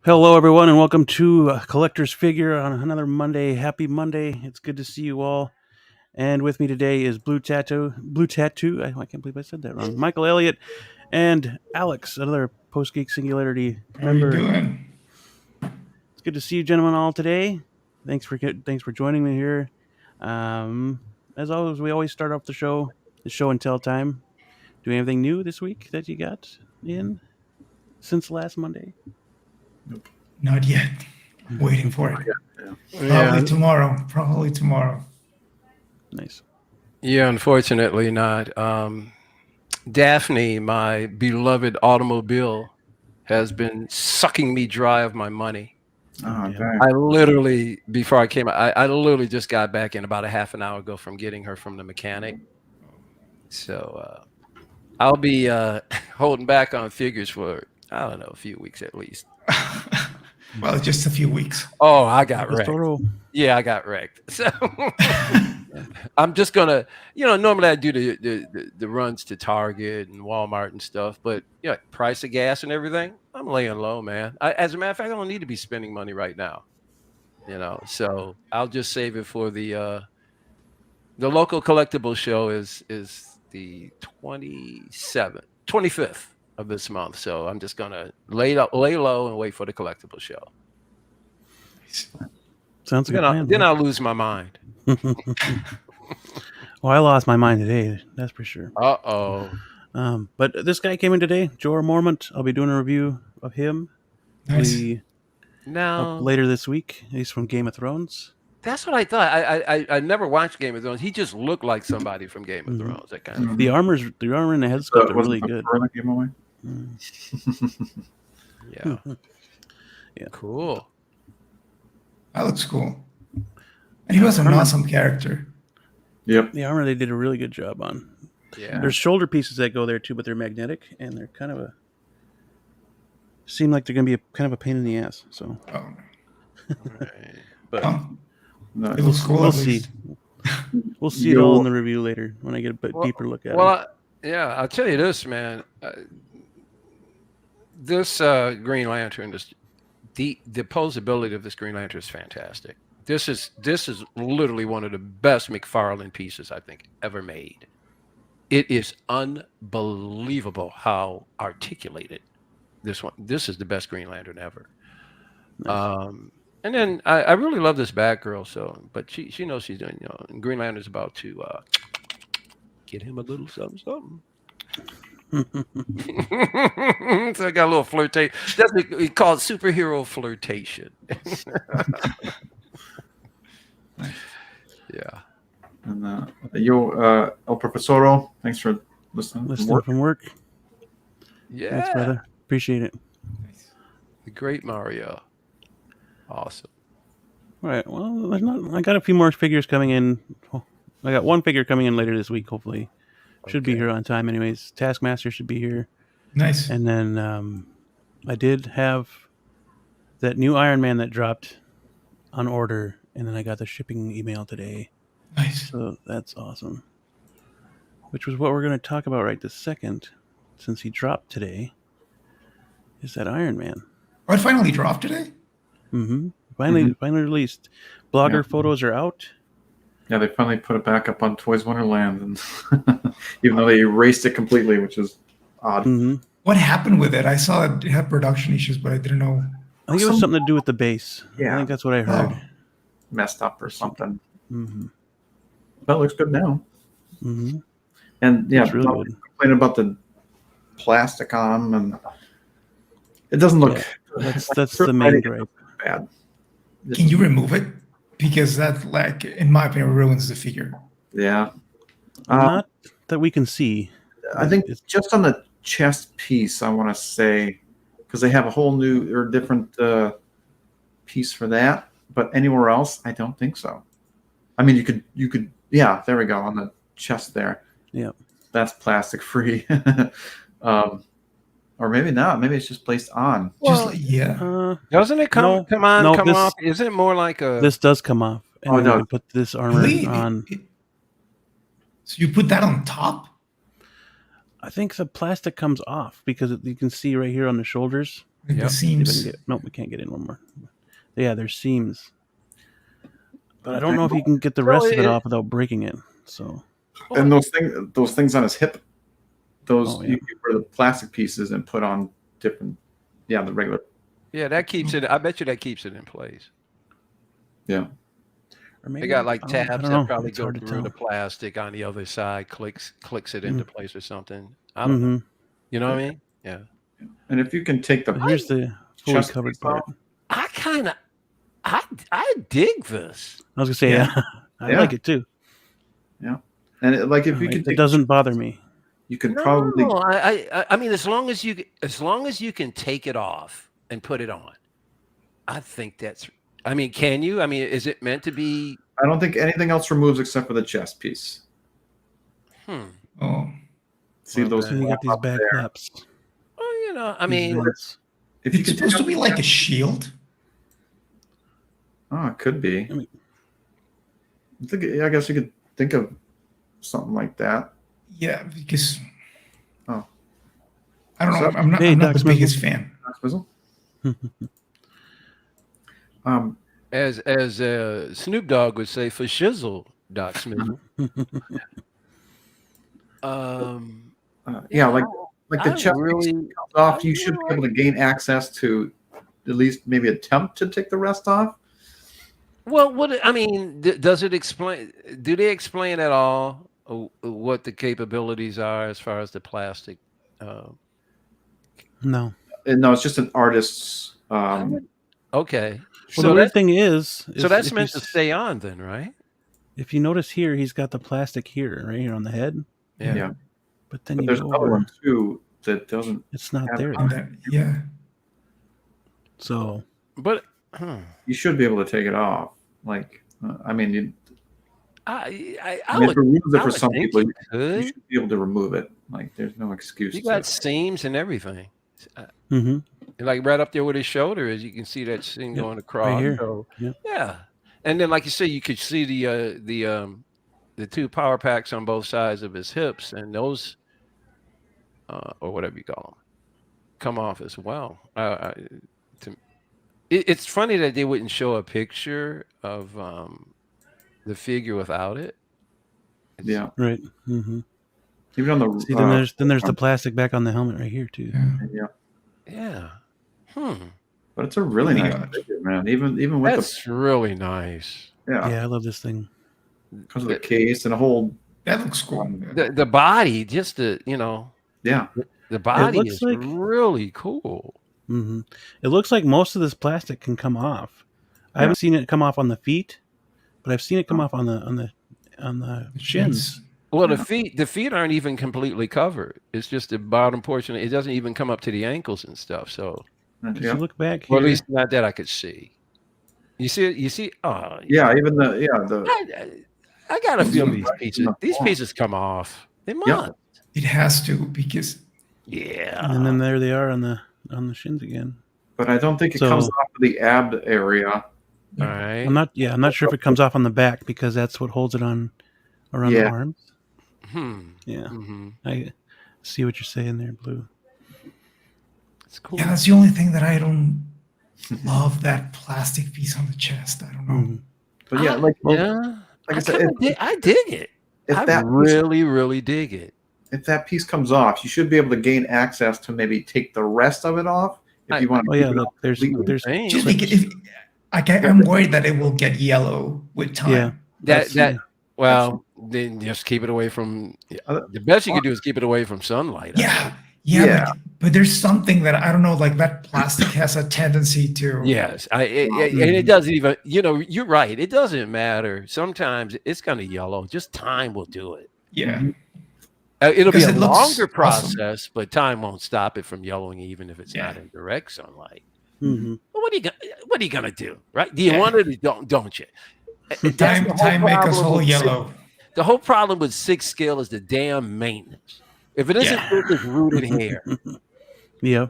Hello, everyone, and welcome to Collector's Figure on another Monday. Happy Monday! It's good to see you all. And with me today is Blue Tattoo. I can't believe I said that wrong. Michael Elliott and Alex, another Post Geek Singularity How are you member. doing? It's good to see you, gentlemen, all today. Thanks for joining me here. As always, we always start off the show and tell time. Do we have anything new this week that you got in since last Monday? Nope. Not yet. Waiting for it. Yeah. Probably tomorrow. Nice. Yeah, unfortunately not. Daphne, my beloved automobile, has been sucking me dry of my money. I literally, before I came, I literally just got back in about a half an hour ago from getting her from the mechanic. So I'll be holding back on figures for, I don't know, a few weeks at least. Well, just a few weeks. Oh, I got wrecked. Professoro. Yeah, I got wrecked. So I'm just gonna, normally I do the runs to Target and Walmart and stuff, but price of gas and everything, I'm laying low, man. As a matter of fact, I don't need to be spending money right now. So I'll just save it for the local collectible show is the 25th of this month. So I'm just gonna lay low and wait for the collectible show. Sounds like a plan. Then I'll lose my mind. Well, I lost my mind today, that's for sure. Uh-oh. But this guy came in today, Joe Mormont. I'll be doing a review of him. Nice. Later this week. He's from Game of Thrones. That's what I thought. I never watched Game of Thrones. He just looked like somebody from Game of Thrones. That kind of The armor and the head sculpt are really good. Yeah. Yeah. Cool. That looks cool. And he was an awesome character. Yep. The armor they did a really good job on. Yeah. There's shoulder pieces that go there too, but they're magnetic and they're kind of seem like they're going to be kind of a pain in the ass. So, Right. but it looks cool. We'll see. We'll see it all in the review later when I get a bit deeper look at it. I'll tell you this, man. This Green Lantern, the posability of this Green Lantern is fantastic. This is literally one of the best McFarlane pieces I think ever made. It is unbelievable how articulated this is the best Green Lantern ever. Nice. And then I really love this Batgirl, but she knows she's doing, and Green Lantern's about to get him a little something. So I got a little flirtation. That's what we call it, superhero flirtation. Yeah. And El Profesoro, thanks for listening from work. Yeah. Thanks, brother. Appreciate it. The great Mario. Awesome. All right. Well, I got a few more figures coming in. I got one figure coming in later this week, hopefully. Should be here on time anyways. Taskmaster should be here. Nice. And then I did have that new Iron Man that dropped on order, and then I got the shipping email today. Nice. So that's awesome. Which was what we're going to talk about right this second, since he dropped today, is that Iron Man. Oh, it finally dropped today? Mm-hmm. Finally released. Blogger photos are out. Yeah, they finally put it back up on Toys Wonderland, and even though they erased it completely, which is odd. Mm-hmm. What happened with it? I saw it had production issues, but I didn't know. I think it was something to do with the base. Yeah. I think that's what I heard. Messed up or something. Mm-hmm. But it looks good now. Mm-hmm. And yeah, it's really good. Complaining about the plastic on them, and it doesn't look. Yeah, that's the main gripe. Bad. Can you remove it? Because that, in my opinion, ruins the figure. Yeah. Not that we can see. I think it's just on the chest piece, I want to say, because they have a whole new or different piece for that. But anywhere else, I don't think so. I mean, you could, yeah, there we go, on the chest there. Yeah. That's plastic free. Or maybe not. Maybe it's just placed on. Well, doesn't it come off? Is it more like a? This does come off. And then you put this armor on. So you put that on top? I think the plastic comes off because you can see right here on the shoulders The Yep. See if I can seams. nope, we can't get in one more. Yeah, there's seams. But I don't know if you can get the rest of it off without breaking it. So And those things on his hip, those Oh, yeah. you can wear the plastic pieces and put on different, the regular. Yeah, that keeps it. I bet you that keeps it in place. Yeah. or maybe They got like I tabs don't that know. probably It's go hard to through the tell. plastic on the other side, clicks it into place or something. I don't know. Mm-hmm. You know what I mean? Yeah. And if you can take the But here's the fully chest covered piece part. off, I kind of, I dig this. I was gonna say, Yeah. I Yeah. like it too. and if you can It take, doesn't bother me. you could probably. No, I mean, as long as you can take it off and put it on, I think that's. I mean, can you? I mean, is it meant to be? I don't think anything else removes except for the chest piece. Oh, See Well, those? And you got these up back there. flaps. Well, you know, I these mean, vents. If you it's could supposed to take be like a shield. Oh, it could be. I mean- I guess you could think of something like that. Yeah, because Oh. I don't know. So- I'm not. Hey, I'm not Doc the Smizzle. biggest fan. Swizzle? as Snoop Dogg would say, for shizzle, Doc Smizzle. Yeah, like the I chest piece really, comes off, I you should really be able to gain access to at least maybe attempt to take the rest off. well, what I mean, does it explain? Do they explain at all what the capabilities are as far as the plastic? No. And no, it's just an artist's. Okay, Well, the weird thing is so that's if meant you to stay on, then, right? If you notice here, he's got the plastic here, right here on the head. Yeah. But then But you there's go another over, one too that doesn't. it's not have there. it On that, yeah. So But You should be able to take it off. Like, I mean, I if it removes it I for would some think people, you you could. should be able to remove it. Like, there's no excuse. You to got seams and everything. hmm Like right up there with his shoulder, as you can see that seam Yep, going across. here. So, Yep. yeah, and then like you say, you could see the two power packs on both sides of his hips, and those, or whatever you call them, come off as well. It's funny that they wouldn't show a picture of the figure without it. Yeah. Right. hmm Even on the. See, then there's the plastic back on the helmet right here too. Yeah. Yeah. But it's a really Oh my nice God. figure, man. Even with That's really nice. Yeah, I love this thing. because of the case and the whole. That looks cool. The body, just the Yeah. the body looks is like- really cool. hmm It looks like most of this plastic can come off. I haven't seen it come off on the feet, but I've seen it come off on the shins. Well, the feet aren't even completely covered. It's just the bottom portion. It doesn't even come up to the ankles and stuff. So, If Yeah. you look back here, well, at least not that I could see. You see it? You see? Oh, Yeah. Even the. I got to feel these Right. pieces. These pieces come off. They must. Yeah. It has to because Yeah. and then there they are on the shins again. But I don't think it So- comes off of the ab area. All right. I'm not sure if it comes off on the back because that's what holds it on around the Yeah. arms. Yeah, Mm-hmm. I see what you're saying there, Blue. It's cool. yeah, that's the only thing that I don't love, that plastic piece on the chest. I don't know. Mhm. But yeah, like Yeah. I I, said, I dig it. if I that really dig it. if that piece comes off, you should be able to gain access to maybe take the rest of it off if you want to. Oh yeah, look, there's Dang. Just because I'm worried that it will get yellow with time. Yeah. That well, then just keep it away from. The best you can do is keep it away from sunlight. Yeah. But there's something that I don't know, like that plastic has a tendency to. Yes, and it doesn't even. You're right. It doesn't matter. Sometimes it's kind of yellow. Just time will do it. Yeah. It'll be Because a it looks longer awesome. process, but time won't stop it from yellowing, even if it's not Yeah. in direct sunlight. Mhm. Well, what are you gonna do, right? Do you want it or don't you? That's Time the whole make us problem all with yellow. The whole problem with 6 scale is the damn maintenance. If it isn't with this rooted hair, Yeah.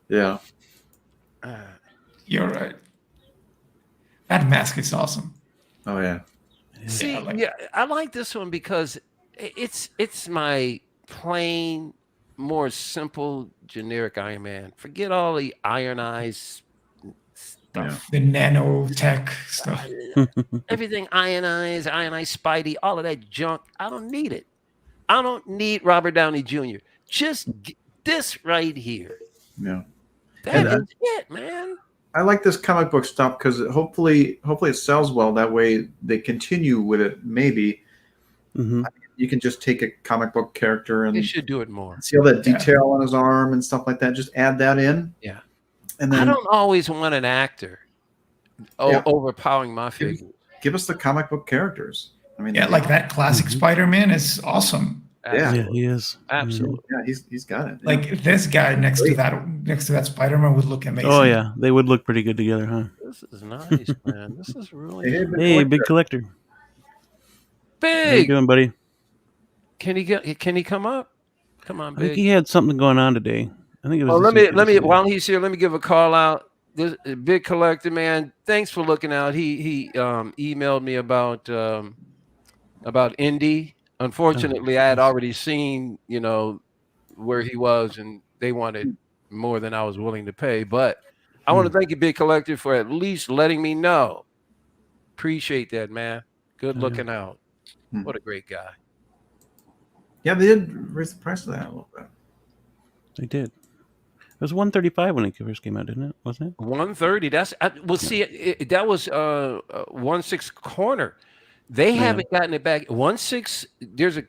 Yeah. You're right. That mask is awesome. Oh yeah. See, I like this one because it's my plain more simple, generic Iron Man. Forget all the ionized stuff. The nanotech stuff. Everything ionized Spidey, all of that junk. I don't need it. I don't need Robert Downey Jr. Just this right here. Yeah. That is it, man. I like this comic book stuff because hopefully it sells well. That way they continue with it. Maybe you can just take a comic book character and They should do it more. see all that detail on his arm and stuff like that. Just add that in. Yeah. And then I don't always want an actor overpowering my figure. give us the comic book characters. I mean, Yeah, like that classic Spider-Man is awesome. Yeah, he is. Absolutely. Yeah, he's got it. Like this guy next to that Spider-Man would look amazing. Oh yeah, they would look pretty good together, huh? This is nice, man. This is really Hey, big collector. How you big. doing, buddy? Can he come up? Come on, I think big. he had something going on today. I think it was. Oh, this let me weekend. while he's here, let me give a call out. This big collector, man. Thanks for looking out. He emailed me about Indy. Unfortunately, I had already seen, where he was, and they wanted more than I was willing to pay. But I want to thank you, big collector, for at least letting me know. Appreciate that, man. Good looking out. What a great guy. Yeah, they did raise the price of that a little bit. They did. It was $135 when it first came out, didn't it? Wasn't it? 130. That was 1/6 corner. They haven't gotten it back. 1/6. There's a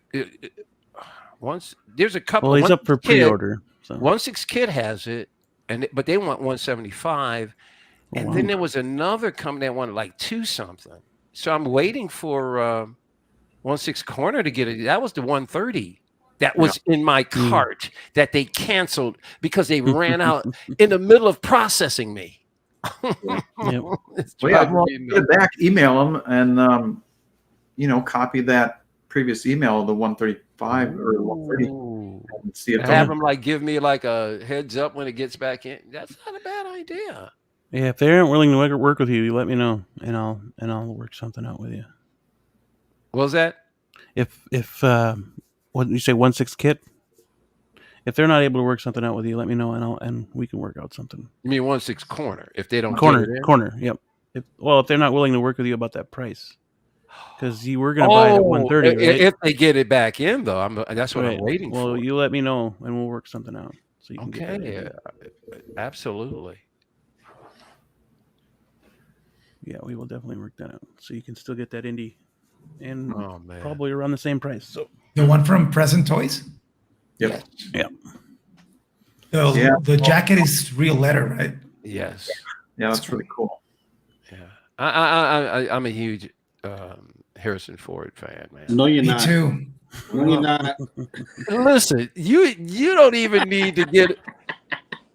couple. Well, he's up for pre-order. So. 1/6 Kid has it, but they want 175. And then there was another company that wanted like 2 something. So I'm waiting for 1/6 corner to get it. That was the 130. That was in my cart that they canceled because they ran out in the middle of processing me. Yep. Well, get it back, email them, and copy that previous email of the 135 or 130. And see it. Have them give me a heads up when it gets back in. That's not a bad idea. Yeah, if they aren't willing to work with you, you let me know, and I'll work something out with you. What was that? If what did you say, 1/6 Kit? If they're not able to work something out with you, let me know, and we can work out something. You mean 1/6 corner? If they don't corner, yep. If they're not willing to work with you about that price, because you were going to buy it at 130, right? If they get it back in, though, that's what I'm waiting for. Well, you let me know, and we'll work something out so you can get that in. Absolutely. Yeah, we will definitely work that out, so you can still get that indie, and man. probably around the same price. So the one from Present Toys. Yep. Yeah. The jacket is real leather, right? Yes. Yeah, that's really cool. Yeah. I'm a huge Harrison Ford fan, man. No, you're Me not. too. No, you're not. Listen, you don't even need to get.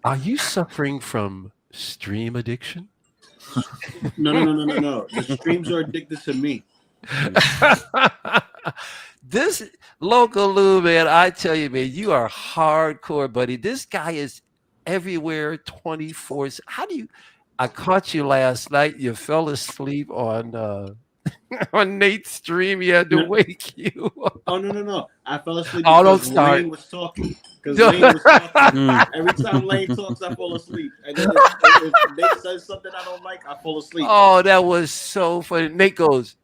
Are you suffering from stream addiction? No. The streams are addicted to me. This local Lou, man, I tell you, man, you are hardcore, buddy. This guy is everywhere 24. How do you? I caught you last night. You fell asleep on Nate's stream. He had to wake you up. Oh no! I fell asleep Oh, don't because start. Lane was talking. Because Lane was talking. Every time Lane talks, I fall asleep. And then if Nate says something I don't like, I fall asleep. Oh, that was so funny. Nate goes,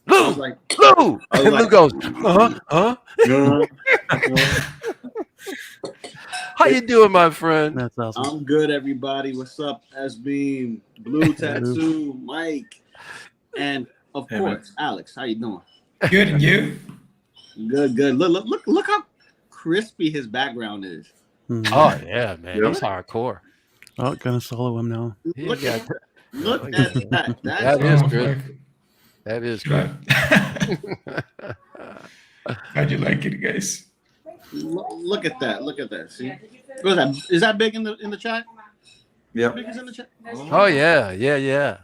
I Lou, was like, Lou, and Lou like, goes, uh-huh. How you doing, my friend? that's awesome. I'm good, everybody. What's up? S-Beam, Blue Tattoo, Mike, and of course, Alex. How you doing? Good, and you? Good. Look how crispy his background is. Oh yeah, man, he's hardcore. Oh, gonna solo him now. Look at that. That is good. That is good. How'd you like it, guys? Look at that. See, what is that? Is that big in the chat? Yeah. Big is in the chat. Oh yeah.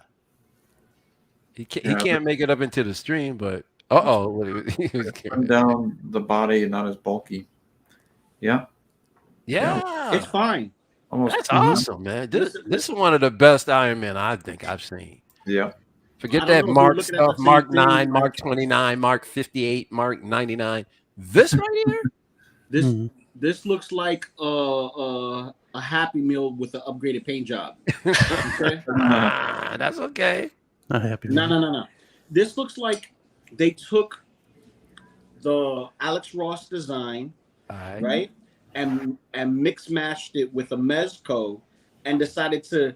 He can't make it up into the stream, but Turn down the body, not as bulky. Yeah. yeah, It's fine. Almost. that's awesome, man. This is one of the best Iron Man I think I've seen. Yeah. Forget I that don't know if Mark we're looking at stuff, the same Mark thing, 9, like- Mark 29, Mark 58, Mark 99. This right here, This looks like a Happy Meal with an upgraded paint job. Okay? That's okay. Not happy. No. This looks like they took the Alex Ross design, right, and mix matched it with a Mezco, and decided to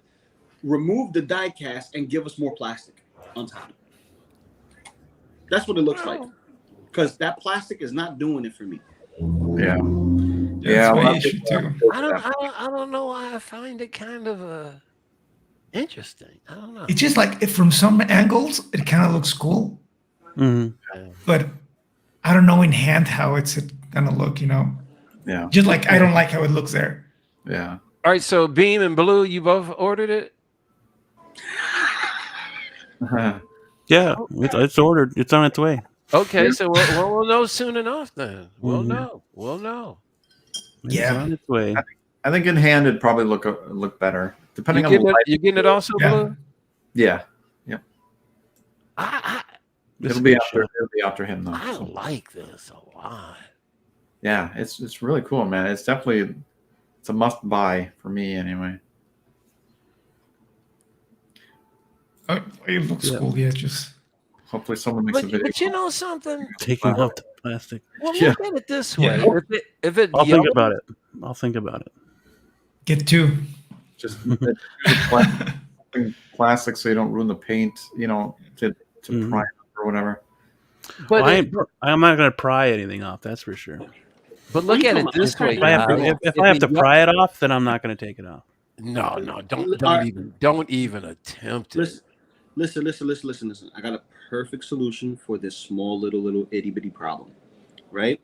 remove the die cast and give us more plastic on top. That's what it looks like. Because that plastic is not doing it for me. Yeah. That's my well, issue too. I don't know why I find it kind of interesting. I don't know. It's just like from some angles, it kind of looks cool, but I don't know in hand how it's gonna look. Yeah. Just like I don't like how it looks there. Yeah. All right, so Beam and Blue, you both ordered it? Yeah, it's ordered. It's on its way. Okay, so we'll know soon enough then. We'll know. It's on its way. I think in hand it'd probably look better, depending on You the light. getting it also, Yeah. Blue? Yeah. Yep. It'll be after him though. I so. like this a lot. Yeah, it's really cool, man. It's definitely a must buy for me anyway. Oh, it looks cool. Yeah, just Hopefully someone makes a video. But you know something? Taking out the plastic. Well, Yeah. look at it this way. Yeah. If it I'll yellows, think about it. I'll think about it. get two. Just plastic so you don't ruin the paint, to prime or whatever. But, I'm not going to pry anything off. That's for sure. but look at it this way. If I have to pry it off, then I'm not going to take it off. No, don't even attempt it. Listen. I got a perfect solution for this small little itty bitty problem, right?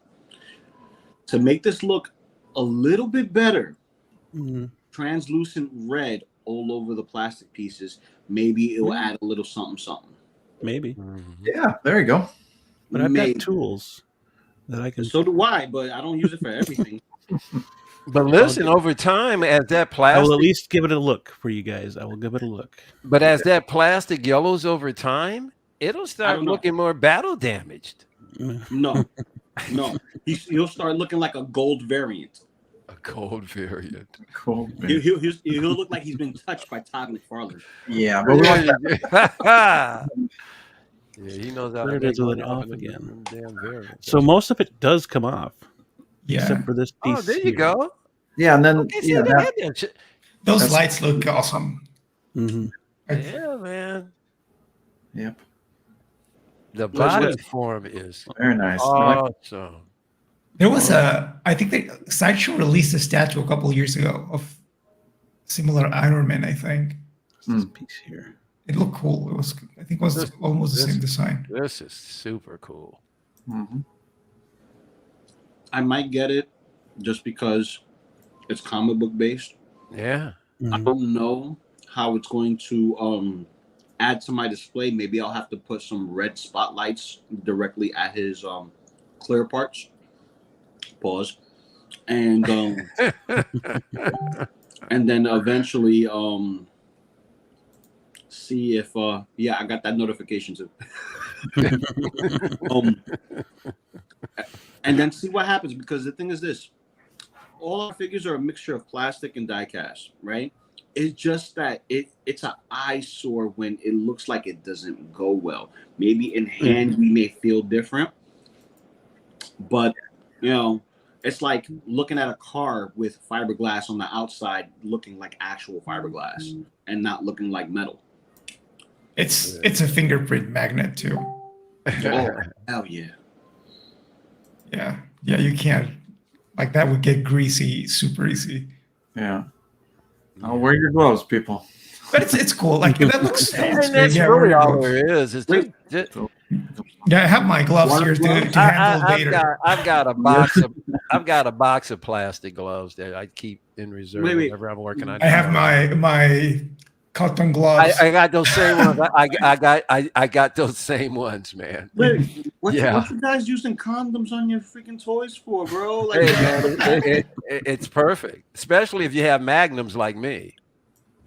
To make this look a little bit better, translucent red all over the plastic pieces. Maybe it will add a little something. Maybe. Yeah, there you go. But I've got tools that I can. So do I, but I don't use it for everything. But listen, over time, as that I plastic, will at least give it a look for you guys. I will give it a look. but as that plastic yellows over time, it'll start don't know. looking more battle damaged. No. He'll start looking like a gold variant. A cold variant. Cool. He'll look like he's been touched by Todd McFarlane. Yeah, but we want that. Yeah, he knows how There to it is make with it one off of them again. damn variants. So most of it does come off, Yeah, except for this piece. Oh, there you here. go. Yeah, and then Okay, see, yeah, they that- had that shit. those That's- lights look awesome. Mhm. Yeah, man. yep, The body form is very nice. I like- awesome. There was I think the Sideshow released a statue a couple of years ago of similar Iron Man. I think This piece here. it looked cool. I think it was almost the same design. This is super cool. Mhm. I might get it just because it's comic book based. Yeah. I don't know how it's going to add to my display. Maybe I'll have to put some red spotlights directly at his clear parts. Pause. And and then eventually see if I got that notification too. And then see what happens, because the thing is this: all our figures are a mixture of plastic and die cast, right? It's just that it's an eyesore when it looks like it doesn't go well. Maybe in hand we may feel different, but it's like looking at a car with fiberglass on the outside looking like actual fiberglass and not looking like metal. It's a fingerprint magnet too. Oh, hell yeah. Yeah, you can't like that would get greasy super easy. Yeah. I'll wear your gloves, people. But it's cool. Like that looks. And it's that's great. really wear all gloves. there is. It's just Yeah, I have my gloves here to handle Vader. I've got a box of plastic gloves that I keep in reserve whenever I'm working on. I have my cotton gloves. I got those same ones. I got those same ones, man. Wait, what you guys using condoms on your freaking toys for, bro? Like, Hey, man, it's perfect, especially if you have magnums like me.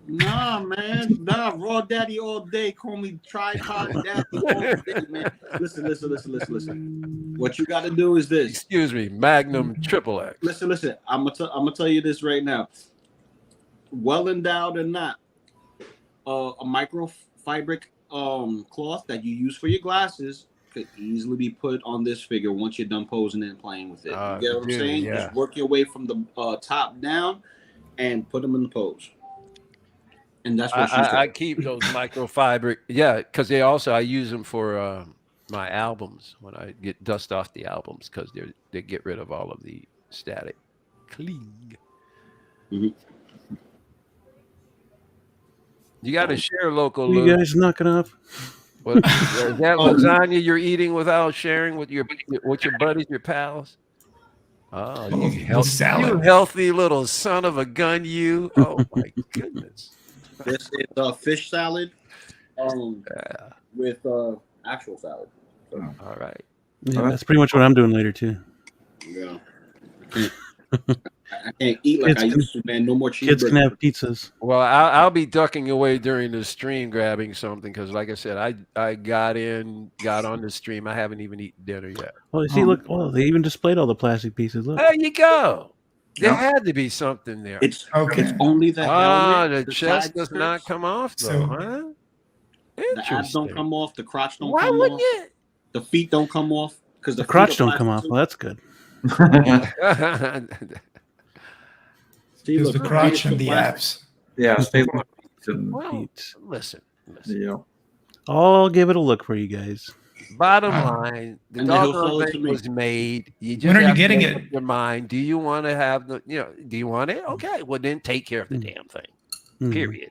Nah, man. Nah, raw daddy all day. Call me tripod daddy all day, man. Listen. What you got to do is this. Excuse me, Magnum Triple X. Listen. I'm gonna tell you this right now. Well endowed or not, a microfibric cloth that you use for your glasses could easily be put on this figure once you're done posing and playing with it. You get what I'm saying? Yeah. Just work your way from the top down and put them in the pose. And that's what I keep those microfiber. Yeah, because I use them for my albums when I get dust off the albums because they get rid of all of the static. Cling. Mhm. You got to share local. You guys knocking off? What, is that lasagna you're eating without sharing with your buddies, your pals? Oh, you healthy little son of a gun, you! Oh my goodness! This is a fish salad, with actual salad. So, all right. Yeah, that's pretty much what I'm doing later too. Yeah. I can't eat like I used to, man. No more cheeseburgers. Kids can have pizzas. Well, I'll be ducking away during the stream, grabbing something because, like I said, I got on the stream. I haven't even eaten dinner yet. Oh, see, look! Oh, they even displayed all the plastic pieces. Look. There you go. There had to be something there. It's only the helmet. The chest does not come off, though, huh? The abs don't come off. The crotch don't Why come wouldn't off. it? The feet don't come off because The crotch don't come off. Well, that's good. There's the crotch and the abs. Yeah, stay Well, listen. Yeah. I'll give it a look for you guys. Bottom line, the And then he'll doggone sell it to thing me. was made. You just When are you have to getting make it? up your mind. Do you want to have the? Do you want it? Okay, well then take care of the damn thing. Mhm. Period.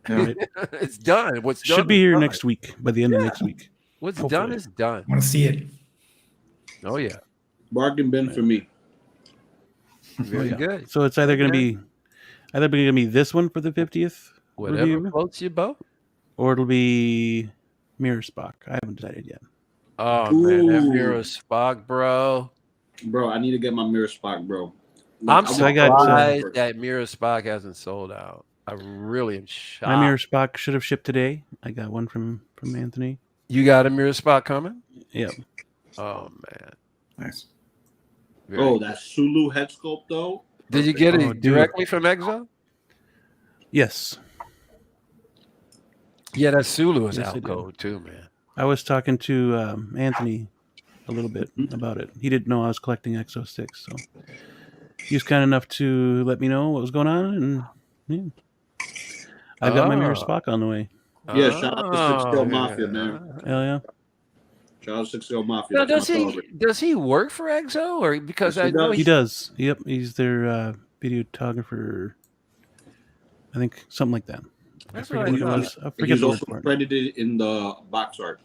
Yeah. It's done. What's done Should be is here done. next week. By the end of next week. What's Hopefully. done is done. I want to see it. Oh yeah, Bargain bin for me. very good. So it's either going to be this one for the 50th Whatever review, floats your boat. or it'll be Mirror Spock. I haven't decided yet. Oh man, that Ooh. Mirror Spock, bro. Bro, I need to get my mirror Spock, bro. I'm So I got, surprised that Mirror Spock hasn't sold out. I really am shocked. My Mirror Spock should have shipped today. I got one from Anthony. You got a Mirror Spock coming? Yep. Oh man. Nice. Oh, that Sulu head sculpt though. Did you get it Oh, dude. directly from Exo? Yes. Yeah, that Sulu is Yes, I out did. cold too, man. I was talking to Anthony a little bit about it. He didn't know I was collecting Exo 6, so he was kind enough to let me know what was going on, and yeah. I've got my Mirror Spock on the way. Yeah, shout out to Six Tail Mafia, man. Hell yeah. Shout out to Six Tail Mafia. Now, That's my favorite. does he work for Exo or because Yes, he I know does. He does. Yep. He's their videographer. I think something like that. That's I what forget I what it thought. was. I And forget he's the word also for it. credited in the box art.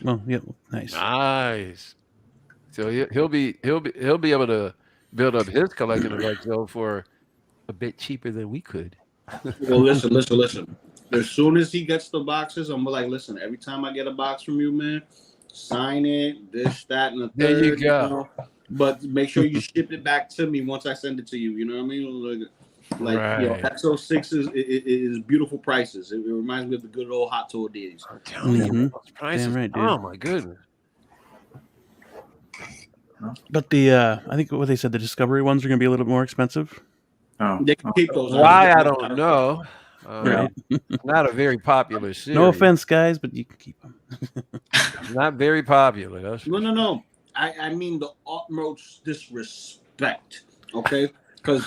Oh, yep. Nice. Nice. So he'll be able to build up his collection of Exo for a bit cheaper than we could. Well, listen. As soon as he gets the boxes, I'm like, listen, every time I get a box from you, man, sign it, this, that, and the third. There you go. know? But make sure you ship it back to me once I send it to you. You know what I mean? Like Right. Exo 6 is beautiful prices. It reminds me of the good old Hot Tour days. I'm telling you, Mhm. those prices. Damn right, dude. Oh my goodness. But the I think what they said, the Discovery ones are going to be a little more expensive. Oh. They can keep those. Why I don't know. Right. Not a very popular series. No offense, guys, but you can keep them. Not very popular. That's No. I mean the utmost disrespect. Okay, because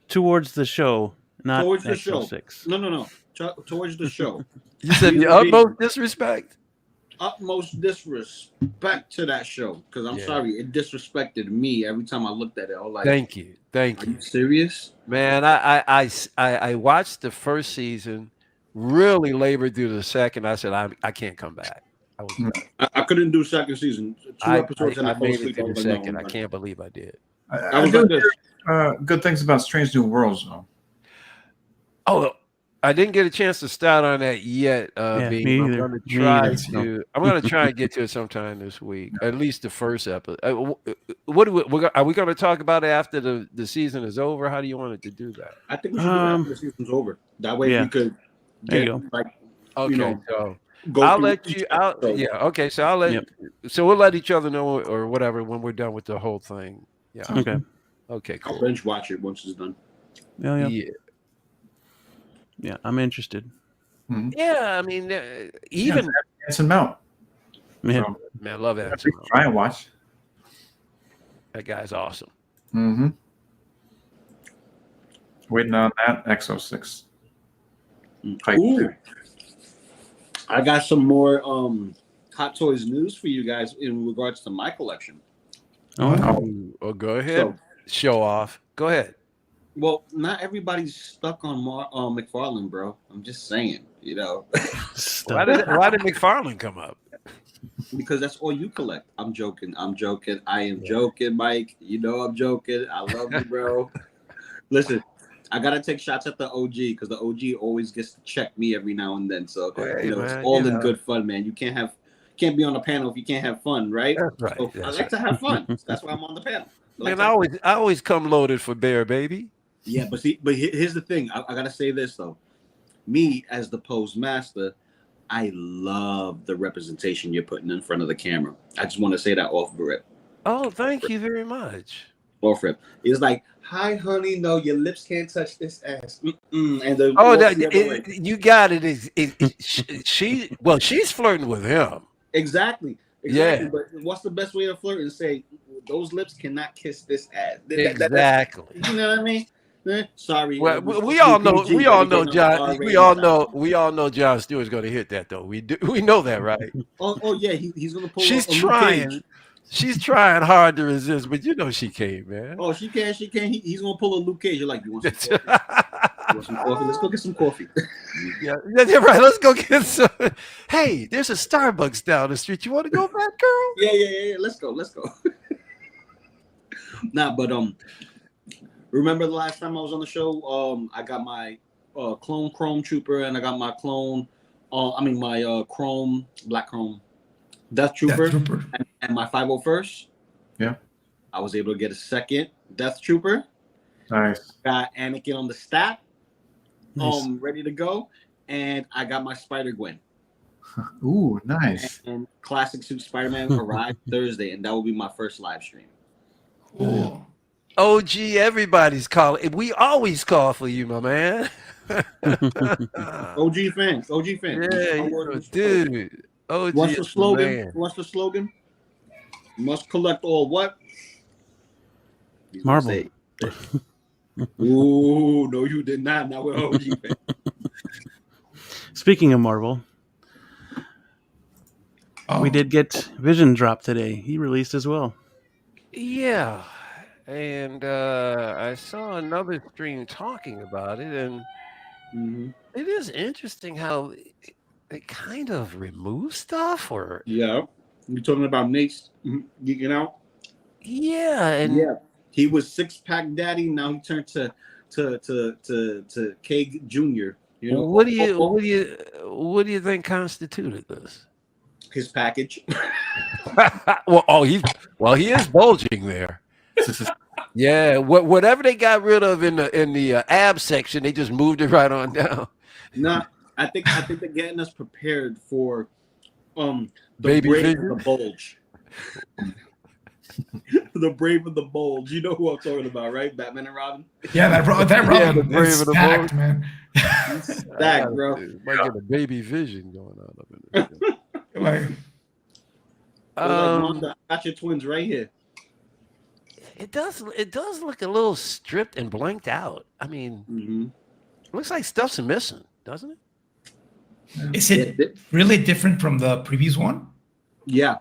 towards the show, not Towards the Exo show. 6. no. Towards the show. you said the utmost disrespect. Utmost disrespect to that show because I'm Yeah. sorry, it disrespected me every time I looked at it. I was like, Thank you. are you serious? Man, I watched the first season, really labored through the second. I said, I can't come back. I couldn't do second season. Two episodes and I I fell made it asleep. I through was the like, second. no, I can't believe I did. I was like this. Good things about Strange New Worlds, though. Oh, I didn't get a chance to start on that yet. Me Beam. I'm either. going to Me try either. to. I'm going to try and get to it sometime this week. At least the first episode. What do are we going to talk about it after the season is over? How do you want it to do that? I think we should do it after the season's over. That way yeah. we could There you get go. like Okay, so so I'll through let each you. episode. Yeah. Okay. So I'll let. Yep. So we'll let each other know or whatever when we're done with the whole thing. Yeah. Okay. Okay. I'll Cool. binge watch it once it's done. Yeah, I'm interested. Yeah. I mean, even Anson Mount. Yeah. So, man, I love Anson. try and watch. That guy's awesome. Mm-hmm. Waiting on that Exo 6. Pipe Ooh. theory. I got some more Hot Toys news for you guys in regards to my collection. Oh, go ahead. So, Show off. Go ahead. well, not everybody's stuck on McFarlane, bro. I'm just saying, you know, Why did McFarlane come up? because that's all you collect. I'm joking. I am joking, Mike. You know I'm joking. I love you, bro. Listen, I gotta take shots at the OG because the OG always gets to check me every now and then. So Hey, it's man, all in good fun, man. You can't be on a panel if you can't have fun, right? That's right. So I like to have fun. That's why I'm on the panel. Man, I always come loaded for Bear, baby. Yeah, but here's the thing. I gotta say this though. Me as the pose master, I love the representation you're putting in front of the camera. I just want to say that off rip. Oh, thank you very much. Off rip. It's like, hi, honey. No, your lips can't touch this ass. Mm-mm. And the you got it. She's flirting with him. Exactly. Yeah. But what's the best way to flirt and say those lips cannot kiss this ass? Exactly. You know what I mean? Sorry. Well, we all know John. We all know John Stewart's going to hit that though. We know that, right? Oh yeah, he's going to pull. She's a Luke trying. Cage. She's trying hard to resist, but you know she can't, man. Oh, she can. He's going to pull a Luke Cage. You're like, you want some coffee? Let's go get some coffee. Yeah, right. Let's go get some. Hey, there's a Starbucks down the street. You want to go back, girl? Yeah. Let's go. Nah, but remember the last time I was on the show? I got my clone Chrome Trooper, and I got my clone. My Chrome Black Chrome Death Trooper, and my 501st. Yeah, I was able to get a second Death Trooper. Nice. Got Anakin on the stack. Nice. Ready to go, and I got my Spider-Gwen. Ooh, nice. And Classic Suit Spider-Man arrived Thursday, and that will be my first live stream. Cool. OG, everybody's calling. We always call for you, my man. OG fans. Yeah, dude. OG. What's the slogan? Must collect all what? Marvel. Ooh, no, you did not. Now we're OG fans. Speaking of Marvel, we did get Vision drop today. He released as well. Yeah. And I saw another stream talking about it, and it is interesting how they kind of remove stuff, or yeah, you're talking about Nate's geeking out. Yeah, and he was 6-pack daddy. Now he turned to K Junior. You know, what do you think constituted this? His package. He is bulging there. Yeah, whatever they got rid of in the ab section, they just moved it right on down. Nah, I think they're getting us prepared for the Baby Brave Vision? and the Bulge. The Brave and the Bulge. You know who I'm talking about, right? Batman and Robin. Yeah, that Robin the Brave is and the stacked, Bulge. man. Stacked, bro. Might get a Baby Vision going on up in there. Like, Wanda, I got your twins right here. It does look a little stripped and blanked out. I mean, looks like stuff's missing, doesn't it? is it really different from the previous one? Yeah.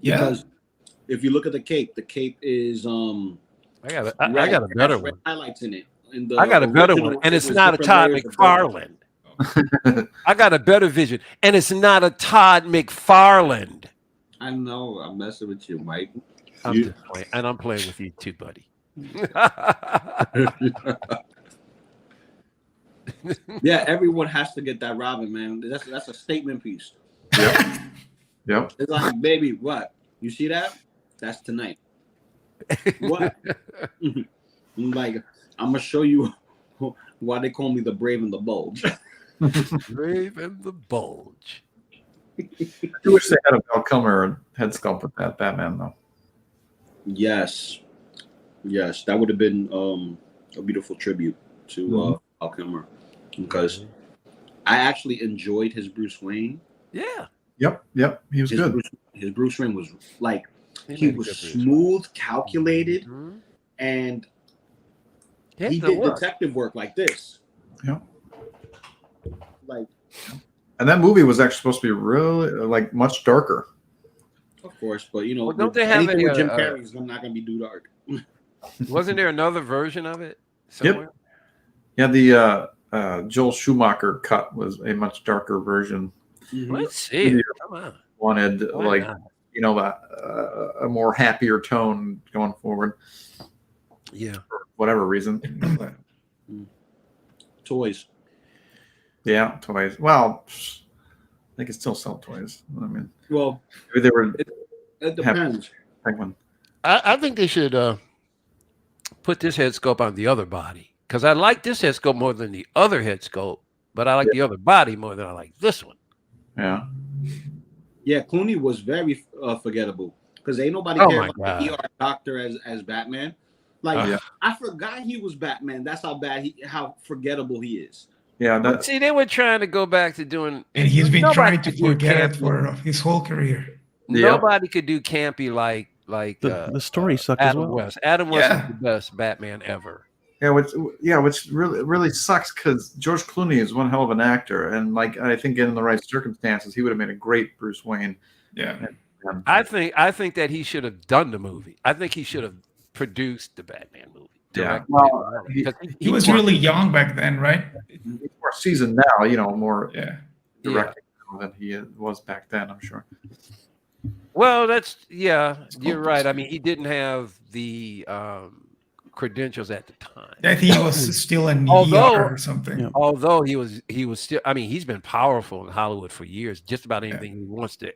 Yeah. Because if you look at the cape is I got a better one. Highlights in it. I got a better one, and it's not a Todd McFarlane. I got a better Vision, and it's not a Todd McFarlane. I know. I'm messing with you, Mike. I'm just playing, and I'm playing with you too, buddy. Yeah, everyone has to get that Robin, man. That's a statement piece. Yep. Yep. It's like, baby, what? You see that? That's tonight. What? I'm like, I'm gonna show you why they call me the Brave and the Bulge. Brave and the Bulge. I do wish they had a Val Kilmer head sculpt with that Batman though. Yes, that would have been a beautiful tribute to Val Kilmer, because I actually enjoyed his Bruce Wayne. Yeah. Yep. He was good. His Bruce Wayne was like, he was smooth, calculated, and he did detective work like this. Yep. Like, and that movie was actually supposed to be really like much darker. Of course, but you know, well, don't they have anything with Jim Carrey is not going to be too dark. Wasn't there another version of it somewhere? Yep. Yeah, the Joel Schumacher cut was a much darker version. Let's see. Yeah. Come on. Wanted a more happier tone going forward. Yeah. For whatever reason. Toys. Yeah, toys. Well, they can still sell toys. I mean, well, maybe they were. It depends. I think they should put this head sculpt on the other body, because I like this head sculpt more than the other head sculpt, but I like the other body more than I like this one. Yeah. Yeah, Clooney was very forgettable, because ain't nobody care about the ER doctor as Batman. Like, I forgot he was Batman. That's how how forgetable he is. Yeah. See, they were trying to go back to doing, and he's been trying to forget it for his whole careir. Nobody could do campy like the story sucked Adam as well. West. Adam West is the best Batman ever. Yeah, which really sucks, because George Clooney is one hell of an actor, and like I think in the right circumstances, he would have made a great Bruce Wayne. Yeah, I think that he should have done the movie. I think he should have produced the Batman movie. Yeah, well, he was really young back then, right? He's more seasoned now, more directing than he was back then, I'm sure. Well, you're right. I mean, he didn't have the credentials at the time. I think he was still in ER or something. Yeah. Although he was still. I mean, he's been powerful in Hollywood for years. Just about anything he wants to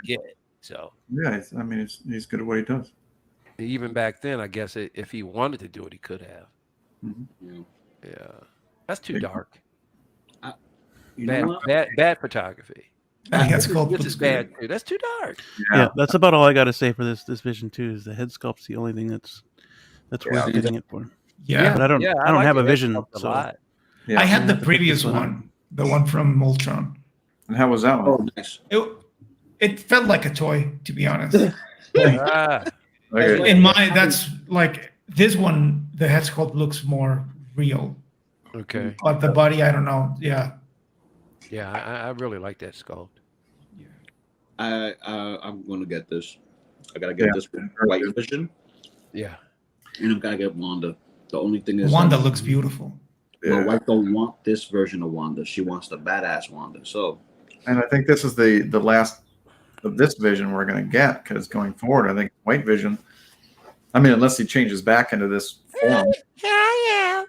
get. So yeah, I mean, he's good at what he does. Even back then, I guess if he wanted to do it, he could have. Mm-hmm. Yeah, that's too dark. Bad photography. That's called this is bad too. That's too dark. Yeah, that's about all I got to say for this vision too. Is the head sculpt's the only thing that's worth getting it for. Yeah, but I don't have a vision. So I had the previous one, the one from Moltron. And how was that one? Oh, nice. It felt like a toy, to be honest. Okay. In my, that's like this one. The head sculpt looks more real. Okay. But the body, I don't know. Yeah. Yeah, I really like that sculpt. I'm gonna get this. I gotta get this White Vision. Yeah. And I'm gonna get Wanda. The only thing is Wanda looks beautiful. My wife don't want this version of Wanda. She wants the badass Wanda. So, and I think this is the last of this vision we're gonna get, because going forward, I think White Vision. I mean, unless he changes back into this form. Here I am.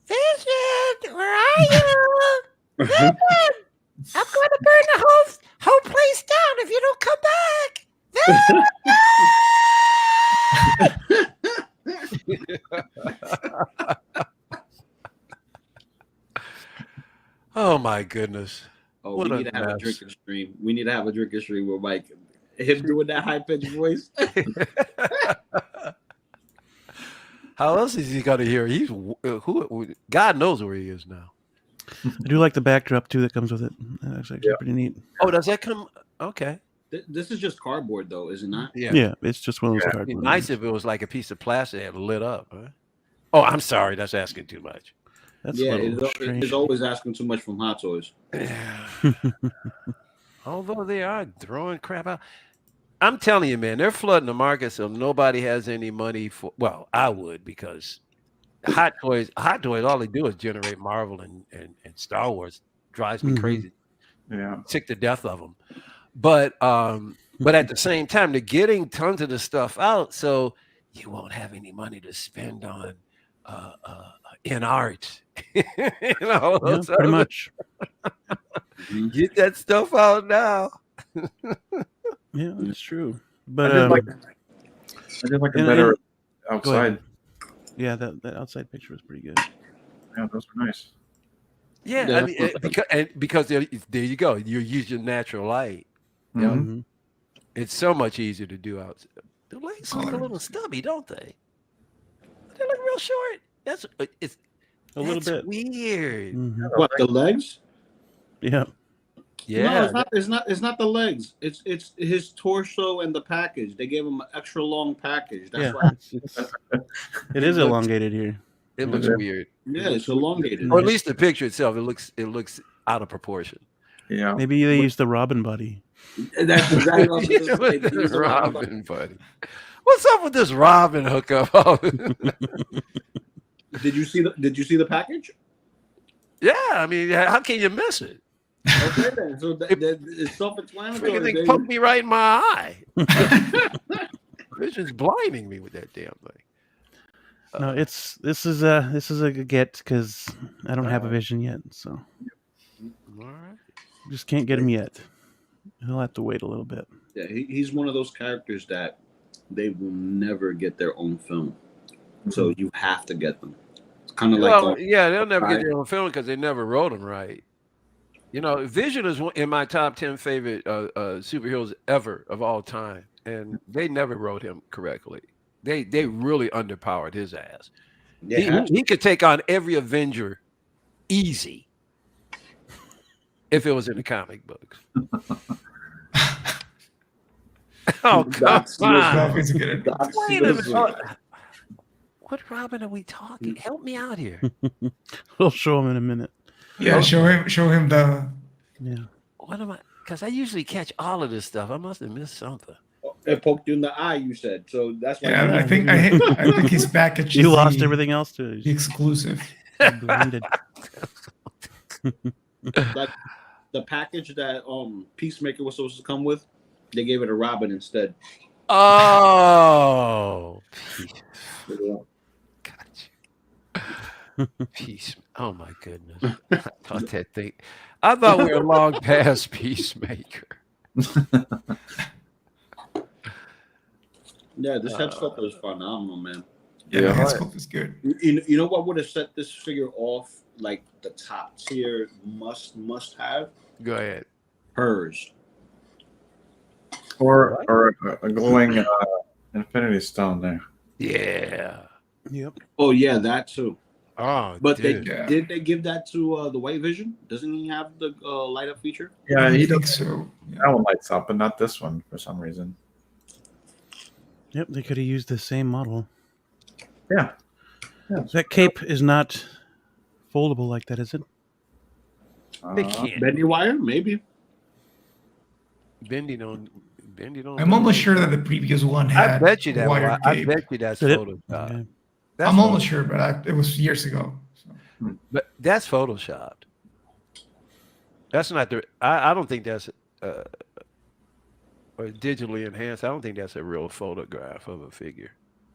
Vision, where are you? Vision, I'm going to burn the whole place down if you don't come back. Oh my goodness. Oh, we need to have a drinking stream. We need to have a drinking stream where Mike, him doing that high pitched voice. How else is he gonna hear? He's God knows where he is now. I do like the backdrop too that comes with it. That's actually pretty neat. Oh, does that come? Okay. This is just cardboard, though, is it not? Yeah, it's just one of those cardboard. It'd be nice if it was like a piece of plastic that lit up. Huh? Oh, I'm sorry, that's asking too much. That's it's always asking too much from Hot Toys. Although they are throwing crap out. I'm telling you, man, they're flooding the market so nobody has any money for. Well, I would, because Hot Toys, all they do is generate Marvel and Star Wars. Drives me crazy. Yeah, sick to death of them. But at the same time, they're getting tons of the stuff out, so you won't have any money to spend on in art You know, Yeah, pretty much. Get that stuff out now. Yeah, that's true. I But did like a and- better and- go outside. ahead. Yeah, that outside picture was pretty good. Yeah, those were nice. Yeah, Yeah. I mean, because there you go. You're using natural light. Mhm. Yeah, Mhm. it's so much easier to do out. The legs look a little stubby, don't they? They look real short. It's A little bit. weird. Mhm. What, the legs? Yeah. Yeah, No, it's not the legs. It's his torso and the package. They gave him an extra long package. That's Yeah. why. It is elongated here. it looks Yeah. weird. Yeah, it's elongated. Or at least the picture itself, it looks out of proportion. Yeah. Maybe they used the Robin body. That's exactly what I was Yeah, gonna say. with He's the a Robin. Robin, buddy. What's up with this Robin hookup? Did you see the package? Yeah, I mean, how can you miss it? Okay, then. So it's self-explanatory. Freaking thing baby. poked me right in my eye. Vision's blinding me with that damn thing. No, this is a get because I don't have a vision yet, so All right. just can't get him yet. He'll have to wait a little bit. Yeah, he's one of those characters that they will never get their own film, so you have to get them. It's kind of like Yeah, they'll never get their own film because they never wrote them right. You know, Vision is in my top 10 favorite superheroes ever of all time, and they never wrote him correctly. They really underpowered his ass. He could take on every Avenger easy if it was in the comic books. Oh, come on. It's good. Wait a minute. What Robin are we talking? Help me out here. We'll show him in a minute. Yeah, show him the. Yeah. What am I? Because I usually catch all of this stuff. I must have missed something. it poked you in the eye. You said so. That's why. Yeah, I think his package. You is lost the everything else to exclusive. blinded. Like the package that Peacemaker was supposed to come with, they gave it a Robin instead. Oh, gotcha. Peace. Oh my goodness. I thought that thing. I thought we were long past Peacemaker. Yeah, this head sculpt was phenomenal, man. Yeah, Yeah. the head sculpt is good. You know what would have set this figure off like the top tier must have? Go ahead. Hers. Or a glowing Infinity Stone there. Yeah. Yep. Oh yeah, that too. Oh, But dude. did they give that to the White Vision? Doesn't he have the light up feature? Yeah, I he think does. so. Yeah. That one lights up, but not this one for some reason. Yep. They could have used the same model. Yeah. That cape is not foldable like that, is it? They can't. Bendy wire, maybe. Bendy don't. I'm almost sure that the previous one I had bet you that. wired I cape. bet you that's Did it? Photoshop. Okay. That's I'm almost sure, but it was years ago. So. But that's photoshopped. That's not the. I don't think that's or digitally enhanced. I don't think that's a real photograph of a figure.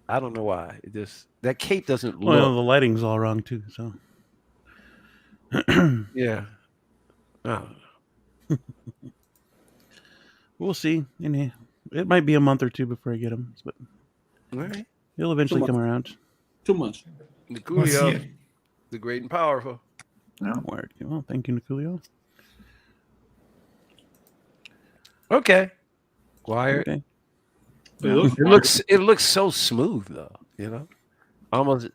I don't know why. That cape doesn't look. Well, the lighting's all wrong too. So. Yeah. I don't know. We'll see. And it might be a month or two before I get him, but All right. he'll eventually come around. 2 months. We'll see Nicoolio, it. the great and powerful. Wired. Well, thank you, Nicoolio. Okay. Wired. Okay. It looks so smooth though. You know, almost.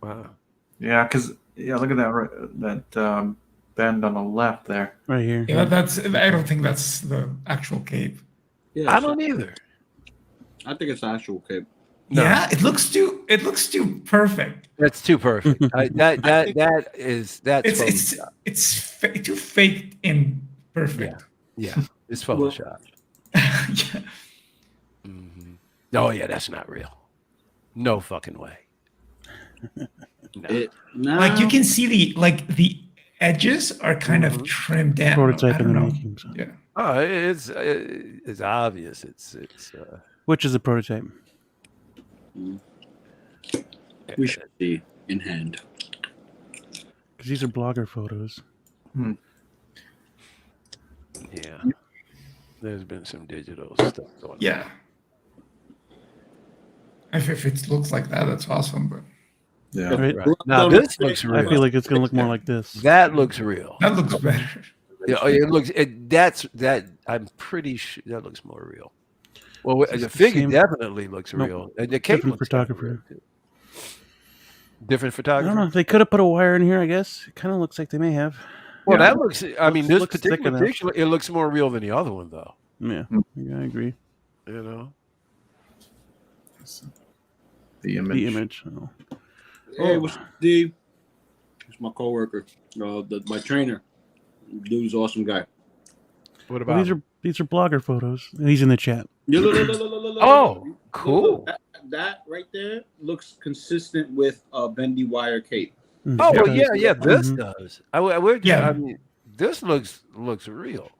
Wow. Yeah, because look at that bend on the left there. Right here. Yeah, that's. I don't think that's the actual cape. Yeah, I don't either. I think it's actual cape. No. Yeah, it looks too perfect. That's too perfect. That's It's too faked and perfect. Yeah, it's Photoshop. Yeah. Mhm. Oh yeah, that's not real. No fucking way. No. Like you can see the edges are kind of trimmed down. Prototype I in don't the know. making. So. Yeah. Oh, it's obvious. It's Which is a prototype? We should see in hand. because these are blogger photos. Yeah. There's been some digital stuff going on. Yeah. If it looks like that, that's awesome. But Yeah. Right. Now this looks real. I feel like it's gonna look more like this. That looks real. that looks better. Yeah, it looks. That I'm pretty sure that looks more real. Well, It's the the figure same- definitely looks Nope. real, and the cape Different looks kinda photographer. real, too. Different I photographer. don't know. They could have put a wire in here. I guess it kind of looks like they may have. Well, Yeah. that looks. I mean, this Looks thick particular enough. picture, it looks more real than the other one, though. Yeah, yeah, I agree. You know. The image. The image. Oh. Hey, what's up, Steve? He's my coworker. My trainer. Dude's awesome guy. What Well, about? these are blogger photos. He's in the chat. Oh, cool. That right there looks consistent with a bendy wire cape. Mhm. Oh, well, Yeah. yeah. This Mhm. does. Yeah. I mean, this looks real.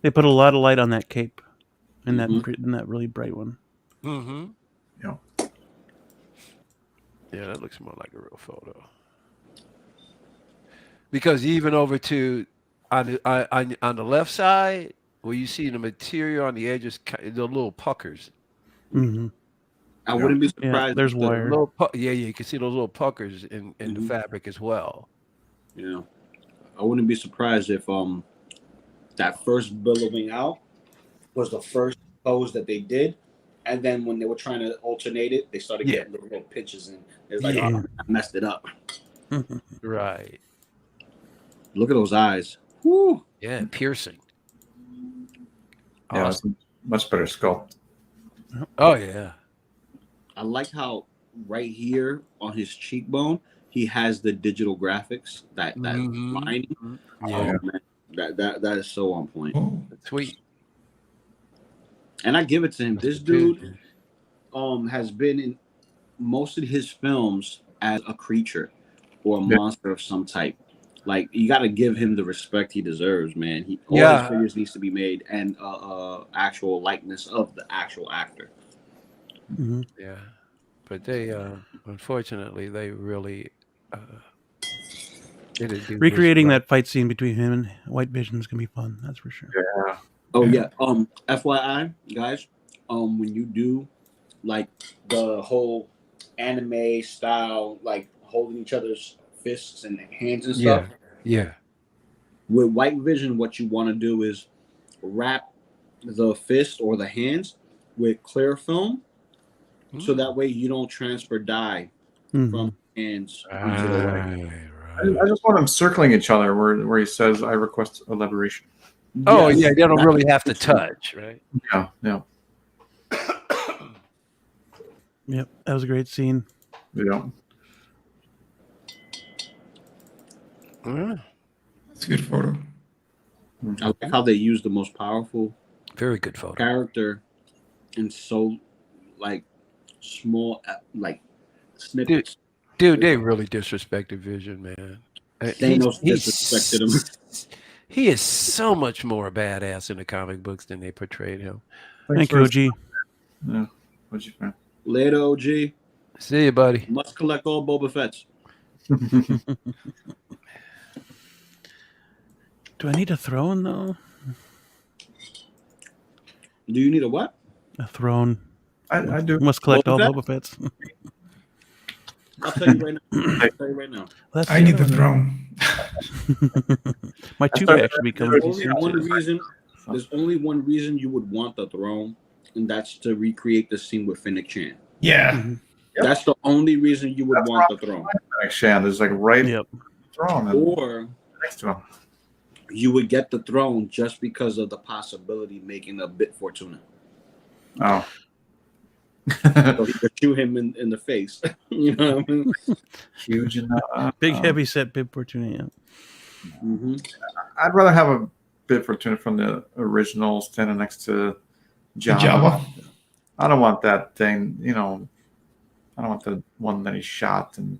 They put a lot of light on that cape, and Mhm. in that really bright one. Mm-hmm. Yeah. Yeah, that looks more like a real photo. Because even over to on the left side, where you see the material on the edges, the little puckers. Mm-hmm. I wouldn't be Yeah, surprised. there's if the- wire. Yeah, you can see those little puckers in the Mhm. fabric as well. Yeah, I wouldn't be surprised if that first billowing out was the first pose that they did, and then when they were trying to alternate it, they started Yeah. getting little pitches in. It's like, Yeah. oh, I messed it up. Right. Look at those eyes. Whew. Yeah, piercing. Yeah, Awesome. it's a much better sculpt. Oh yeah. I like how right here on his cheekbone he has the digital graphics that Mhm. lining. Yeah. Oh, man. That is so on point. Oh, Sweet. And I give it to him. This dude has been in most of his films as a creature or a monster of some type. Like, you got to give him the respect he deserves, man. All Yeah. his figures needs to be made and actual likeness of the actual actor. Mm-hmm. Yeah. But they unfortunately they really didn't do Recreating this that fight scene between him and White Vision is gonna be fun. That's for sure. Yeah. Oh yeah. FYI, guys, when you do like the whole anime style, like holding each other's fists and hands and stuff, Yeah. with White Vision, what you want to do is wrap the fist or the hands with clear film, so that way you don't transfer dye Mhm. from hands into the leg. I just want them circling each other where he says, I request elaboration. Oh Yes. yeah, they don't That- really have to touch, right? Yeah, yeah, Yep, that was a great scene. yeah. that's a good photo. I like how they use the most powerful Very good photo. character in so like small like snippets. Dude, they really disrespected Vision, man. Thanos disrespected him. He is so much more badass in the comic books than they portrayed him. Thank you, OG. Yeah. What'd you find? Later, OG. See you, buddy. Must collect all Boba Fett's. Do I need a throne though? Do you need a what? A throne. I do. Must collect Boba all Fett? Boba Fett's. I'll tell you right now. I'll tell you right now. That's I need the other throne. one. My tube thought- actually becomes There's only one reason. There's only one reason you would want the throne, and that's to recreate the scene with Finnick Chan. Yeah. Mhm. Yep. That's the only reason you would That's want right. the throne. Like Shan is like right Yep. throne and Or next to him. you would get the throne just because of the possibility of making a bit Fortuna. Oh. So he could shoot him in the face. You know what I mean? Huge enough. Big heavy set Bib Fortuna. Mm-hmm. I'd rather have a bit Fortuna from the original standing next to Jabba. Jabba. I don't want that thing, you know. I don't want the one that he shot. And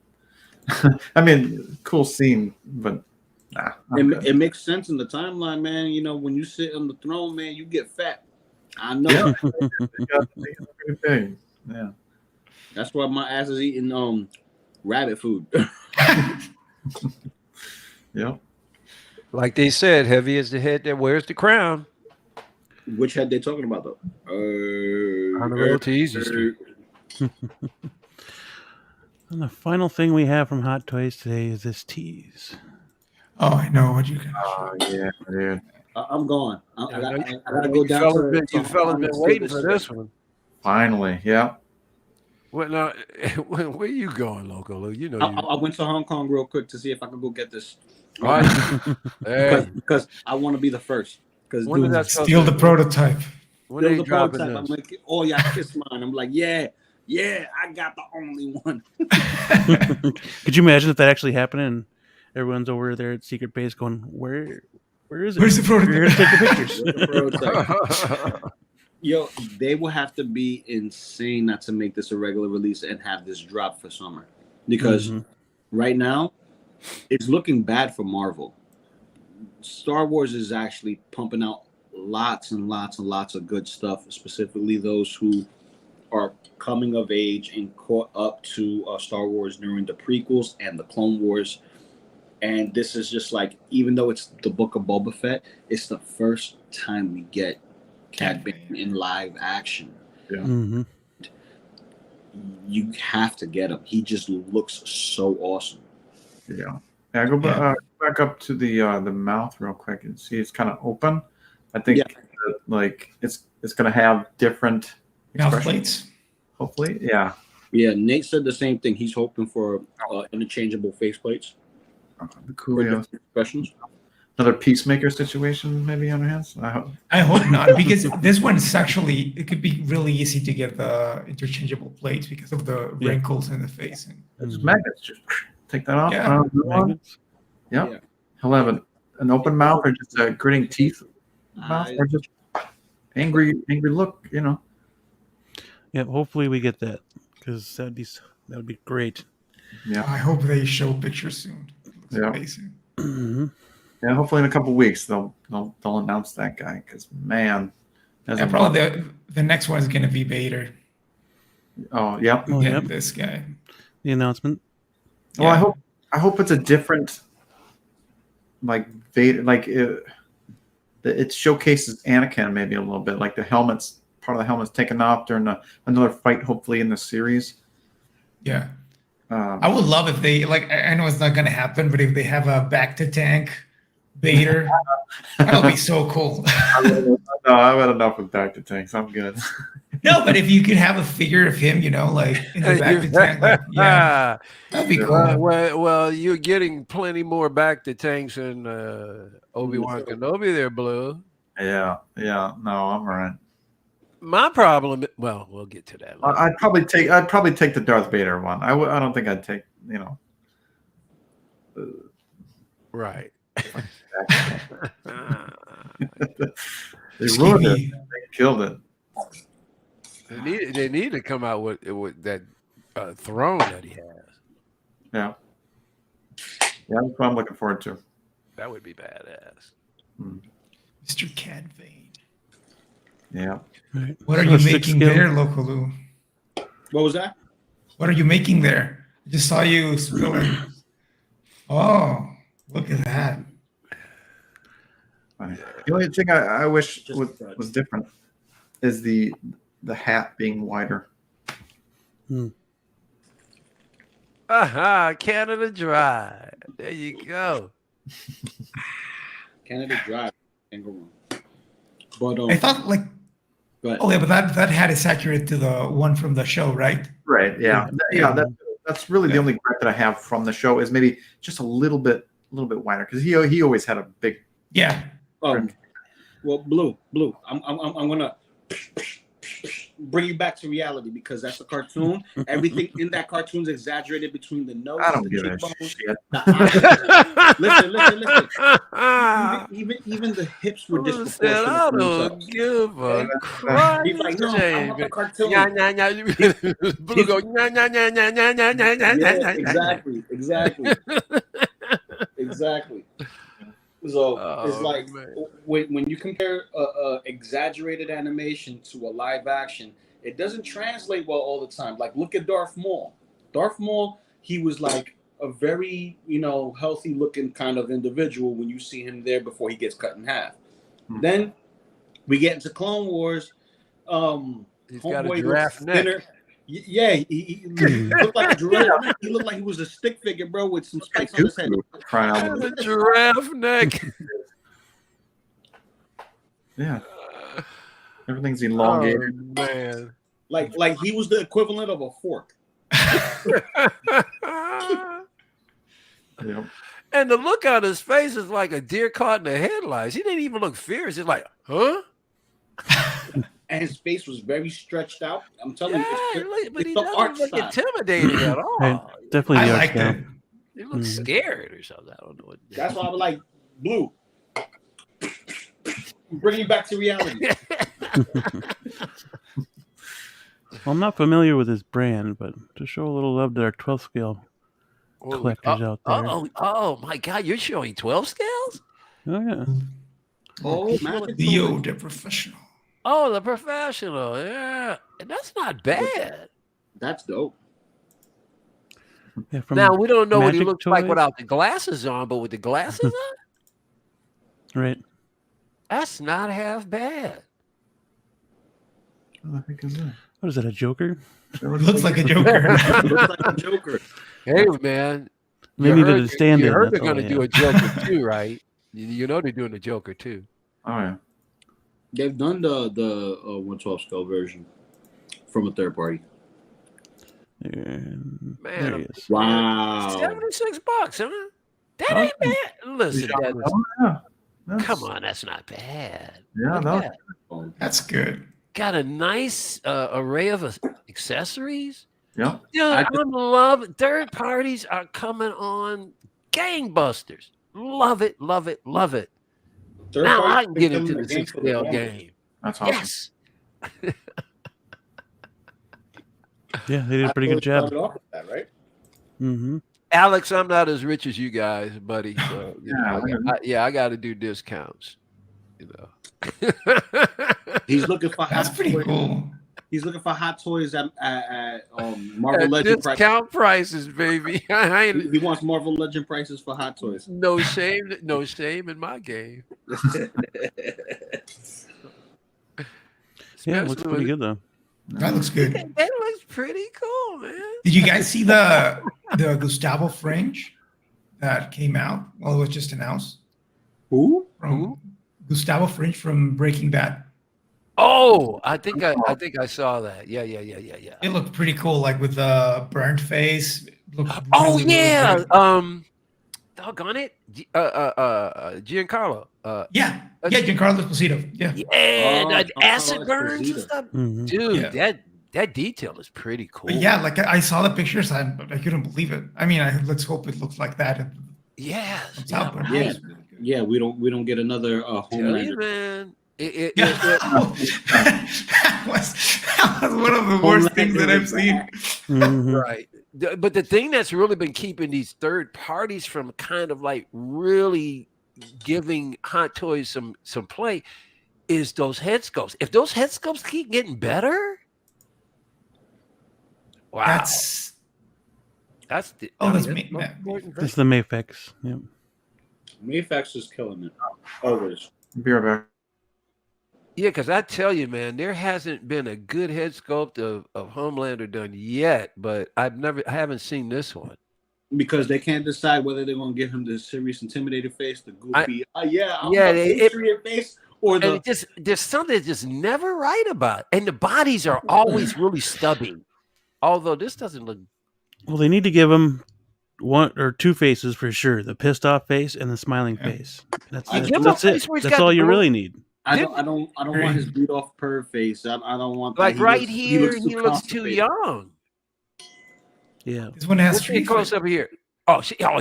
I mean, cool scene, but nah. I'm good. It makes sense in the timeline, man. You know, when you sit on the throne, man, you get fat. I know. Yeah. They got pretty big. Yeah. That's why my ass is eating rabbit food. Yep. Like they said, heavy is the head that wears the crown. Which head they talking about though? On the road to Easy Street. And the final thing we have from Hot Toys today is this tease. Oh, I know what you can. Oh yeah, dude. I'm gone. I gotta You go down to. You fellas been waiting for this one. Finally, yeah. Well, now, where you going, Loco? You know, I went to Hong Kong real quick to see if I could go get this. All right. Hey, Because I want to be the first. Because when did that supposed Steal to- the prototype. when they the dropping prototype. I'm this? like, oh yeah, I kissed mine. I'm like, yeah, I got the only one. Could you imagine if that actually happened and everyone's over there at Secret Base going, where is it? Where's the prototype? We're here to take the pictures. The prototype. Yo, they will have to be insane not to make this a regular release and have this drop for summer. Because right now, it's looking bad for Marvel. Star Wars is actually pumping out lots and lots and lots of good stuff, specifically those who are coming of age and caught up to Star Wars during the prequels and the Clone Wars. And this is just like, even though it's the Book of Boba Fett, it's the first time we get Cad Bane in live action. Yeah. You have to get him. He just looks so awesome. Yeah. Yeah, go back up to the mouth real quick and see it's kind of open. I think that, like it's gonna have different Mouth expressions, plates. hopefully. Yeah. Yeah, Nate said the same thing. He's hoping for interchangeable faceplates. Coolio. Expressions. Another Peacemaker situation maybe on our hands. I hope not, because this one is actually, it could be really easy to get the interchangeable plates because of the wrinkles in the face. It's magnets. Just take that off. Yeah. Magnets. Yeah. He'll have an open mouth or just a gritting teeth mouth or just angry look, you know. Yeah, hopefully we get that because that would be great. Yeah. I hope they show pictures soon. It looks Yeah. amazing. Yeah, hopefully in a couple of weeks they'll announce that guy because man, Yeah, probably the next one is going to be Vader. Oh yeah. Oh, Again, yep. this guy. The announcement. Well, Yeah. I hope it's a different like Vader, like it showcases Anakin maybe a little bit, like the helmet's part of the helmet's taken off during another fight, hopefully in the series. Yeah. I would love if they, like, I know it's not going to happen, but if they have a back to tank Vader, that would be so cool. No, I've had enough with back to tanks. I'm good. No, but if you could have a figure of him, you know, like in the back to tank, like, yeah, that'd be cool. Well, you're getting plenty more back to tanks than Obi-Wan Kenobi there, Blue. Yeah. No, I'm all right. My problem, well, we'll get to that later. I'd probably take the Darth Vader one. I don't think I'd take, you know. Right. They ruined it. They killed it. They need to come out with that throne that he has. Yeah. Yeah, that's what I'm looking forward to. That would be badass. Mr. Cad Bane. Yeah. Right. What are So you six making skill. there, Loco? What was that? What are you making there? I just saw you spilling. Oh, look at that. The only thing I wish was different is the hat being wider. Aha, Canada Dry. There you go. Canada Dry. Can't go wrong. But I thought, like, go ahead. oh yeah, but that hat is accurate to the one from the show, right? Right. Yeah. That's really the only gripe that I have from the show is maybe just a little bit wider because he always had a big. Yeah. Well, Blue, I'm gonna bring you back to reality because that's a cartoon. Everything in that cartoon is exaggerated between the nose, I don't the give a cheekbones, shit. the eyes. Listen. Even the hips were I disproportionate. don't give a crap. He's like, no, I want the cartoon. Blue go, Exactly. So it's Oh, like man. when you compare exaggerated animation to a live action, it doesn't translate well all the time. Like look at Darth Maul. Darth Maul, he was like a very, healthy looking kind of individual when you see him there before he gets cut in half. Then we get into Clone Wars. He's got a giraffe neck. Yeah, he looked like a giraffe neck. He looked like he was a stick figure, bro, with some spikes on his head. A giraffe neck. Yeah. Everything's elongated. Oh, man. Like he was the equivalent of a fork. Yep. And the look on his face is like a deer caught in the headlights. He didn't even look fierce. He's like, huh? And his face was very stretched out. I'm telling you, but he the art doesn't look style. intimidating at all. Right. Definitely I the art liked style. it. He looks scared or something. I don't know what. That's why I was like, Blue, bring you back to reality. Well, I'm not familiar with his brand, but to show a little love to our 12th scale collectors out there. Oh my God! You're showing 12 scales? Oh, yeah. Oh, Magic Leo, the professional. Oh, the professional. Yeah, and that's not bad. That's dope. Yeah, from Now we don't know what he Magic looks like Toys? without the glasses on, but with the glasses on, Right. that's not half bad. What the heck is that? What is that, a Joker? It looks like a Joker. Looks like a Joker. Hey man, Maybe you to heard, stand you in. heard that's they're all going to I do a have. Joker too, right? You know they're doing the Joker too. Oh, yeah. They've done the 112 scale version from a third party. There he is. Wow. $76, huh? That ain't bad. Listen, that, Oh, yeah. That's- come on, that's not bad. Yeah, Look that at was, that. That's good. Got a nice array of accessories. yeah. Dude, I'm loving. Third parties are coming on gangbusters. Love it, love it, love it. Third Now party I can get picked into them the game 6 for the scale long. game. That's awesome. Yes. Yeah, they did a pretty good job. Started off with that, right? Mm-hmm. Alex, I'm not as rich as you guys, buddy. So, I got to do discounts. You know. He's looking for That's hot pretty toys. cool. He's looking for hot toys at Marvel At Legend prices. discount prices, baby. I ain't, He wants Marvel Legend prices for hot toys. no shame in my game. Yeah, it looks Especially pretty with- good, though. That looks good. That looks pretty cool, man. Did you guys see the Gustavo Fringe that came out? Well, it was just announced. Who? From Gustavo Fringe from Breaking Bad. Oh, I think I saw that. Yeah. It looked pretty cool, like with the burnt face. It looked Oh really, really yeah. good. Doggone it. Giancarlo. Yeah, Giancarlo Esposito. Yeah. The Oh, acid burns and Esposito. stuff. Mm-hmm. Dude, Yeah. that detail is pretty cool. But yeah, like I saw the pictures, I couldn't believe it. I mean, let's hope it looks like that. Yes. Comes Yeah, out, but Yeah. it's really good. Yeah, we don't get another Tell you, Homelander. man. that was one of the worst things that I've seen. Mm-hmm. Right. But the thing that's really been keeping these third parties from kind of like really giving Hot Toys some play is those head sculpts. If those head sculpts keep getting better, wow. That's That's the that's most me. important It's thing. the Mayfix. Yep. Mayfax is killing it. Always. Be right back. Yeah, because I tell you, man, there hasn't been a good head sculpt of Homelander done yet, but I haven't seen this one. Because they can't decide whether they're going to give him the serious, intimidated face, the goofy, I'm Yeah, the Patriot face, or And the it just there's something that's just never right about it. And the bodies are always really stubby. Although this doesn't look Well, they need to give him one or two faces for sure: the pissed off face and the smiling Yeah. face. That's I it. give him That's a face it. where he's That's got all the you blue- really need. I don't want his beat off perv face. I don't want that. like right here, too he looks too constipated. young. Yeah. This one has Let's street get close fight. up here.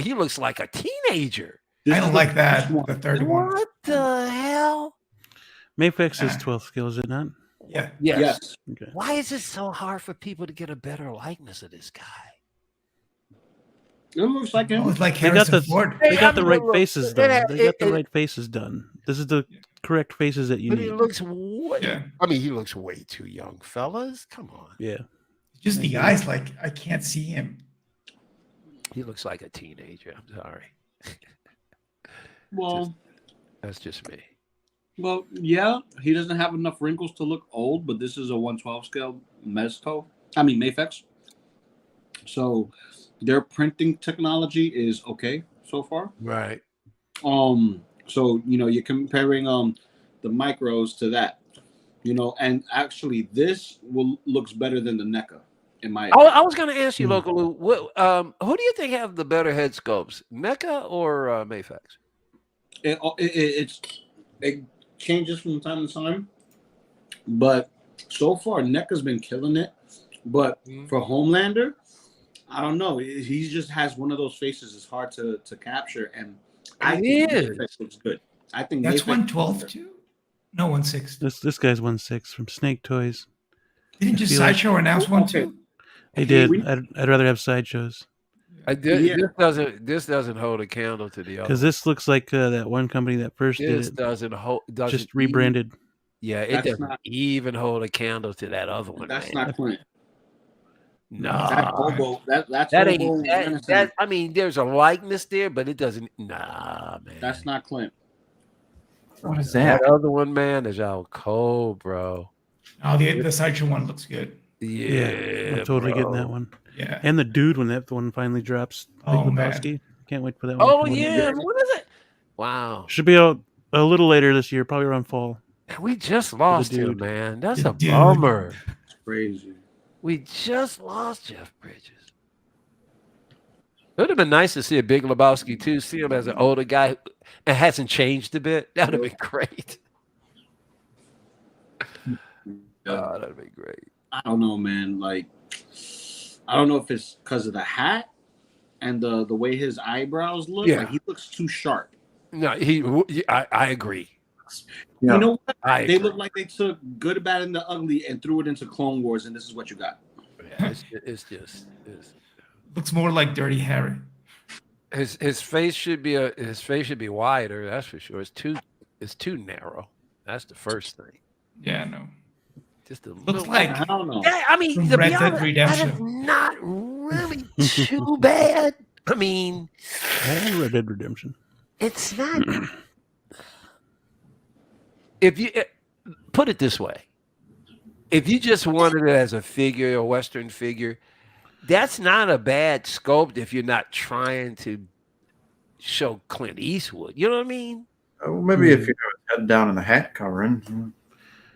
He looks like a teenager. This I is don't the like that. first one. The third one. What the hell? Mayfix is 12th skill, is it not? Yeah. Yes. Okay. Why is it so hard for people to get a better likeness of this guy? It looks like him. Oh, it's like They got Harrison the Ford. they got the right look, faces it- done. They got the it- right faces done. This is the correct faces that you But need. he looks way. Yeah. I mean, he looks way too young, fellas. Come on. Yeah. Just the eyes, like I can't see him. He looks like a teenager. I'm sorry. Well, That's just me. well, yeah, he doesn't have enough wrinkles to look old, but this is a 112 scale Mafex. So their printing technology is okay so far. Right. So you're comparing the micros to that, and actually this looks better than the NECA in my Oh, opinion. I was going to ask you, Local, who do you think have the better head sculpts, NECA or Mafex? It changes from time to time, but so far NECA's been killing it. But for Homelander, I don't know. He just has one of those faces. It's hard to capture, and I think Mafex looks good. I think That's Mafex 112 too. No, 160. This guy's 1/6 from Snake Toys. Didn't just Sideshow announce one too? They did. I'd rather have sideshows. This doesn't hold a candle to the other. Because this looks like that one company that first did it. Doesn't just rebranded. Yeah, it doesn't even hold a candle to that other one. That's not Clint. No, that's that Hobo. ain't that. I mean, there's a likeness there, but it doesn't. Nah, man. That's not Clint. What is that? That other one, man, is out cold, bro. Oh, the Sideshow one looks good. Yeah, I'm totally getting that one. Yeah. And the dude when that one finally drops. Oh, Big man. Lebowski. Can't wait for that one. Oh yeah, what is it? Wow. Should be out a little later this year, probably around fall. We just lost him, dude. man. That's The a dude. bummer. It's crazy. We just lost Jeff Bridges. It would have been nice to see a Big Lebowski too. See him as an older guy and hasn't changed a bit. That would have been great. Oh, that'd be great. I don't know, man. Like, I don't know if it's because of the hat and the way his eyebrows look. Yeah. Like, he looks too sharp. No, I agree. Yeah. You know what? I They agree. look like they took Good, Bad, and the Ugly and threw it into Clone Wars, and this is what you got. Yeah, it's Looks more like Dirty Harry. his face should be wider. That's for sure. It's too narrow. That's the first thing. Yeah, no. Just a Looks little. like I don't know. Yeah, I mean, From to Red be Dead honest, that is Redemption. not really too bad. I mean, And Red Dead Redemption. it's not. If you put it this way, if you just wanted it as a figure, a Western figure, that's not a bad sculpt if you're not trying to show Clint Eastwood. You know what I mean? Oh, maybe if you have his head down and the hat covering.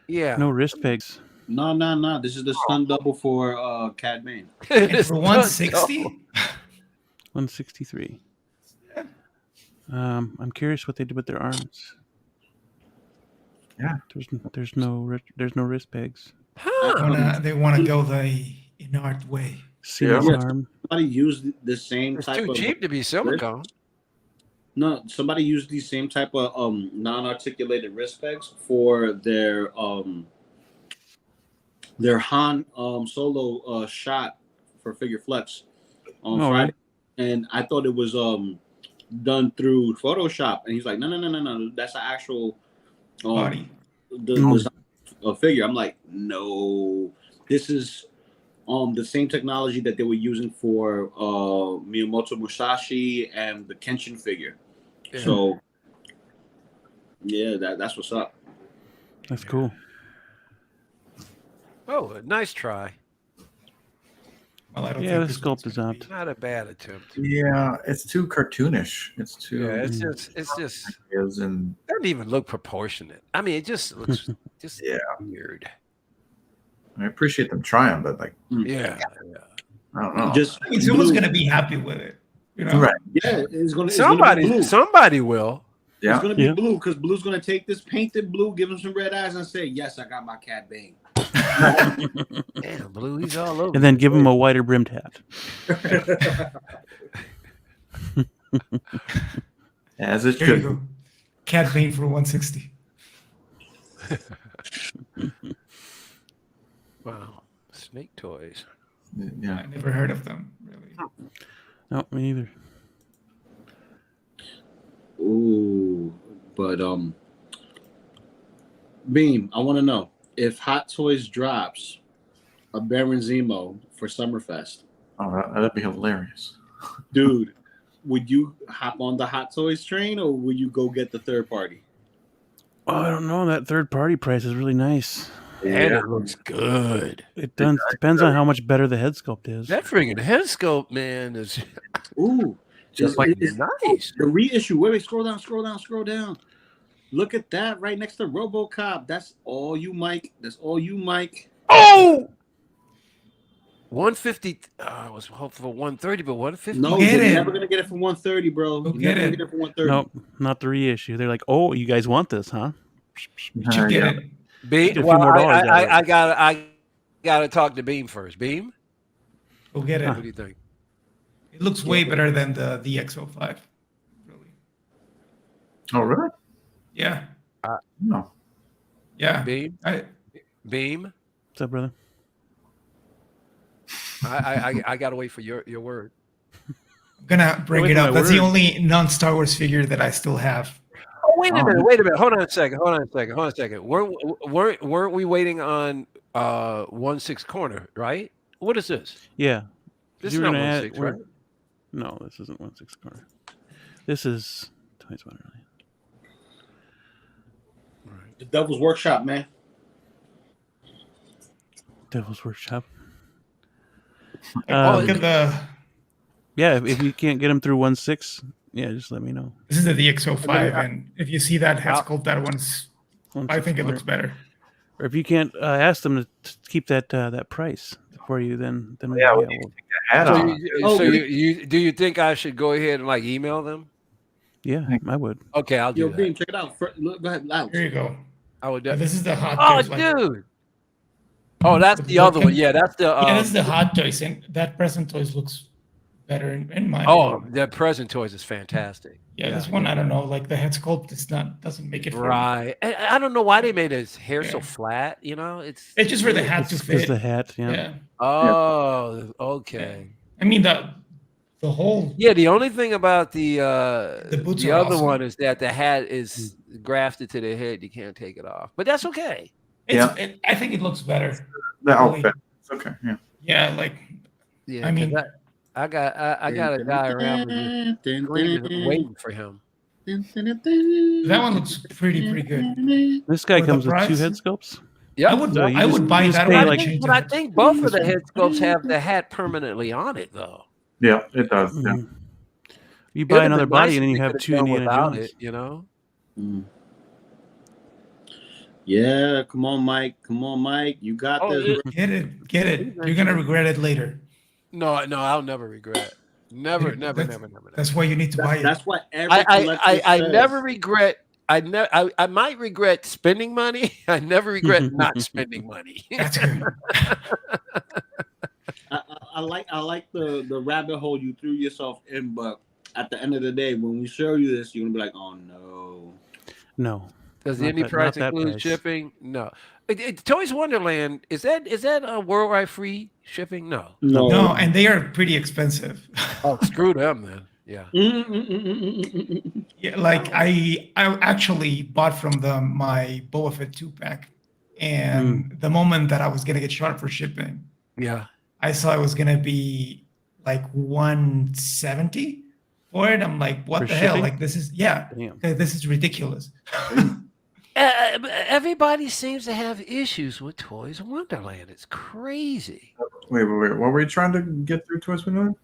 Yeah. No wrist pegs. No. This is the stunt double for Cad Bane. And for 160? 163. I'm curious what they did with their arms. Yeah. There's no wrist pegs. Huh. They want to go the inert way. Seamless Yeah. arm. Somebody used the same It's type too of cheap to be silicone. No, somebody used these same type of non-articulated wrist pegs for their Han Solo shot for Figure Flex on Oh, Friday, and I thought it was done through Photoshop, and he's like, no, that's an actual Body. design figure. I'm like, no, this is the same technology that they were using for Miyamoto Musashi and the Kenshin figure. Yeah. So yeah, that's what's up. That's cool. Oh, nice try. Well, I don't Yeah, think the this one's sculpt is gonna out. be- Not a bad attempt. Yeah, it's too cartoonish. It's too. Yeah, it's just Is and doesn't even look proportionate. I mean, it just looks just Yeah. weird. I appreciate them trying, but like Yeah. I don't know. Just I mean, someone's blue. going to be happy with it. You know? Right. Yeah, it's gonna be blue. Somebody will. Yeah. It's gonna be Yeah. blue because Blue's gonna take this painted blue, give him some red eyes, and say, "Yes, I got my Cad Bane." Damn, Blue, he's all over. And then give him a wider brimmed hat. As it There you should. go. Cat Bane for 160. Wow. Snake toys. Yeah. I never heard of them, really. No, me neither. Ooh, but Beam, I want to know if Hot Toys drops a Baron Zemo for Summerfest. Oh, that'd be hilarious. Dude, would you hop on the Hot Toys train or would you go get the third party? Oh, I don't know. That third party price is really nice. And it looks good. It does, depends on how much better the head sculpt is. That friggin' head sculpt, man, is Ooh, just like nice. The reissue. Wait, scroll down. Look at that right next to RoboCop. That's all you, Mike. Oh! 150. I was hoping for 130, but 150. No, Get you're it. never gonna get it for 130, bro. Go You're get never gonna it. get it for 130. Nope, not the reissue. They're like, oh, you guys want this, huh? You should get it. Beam. Get a few Well, more dollars out of it. I gotta talk to Beam first. Beam, Go get it. what do you think? It looks way better than the DX05. Really. Oh, really? Yeah. No. Yeah. Beam, Beam. What's up, brother? I gotta wait for your word. I'm gonna bring Wait it for up. my That's the word. only non-Star Wars figure that I still have. Oh, wait a minute. Hold on a second. Weren't we waiting on 1/6 corner, right? What is this? Yeah. This You is were not gonna 1/6, right? No, this isn't 1/6 corner. This is Toys Wonderland. The Devil's Workshop, man. Devil's Workshop. Look at the. Yeah, if you can't get them through 1/6, yeah, just let me know. This is the DX05, and if you see that head Wow. sculpt, that one's. 1/6 I think it corner. looks better. Or if you can't ask them to keep that that price for you, then Yeah, we'll, Hat So, on. do you think I should go ahead and like email them? yeah, I would. Okay, I'll do Yo, that. Beam, check it out. Look, go ahead, Alex. Here you go. I would. This is the hot Oh, toys. Like, dude. Oh, that's the other one. Yeah, that's the. yeah, this is the hot toys, and that present toys looks better in my Oh, opinion. that present toys is fantastic. Yeah, this one I don't know. Like the head sculpt, doesn't make it for me. Right. I don't know why they made his hair so Yeah. flat. You know, it's It's just for the hat to It's because fit. the hat, yeah. Yeah. Oh, okay. I mean the whole. Yeah, the only thing about the boots the are other awesome. one is that the hat is grafted to the head. You can't take it off, but that's okay. I think it looks better. The outfit. It's okay. Yeah. Yeah, like Yeah, I mean- 'cause I got a guy around me waiting for him. that one looks pretty good. This guy For the comes with 2 price? head sculpts. Yeah, I would So you I just- would buy you just that pay one. like- and change but I it. think both of the head sculpts have the hat permanently on it, though. Yeah, it does. Yeah. Mhm. You It buy would've another been body nice and then if you they have could've 2 done Indiana without Jones. it, you know. Yeah, come on, Mike. You got Oh, this. Get it. You're gonna regret it later. No, I'll never regret. Never. That's why you need to buy it. That's what every I collector says. never regret. I might regret spending money. I never regret not spending money. That's good. I like the rabbit hole you threw yourself in, but at the end of the day, when we show you this, you're gonna be like, oh no. No. Does Not any that- price not that include price. shipping? No. Toys Wonderland is that a worldwide free shipping? No. No, and they are pretty expensive. Oh, screw them then. Yeah. Yeah, like I actually bought from them my Boba Fett 2-pack, and the moment that I was gonna get shot for shipping, Yeah. I saw it was gonna be like 170 for it. I'm like, what For the hell? shipping? Like this is Damn. this is ridiculous. Everybody seems to have issues with Toys Wonderland. It's crazy. Wait. What were you trying to get through Toys Wonderland?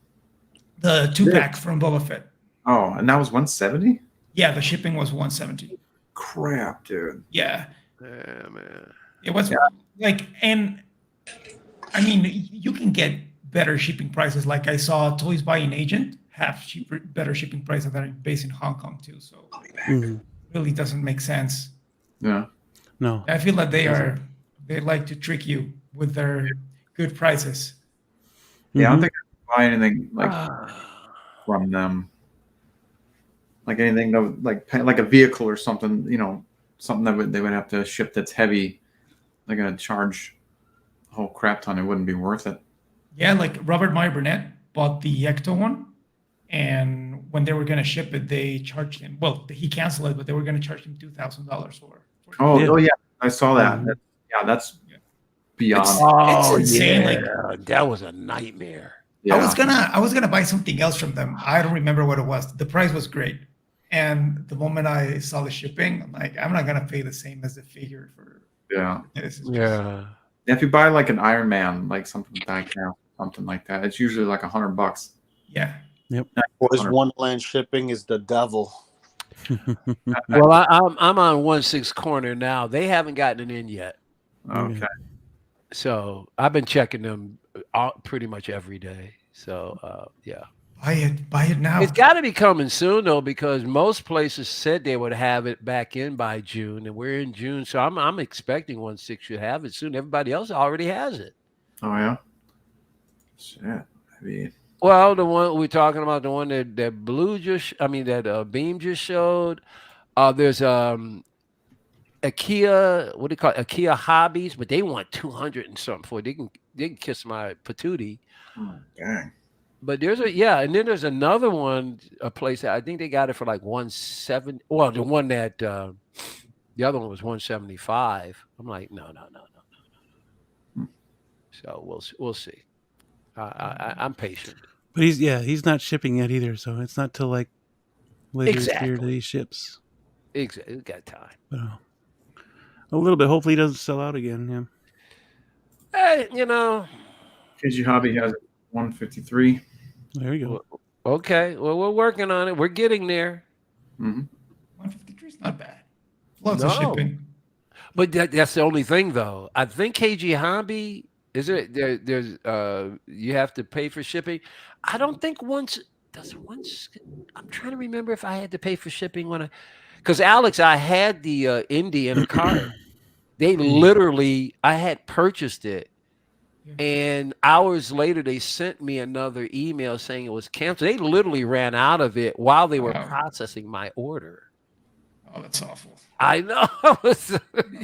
The 2-pack from Boba Fett. Oh, and that was 170? Yeah, the shipping was 170. Crap, dude. Yeah, Yeah, man. it was like, and I mean, you can get better shipping prices. Like I saw Toys Buying Agent have better shipping prices that are based in Hong Kong too. So Mhm. really doesn't make sense. Yeah. No. I feel that they like to trick you with their good prices. Yeah, I Mhm. don't think I buy anything like from them. Like anything that would, like a vehicle or something, something that they would have to ship that's heavy. They're gonna charge a whole crap ton. It wouldn't be worth it. Yeah, like Robert Meyer Burnett bought the Ecto one, and when they were going to ship it, they charged him. Well, he canceled it, but they were going to charge him $2,000 for it. Oh Yeah. yeah, I saw that. That's beyond. It's insane. Like that was a nightmare. Yeah. I was gonna buy something else from them. I don't remember what it was. The price was great, and the moment I saw the shipping, I'm like, I'm not gonna pay the same as the figure for. Yeah. This is just- Yeah. If you buy like an Iron Man, like something diecast, something like that, it's usually like $100. yeah. Boys, Wonderland shipping is the devil. Well, I'm on 1/6 corner now. They haven't gotten it in yet, Okay. so I've been checking them pretty much every day. So yeah, Buy it now. it's got to be coming soon though, because most places said they would have it back in by June, and we're in June, so I'm expecting 1/6 should have it soon. Everybody else already has it. Oh yeah. Shit. I mean, Well, the one we're talking about, the one that Blue just, I mean that Beam just showed. There's IKEA, what do you call it? IKEA Hobbies, but they want 200 and something for it. They can kiss my patootie. dang. But there's and then there's another one, a place that I think they got it for like 170. Well, the one that the other one was 175. I'm like, no. So we'll see. I'm patient. But he's not shipping yet either, so it's not till like later this year that Exactly. he ships. Exactly, we got time. But, a little bit. Hopefully, he doesn't sell out again. Yeah. Hey, KG Hobby has 153. There you go. okay. Well, we're working on it. We're getting there. Mm-hmm. 153 is not bad. Lots No. of shipping. But that's the only thing, though. I think KG Hobby there's you have to pay for shipping. I don't think once. I'm trying to remember if I had to pay for shipping because Alex, I had the Indie in a cart. They literally, I had purchased it, and hours later they sent me another email saying it was canceled. They literally ran out of it while they were Wow. processing my order. Oh, that's awful. I know.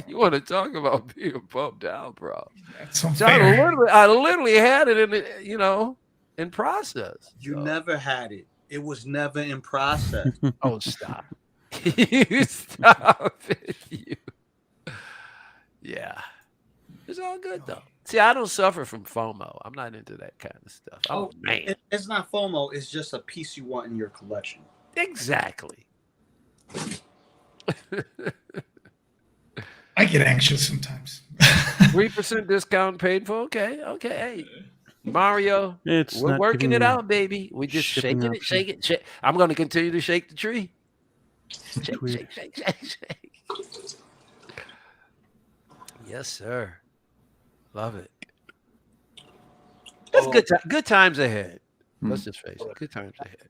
You want to talk about being bummed out, bro? That's So unfair. I literally had it in process. You So- never had it. It was never in process. Oh, stop! You stop it, you. Yeah, it's all good though. See, I don't suffer from FOMO. I'm not into that kind of stuff. Oh man, It's not FOMO. It's just a piece you want in your collection. exactly. I get anxious sometimes. 3% discount paid for. Okay. Hey, Mario, It's we're not working giving it you out, baby. We just shipping shaking it, option. shake it. I'm going to continue to shake the tree. Shake, weird. shake. Yes, sir. Love it. It's good times ahead. Let's just face it. Good times ahead.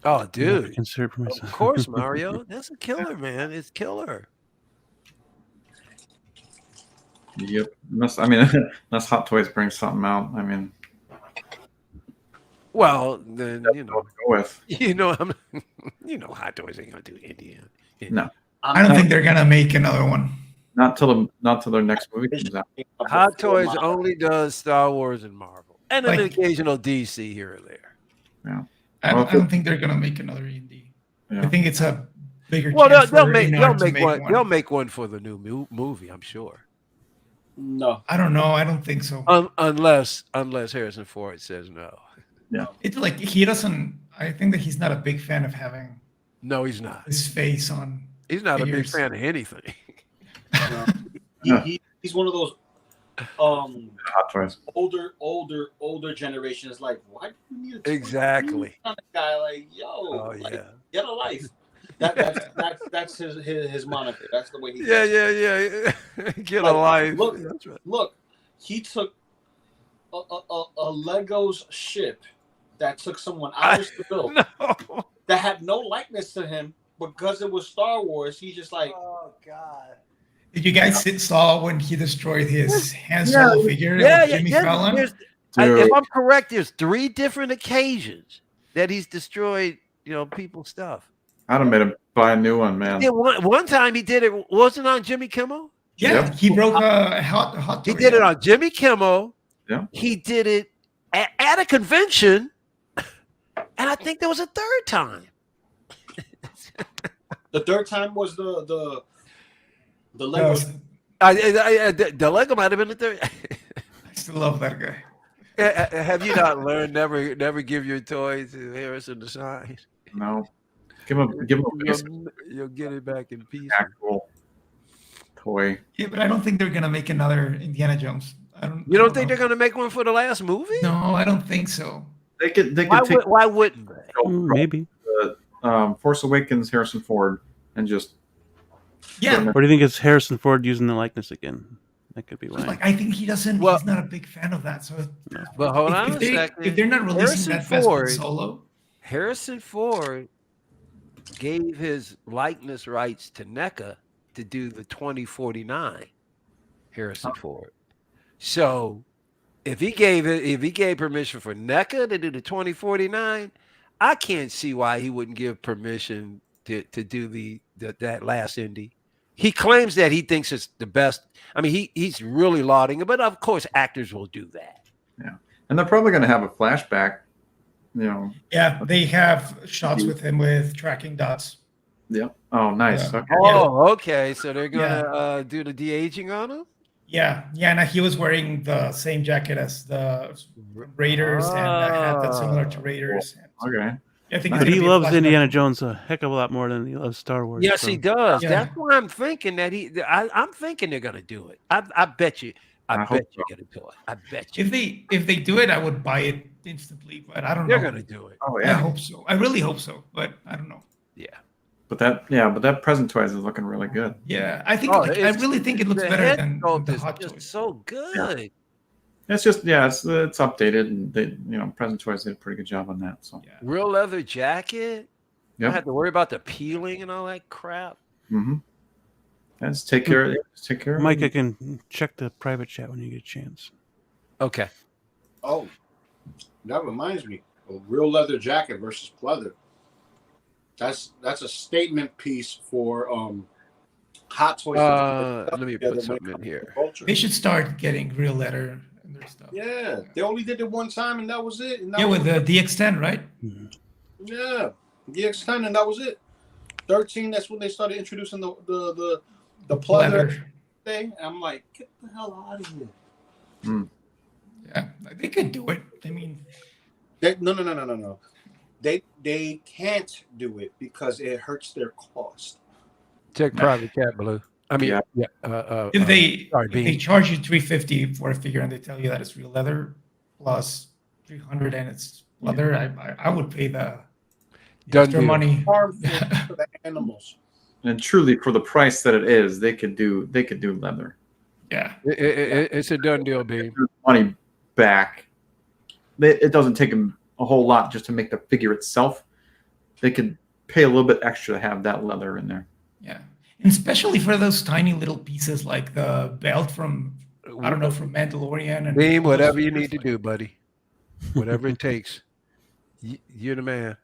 Oh, dude. Insert for Of myself. course, Mario. That's a killer, man. It's killer. Yep. Unless Hot Toys brings something out. I mean, Well, then that's what to go with. Hot Toys ain't gonna do Indian. No, I don't think they're gonna make another one. not till their next movie comes out. Hot Toys only does Star Wars and Marvel, and an Like- occasional DC here or there. Yeah. I Well, don't think they're gonna make another indie. Yeah. I think it's a bigger. Well, chance they'll for make A&R to one. one. They'll make one for the new movie, I'm sure. No. I don't know. I don't think so. Unless Harrison Ford says no. It's like he doesn't. I think that he's not a big fan of having No, he's not. his face on. He's not a big Figures. fan of anything. No. He's one of those Hot Toys. older generation is like, why do you need a Exactly. kind of guy like Oh like, yeah. get a life? That's his moniker. That's the way he Yeah. Get a life. Look, That's right. look, he took a Legos ship that took someone hours to build No. that had no likeness to him because it was Star Wars. He's just like, Oh God. Did you guys saw when he destroyed his Han Solo figure with Jimmy Fallon? If Dude. I'm correct, there's 3 different occasions that he's destroyed, people's stuff. I'd have made him buy a new one, man. Yeah, one time he did it. Wasn't on Jimmy Kimmel. Yeah, Yep. he broke a hot. He toy. did it on Jimmy Kimmel. Yeah. He did it at a convention, and I think there was a third time. the third time was the That Lego. was, The Lego might have been the third. I still love that guy. Have you not learned never give your toy to Harrison to sign? No, give him a basic You'll get it back in pieces. actual toy. Yeah, but I don't think they're gonna make another Indiana Jones. You don't think they're going to make one for the last movie? No, I don't think so. They could take Why wouldn't they? Maybe. Force Awakens Harrison Ford and just Yeah, Or do you think it's Harrison Ford using the likeness again? That could be why. like I think he doesn't. Well- he's not a big fan of that. So, But hold on a if second. they're not releasing Harrison that Bespin Ford- Solo, Harrison Ford gave his likeness rights to NECA to do the 2049 Harrison Ford. So if he gave permission for NECA to do the 2049, I can't see why he wouldn't give permission to do that last Indy. He claims that he thinks it's the best. I mean, he's really lauding it, but of course actors will do that. and they're probably going to have a flashback. yeah, they have shots with him with tracking dots. Yeah. Oh, nice. Yeah. Okay. Oh, okay. So they're gonna do the de-aging on him? Yeah, and he was wearing the same jacket as the Raiders and a hat that's similar to Raiders. Okay. I think it's But gonna he be a loves flashback. Indiana Jones a heck of a lot more than he loves Star Wars. Yes, so- he does. Yeah. That's why I'm thinking that I'm thinking they're gonna do it. I bet you. I hope bet you're so. gonna do it. I bet you. If they do it, I would buy it instantly. But I don't They're know. gonna do it. Oh I yeah. hope so. I really hope so. But I don't know. Yeah. But that present toys is looking really good. Yeah, I think Oh, I it's- really think it looks the better head than sculpt the is Hot just Toys. so good. It's just it's updated and they present toys did a pretty good job on that. So Yeah. Real leather jacket. Yep. I had to worry about the peeling and all that crap. just take care of it. Just take care of Mike, I it. can check the private chat when you get a chance. Okay. Oh, that reminds me. A real leather jacket versus pleather. That's a statement piece for Hot Toys. Let me put something in here. They should start getting real letter in their stuff. Yeah, they only did it one time and that was it. And that Yeah, was, with the DX10, right? yeah, DX10 and that was it. 13, that's when they started introducing the pleather Leather. thing. I'm like, get the hell out of here. Yeah, they could do it. I mean, No. They can't do it because it hurts their cost. Check private chat, Blue. I mean, Yeah. if they sorry, if they Bean. charge you $350 for a figure and they tell you that it's real leather plus $300 and it's leather, I would pay the Done extra deal. money. Harmful for the animals. And truly, for the price that it is, they could do leather. Yeah, It's a done deal, Bean. Money back. It doesn't take them a whole lot just to make the figure itself. They could pay a little bit extra to have that leather in there. yeah, and especially for those tiny little pieces like the belt from I don't know from Mandalorian and Beam, all those whatever you figures, need to do, buddy. Whatever it takes. You're the man.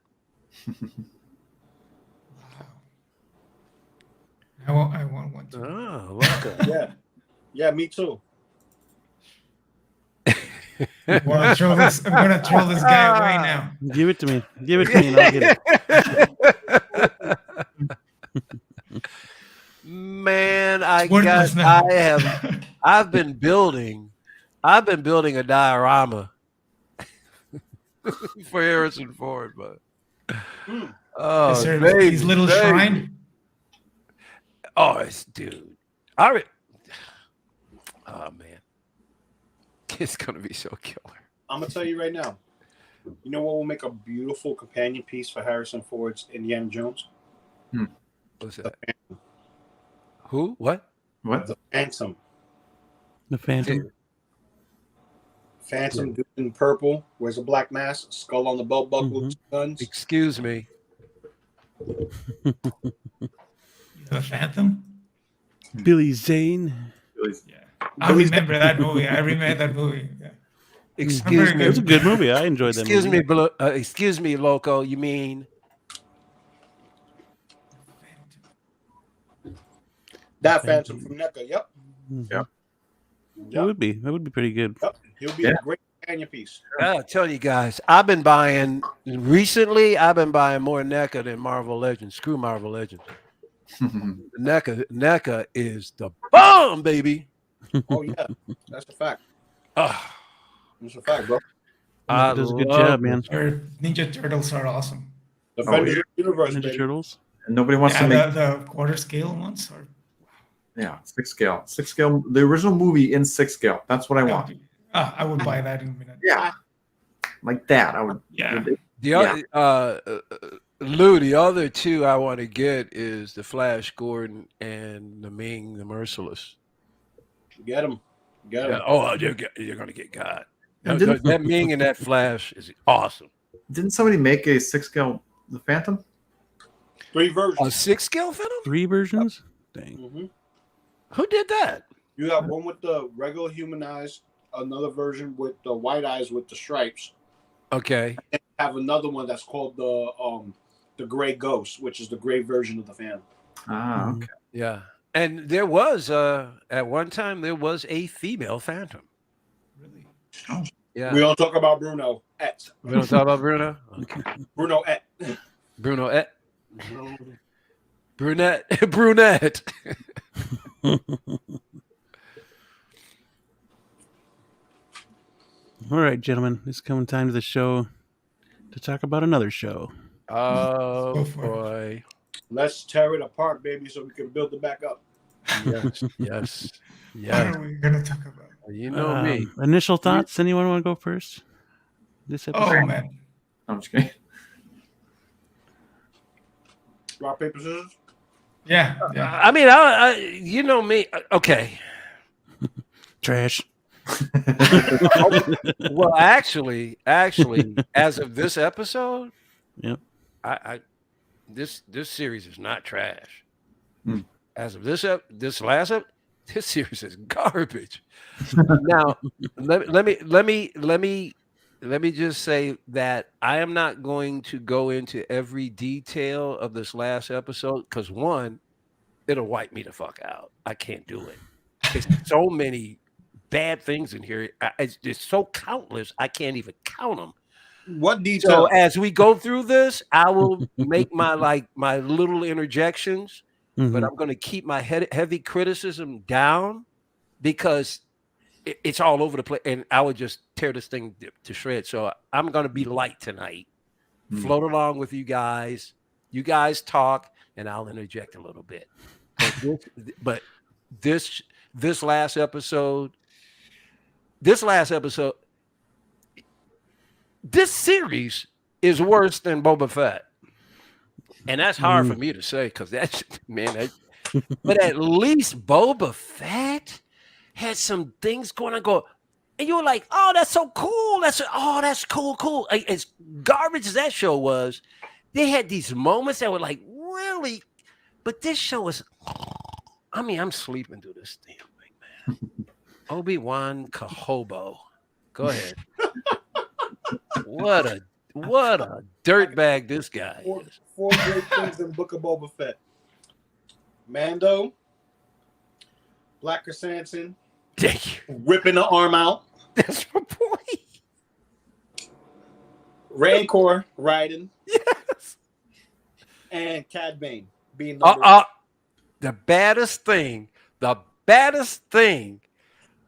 Wow. I want one too. Oh, welcome. Yeah, me too. I'm gonna throw this guy away now. Give it to me. Give it to me and I'll get it. Man, It's worthless now. I've been building a diorama for Harrison Ford, but oh, Is there baby, his little baby. shrine? Oh, dude. Oh man, it's gonna be so killer. I'm gonna tell you right now. You know what will make a beautiful companion piece for Harrison Ford's Indiana Jones? What's that? Who? What? What? The Phantom. The Phantom. Phantom dude in purple, wears a black mask, skull on the belt buckle, with guns. Excuse me. The Phantom? Billy Zane. Yeah. I remember that movie. Yeah. Excuse very me. It was a good movie. I enjoyed that Excuse movie. me, excuse me, Loco. You mean That Phantom from NECA. Yep. Yeah. It would be. That would be pretty good. Yep. He'll be Yeah. a great companion piece. I'll tell you guys, I've been buying more NECA than Marvel Legends. Screw Marvel Legends. NECA is the bomb, baby. Oh yeah, that's a fact. Ah, That's a fact, bro. I Does a good love job, man. this. Or Ninja Turtles are awesome. Defenders yeah. of the universe, Ninja baby. Turtles. And nobody wants Yeah, to make the quarter scale ones are. yeah 6 scale. 6 scale. The original movie in 6 scale. That's what I want. I would buy that in a minute. Yeah, like that. I would. Yeah. The other, Lou, the other two I want to get is the Flash Gordon and the Ming the Merciless. Get him. Get him. Yeah, oh, you're gonna get God. And didn't- That Ming and that Flash is awesome. Didn't somebody make a 6 scale The Phantom? 3 versions. A 6 scale film? 3 versions. Dang. Mhm. Who did that? You have one with the regular human eyes, another version with the white eyes with the stripes. Okay. And have another one that's called the Gray Ghost, which is the gray version of the Phantom. Ah, okay. Yeah. And there was at one time there was a female Phantom. Really? Yeah. We don't talk about Bruno Et. We don't talk about Bruno. Okay. Bruno Et. Bruno Et. Brunette. All right, gentlemen, it's coming time to the show to talk about another show. Oh Go for it. boy. Let's tear it apart, baby, so we can build it back up. Yes. What Yes. are we gonna talk about? You know me. Initial thoughts? Anyone want to go first? This episode? Oh man. I'm just kidding. Rock, paper, scissors? Yeah. Yeah. I mean, I you know me. Okay. Trash. Well, actually, as of this episode, Yep. This series is not trash. Hmm. As of this series is garbage. Now, let me just say that I am not going to go into every detail of this last episode because one, it'll wipe me the fuck out. I can't do it. There's so many bad things in here. It's so countless. I can't even count them. What detail? So as we go through this, I will make my little interjections, but I'm going to keep my heavy criticism down because it's all over the place, and I would just tear this thing to shreds. So I'm going to be light tonight, float along with you guys. You guys talk, and I'll interject a little bit. But this last episode, this series is worse than Boba Fett. And that's hard for me to say because that's, man, but at least Boba Fett had some things going on. And you were like, oh, that's so cool. That's cool. As garbage as that show was, they had these moments that were like, really? But this show is, I mean, I'm sleeping through this damn thing, man. Obi-Wan Kahobo. Go ahead. What a dirtbag this guy is. 4 great things in Book of Boba Fett. Mando, Black Chrysanthemum, whipping the arm out. That's my point. Rancor riding. Yes. And Cad Bane being the baddest thing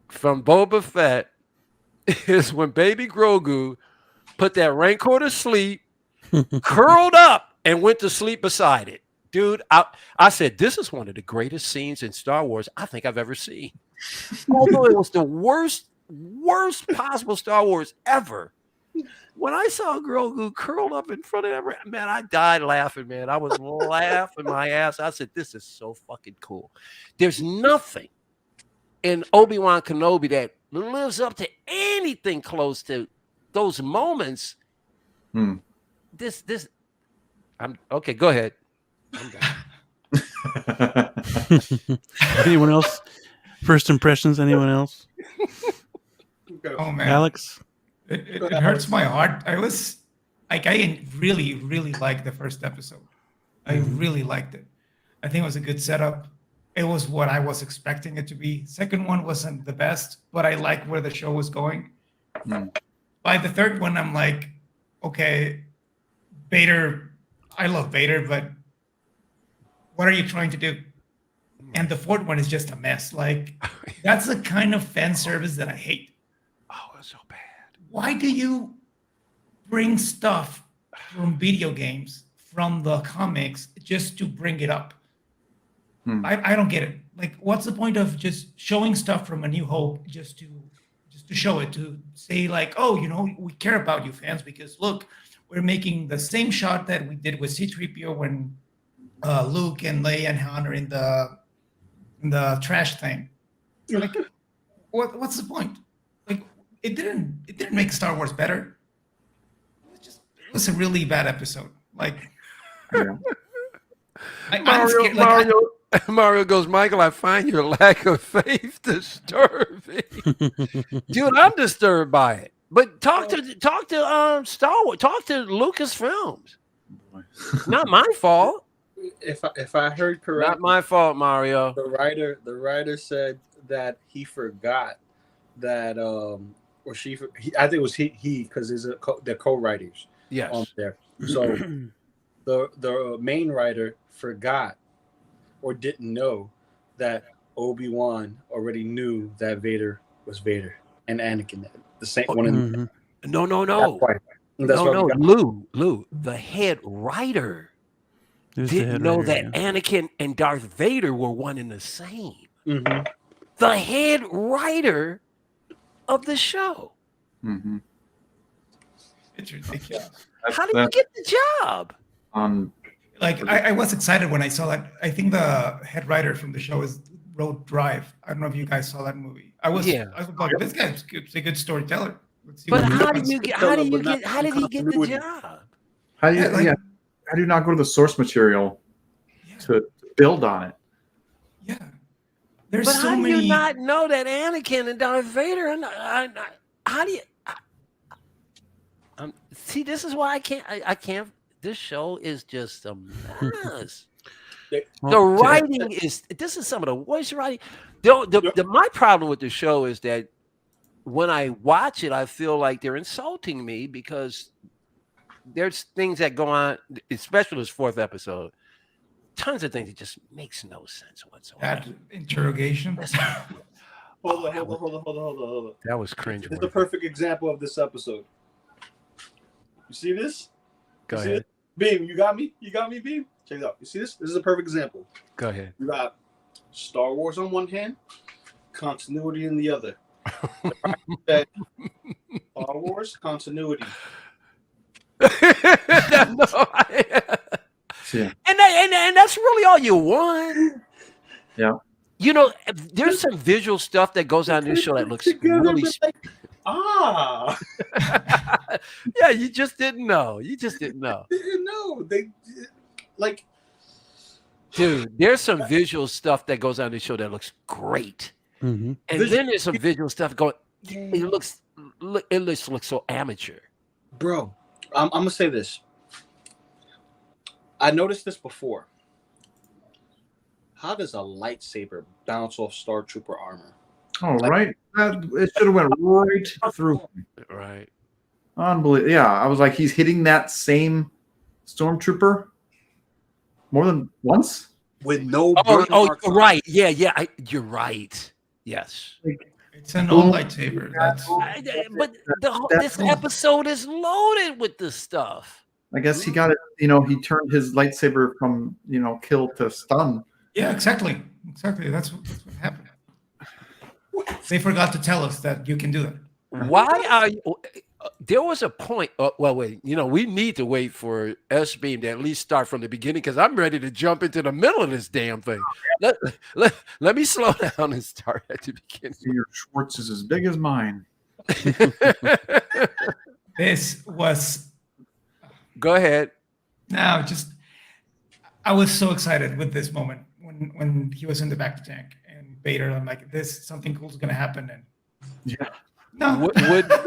from Boba Fett is when Baby Grogu put that Rancor to sleep, curled up, and went to sleep beside it. Dude, I said, this is one of the greatest scenes in Star Wars I think I've ever seen. Although it was the worst possible Star Wars ever. When I saw Grogu curled up in front of that, man, I died laughing, man. I was laughing my ass. I said, this is so fucking cool. There's nothing in Obi-Wan Kenobi that lives up to anything close to those moments. I'm okay. Go ahead. I'm done. Anyone else? First impressions? Anyone else? Oh man. Alex? It hurts my heart. I really, really liked the first episode. I really liked it. I think it was a good setup. It was what I was expecting it to be. Second one wasn't the best, but I like where the show was going. By the third one, I'm like, okay, Vader. I love Vader, but what are you trying to do? And the fourth one is just a mess. Like, that's the kind of fan service that I hate. Oh, it's so bad. Why do you bring stuff from video games, from the comics, just to bring it up? I don't get it. Like, what's the point of just showing stuff from A New Hope just to show it, to say like, oh, you know, we care about you fans because look, we're making the same shot that we did with C-3PO when Luke and Leia and Han are in the trash thing. Like, what's the point? Like, it didn't make Star Wars better. It was a really bad episode. Like, Yeah. I'm scared, like, Mario goes, Michael, I find your lack of faith disturbing. Dude, I'm disturbed by it. But talk to Star Wars, talk to Lucasfilms. Not my fault. If I heard correctly, Not my fault, Mario. the writer said that he forgot that or she I think it was he because they're co-writers Yes. on there. So the main writer forgot or didn't know that Obi-Wan already knew that Vader was Vader and Anakin the same one. In No. That's why we got- Lou, the head writer Who's the didn't head know writer, that yeah. Anakin and Darth Vader were one and the same. Mhm. The head writer of the show. Mm-hmm. it's ridiculous. How did you get the job? Like, I was excited when I saw that. I think the head writer from the show is Road Drive. I don't know if you guys saw that movie. I was like, this guy's good. He's a good storyteller. Let's see But what he how does. did you get? How did he get the job? How do you, Yeah, like- how do you not go to the source material to build on it? Yeah. There's But so how do many. you not know that Anakin and Darth Vader? How do you? See, this is why I can't. This show is just a mess. The writing is. This is some of the worst writing. My problem with the show is that when I watch it, I feel like they're insulting me because there's things that go on, especially this fourth episode. Tons of things that just makes no sense whatsoever. That interrogation. Hold on. That was cringe. This is the perfect example of this episode. You see this? Go You see ahead. this? Beam, you got me? You got me, Beam? Check it out. You see this? This is a perfect example. Go ahead. You got Star Wars on one hand, continuity in the other. Star Wars, continuity. Yeah. And that's really all you want. Yeah. You know, there's some visual stuff that goes on in this show that looks really. Yeah, you just didn't know. Didn't know. They like, Dude, there's some visual stuff that goes on in this show that looks great, Mhm. and then there's some visual stuff going. It looks so amateur. bro. I'm gonna say this. I noticed this before. How does a lightsaber bounce off Star Trooper armor? Oh, right. It should have went right through. Right. Unbelievable. Yeah, I was like, he's hitting that same stormtrooper more than once. With no Oh, burn marks on it. right. Yeah. You're right. Yes. It's an old lightsaber. That's But this episode is loaded with this stuff. I guess he got it. He turned his lightsaber from kill to stun. yeah, exactly. That's what happened. They forgot to tell us that you can do that. Why are you? There was a point. Well, wait. We need to wait for S-Beam to at least start from the beginning because I'm ready to jump into the middle of this damn thing. Let me slow down and start at the beginning. Your Schwartz is as big as mine. This was Go ahead. I was so excited with this moment when he was in the back tank and Vader. I'm like, something cool is gonna happen. And Yeah. no,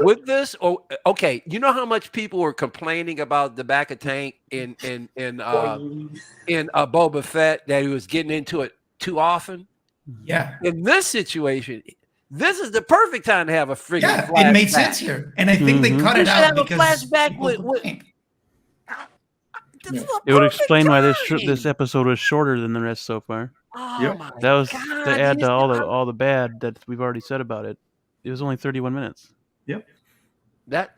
Would this? Oh, okay. You know how much people were complaining about the back of tank in Boba Fett that he was getting into it too often. yeah, In this situation, this is the perfect time to have a freaking yeah, flashback. it made sense here, and I think they cut You it should out have a because flashback people with- complained. This is a It would perfect explain why time. this episode was shorter than the rest so far. Oh Yep. my That was God! to add to yes, all the bad that we've already said about it. It was only 31 minutes. That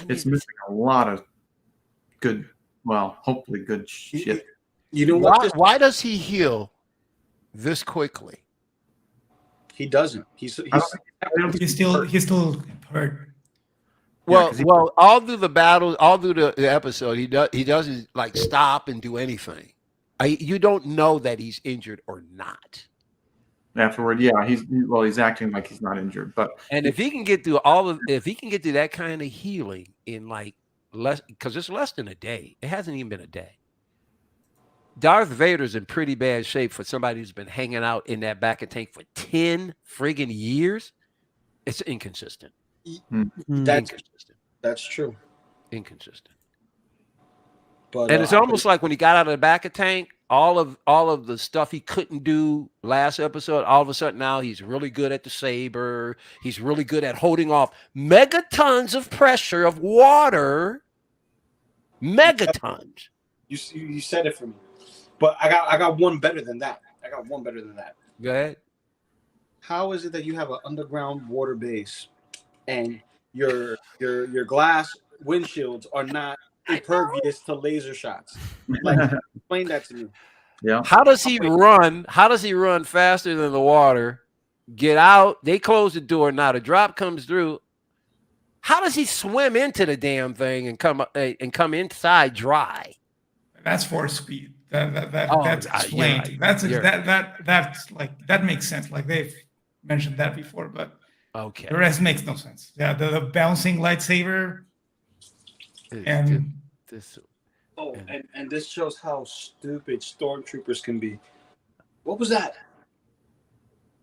It's missing a lot of good, well, hopefully good shit. You know what? Why does he heal this quickly? He doesn't. He's I don't think He's still hurt. well, 'cause he- well, all through the battle, all through the episode, he doesn't like stop and do anything. You don't know that he's injured or not. afterward, yeah, he's acting like he's not injured, but And if he can get through that kind of healing in like less, because it's less than a day. It hasn't even been a day. Darth Vader's in pretty bad shape for somebody who's been hanging out in that back of tank for 10 friggin' years. It's inconsistent. That's Inconsistent. that's true. Inconsistent. But And it's almost like when he got out of the back of tank, all of the stuff he couldn't do last episode, all of a sudden now he's really good at the saber. He's really good at holding off megatons of pressure of water. Megatons. you said it for me. But I got one better than that. Go ahead. How is it that you have an underground water base and your glass windshields are not impervious to laser shots? Like, explain that to me. yeah, How does he run? How does he run faster than the water? Get out. They close the door. Now the drop comes through. How does he swim into the damn thing and come inside dry? That's force speed. That's you're explained. right. That's like that makes sense. Like they've mentioned that before, but Okay. the rest makes no sense. Yeah, the bouncing lightsaber and This- Oh, and this shows how stupid stormtroopers can be. What was that?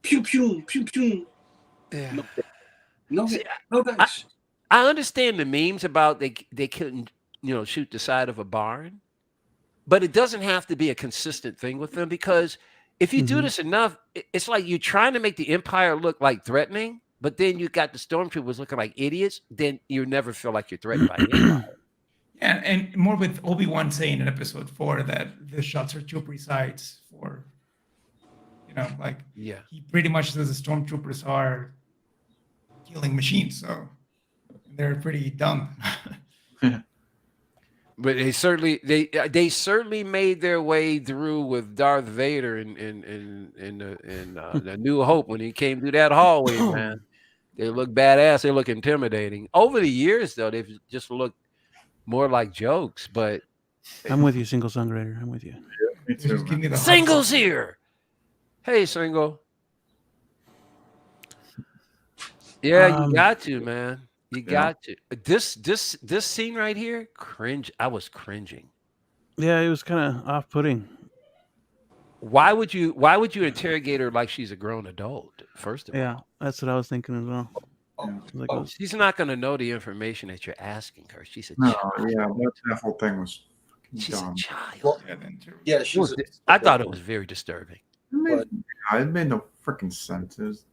Pew pew pew pew. yeah. No, See, no dice. I understand the memes about they couldn't shoot the side of a barn, but it doesn't have to be a consistent thing with them, because if you do this enough, it's like you're trying to make the Empire look like threatening, but then you got the stormtroopers looking like idiots. Then you never feel like you're threatened by the Empire. and more with Obi-Wan saying in episode 4 that the shots are too precise for, like Yeah. he pretty much says the stormtroopers are killing machines, so they're pretty dumb. But they certainly made their way through with Darth Vader in the New Hope when he came through that hallway, man. They look badass. They look intimidating. Over the years, though, they've just looked more like jokes. But I'm with you, Single Sun Raider. I'm with you. me too. Just give me the hot Single's sauce. here. Hey, Single. Yeah, you got to, man. You got to. This scene right here, cringe. I was cringing. Yeah, it was kind of off-putting. Why would you interrogate her like she's a grown adult? First of all. Yeah, that's what I was thinking as well. I was like, oh, She's not going to know the information that you're asking her. She's a No, child. yeah, that whole thing was She's dumb. a child. Well, Yeah, then too. Yeah, It she's. was- I thought it was very disturbing. It made no freaking sense. It was-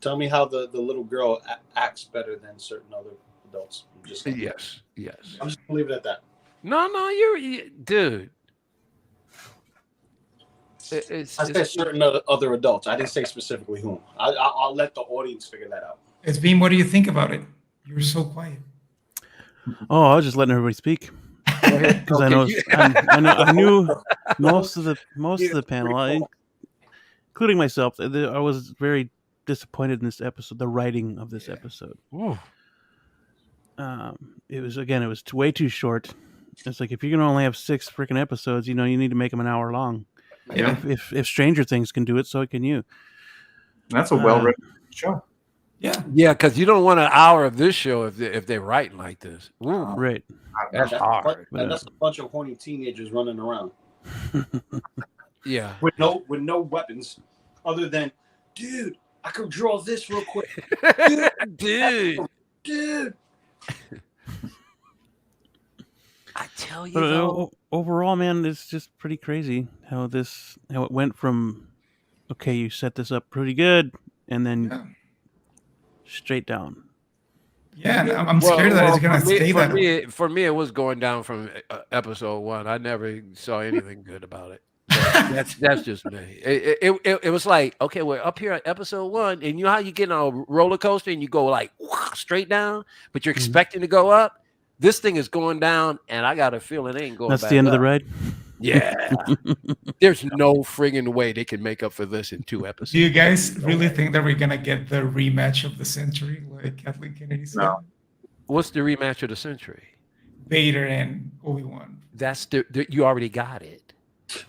Tell me how the little girl acts better than certain other adults. Yes. I'm just gonna leave it at that. No, dude. It's I said certain other adults. I didn't say specifically whom. I'll let the audience figure that out. It's Beam, what do you think about it? You're so quiet. oh, I was just letting everybody speak because Okay, I knew most of the panel, including myself. I was very disappointed in this episode, the writing of this episode. It was way too short. It's like, if you're gonna only have 6 freaking episodes, you need to make them an hour long. Yeah. If Stranger Things can do it, so can you. That's a well-written show. Yeah. Yeah, because you don't want an hour of this show if they're writing like this. Ooh, Right. that's hard. And that's a bunch of horny teenagers running around Yeah. with no weapons other than, dude, I could draw this real quick. Dude. I tell you, But though, overall, man, it's just pretty crazy how it went from, okay, you set this up pretty good, and then Yeah. straight down. Yeah, and I'm scared that it's gonna stay that way. For me, it was going down from episode 1. I never saw anything good about it. That's just me. It was like, okay, we're up here at episode 1, and you know how you get on a roller coaster and you go like straight down, but you're expecting to go up. This thing is going down, and I got a feeling it ain't going. That's back the end up. of the ride. Yeah, there's no friggin' way they can make up for this in 2 episodes. Do you guys really think that we're gonna get the rematch of the century, like Kathleen Kennedy said? No. What's the rematch of the century? Vader and Obi-Wan. That's you already got it.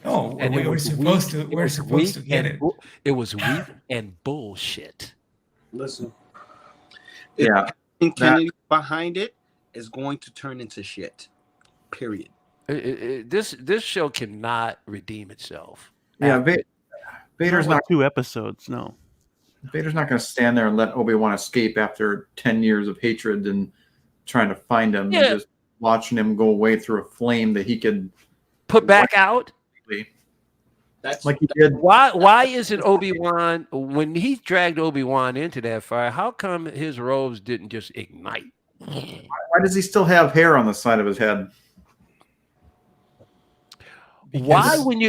No, And it we're was supposed weak. to. We're supposed to get it. It was weak and bullshit. Listen. Yeah. And Kennedy behind it is going to turn into shit. Period. This show cannot redeem itself. Yeah, Vader's not 2 episodes. No. Vader's not going to stand there and let Obi-Wan escape after 10 years of hatred and trying to find him and just watching him go away through a flame that he could put back out. That's like he did. Why isn't Obi-Wan, when he dragged Obi-Wan into that fire, how come his robes didn't just ignite? Why does he still have hair on the side of his head? Why when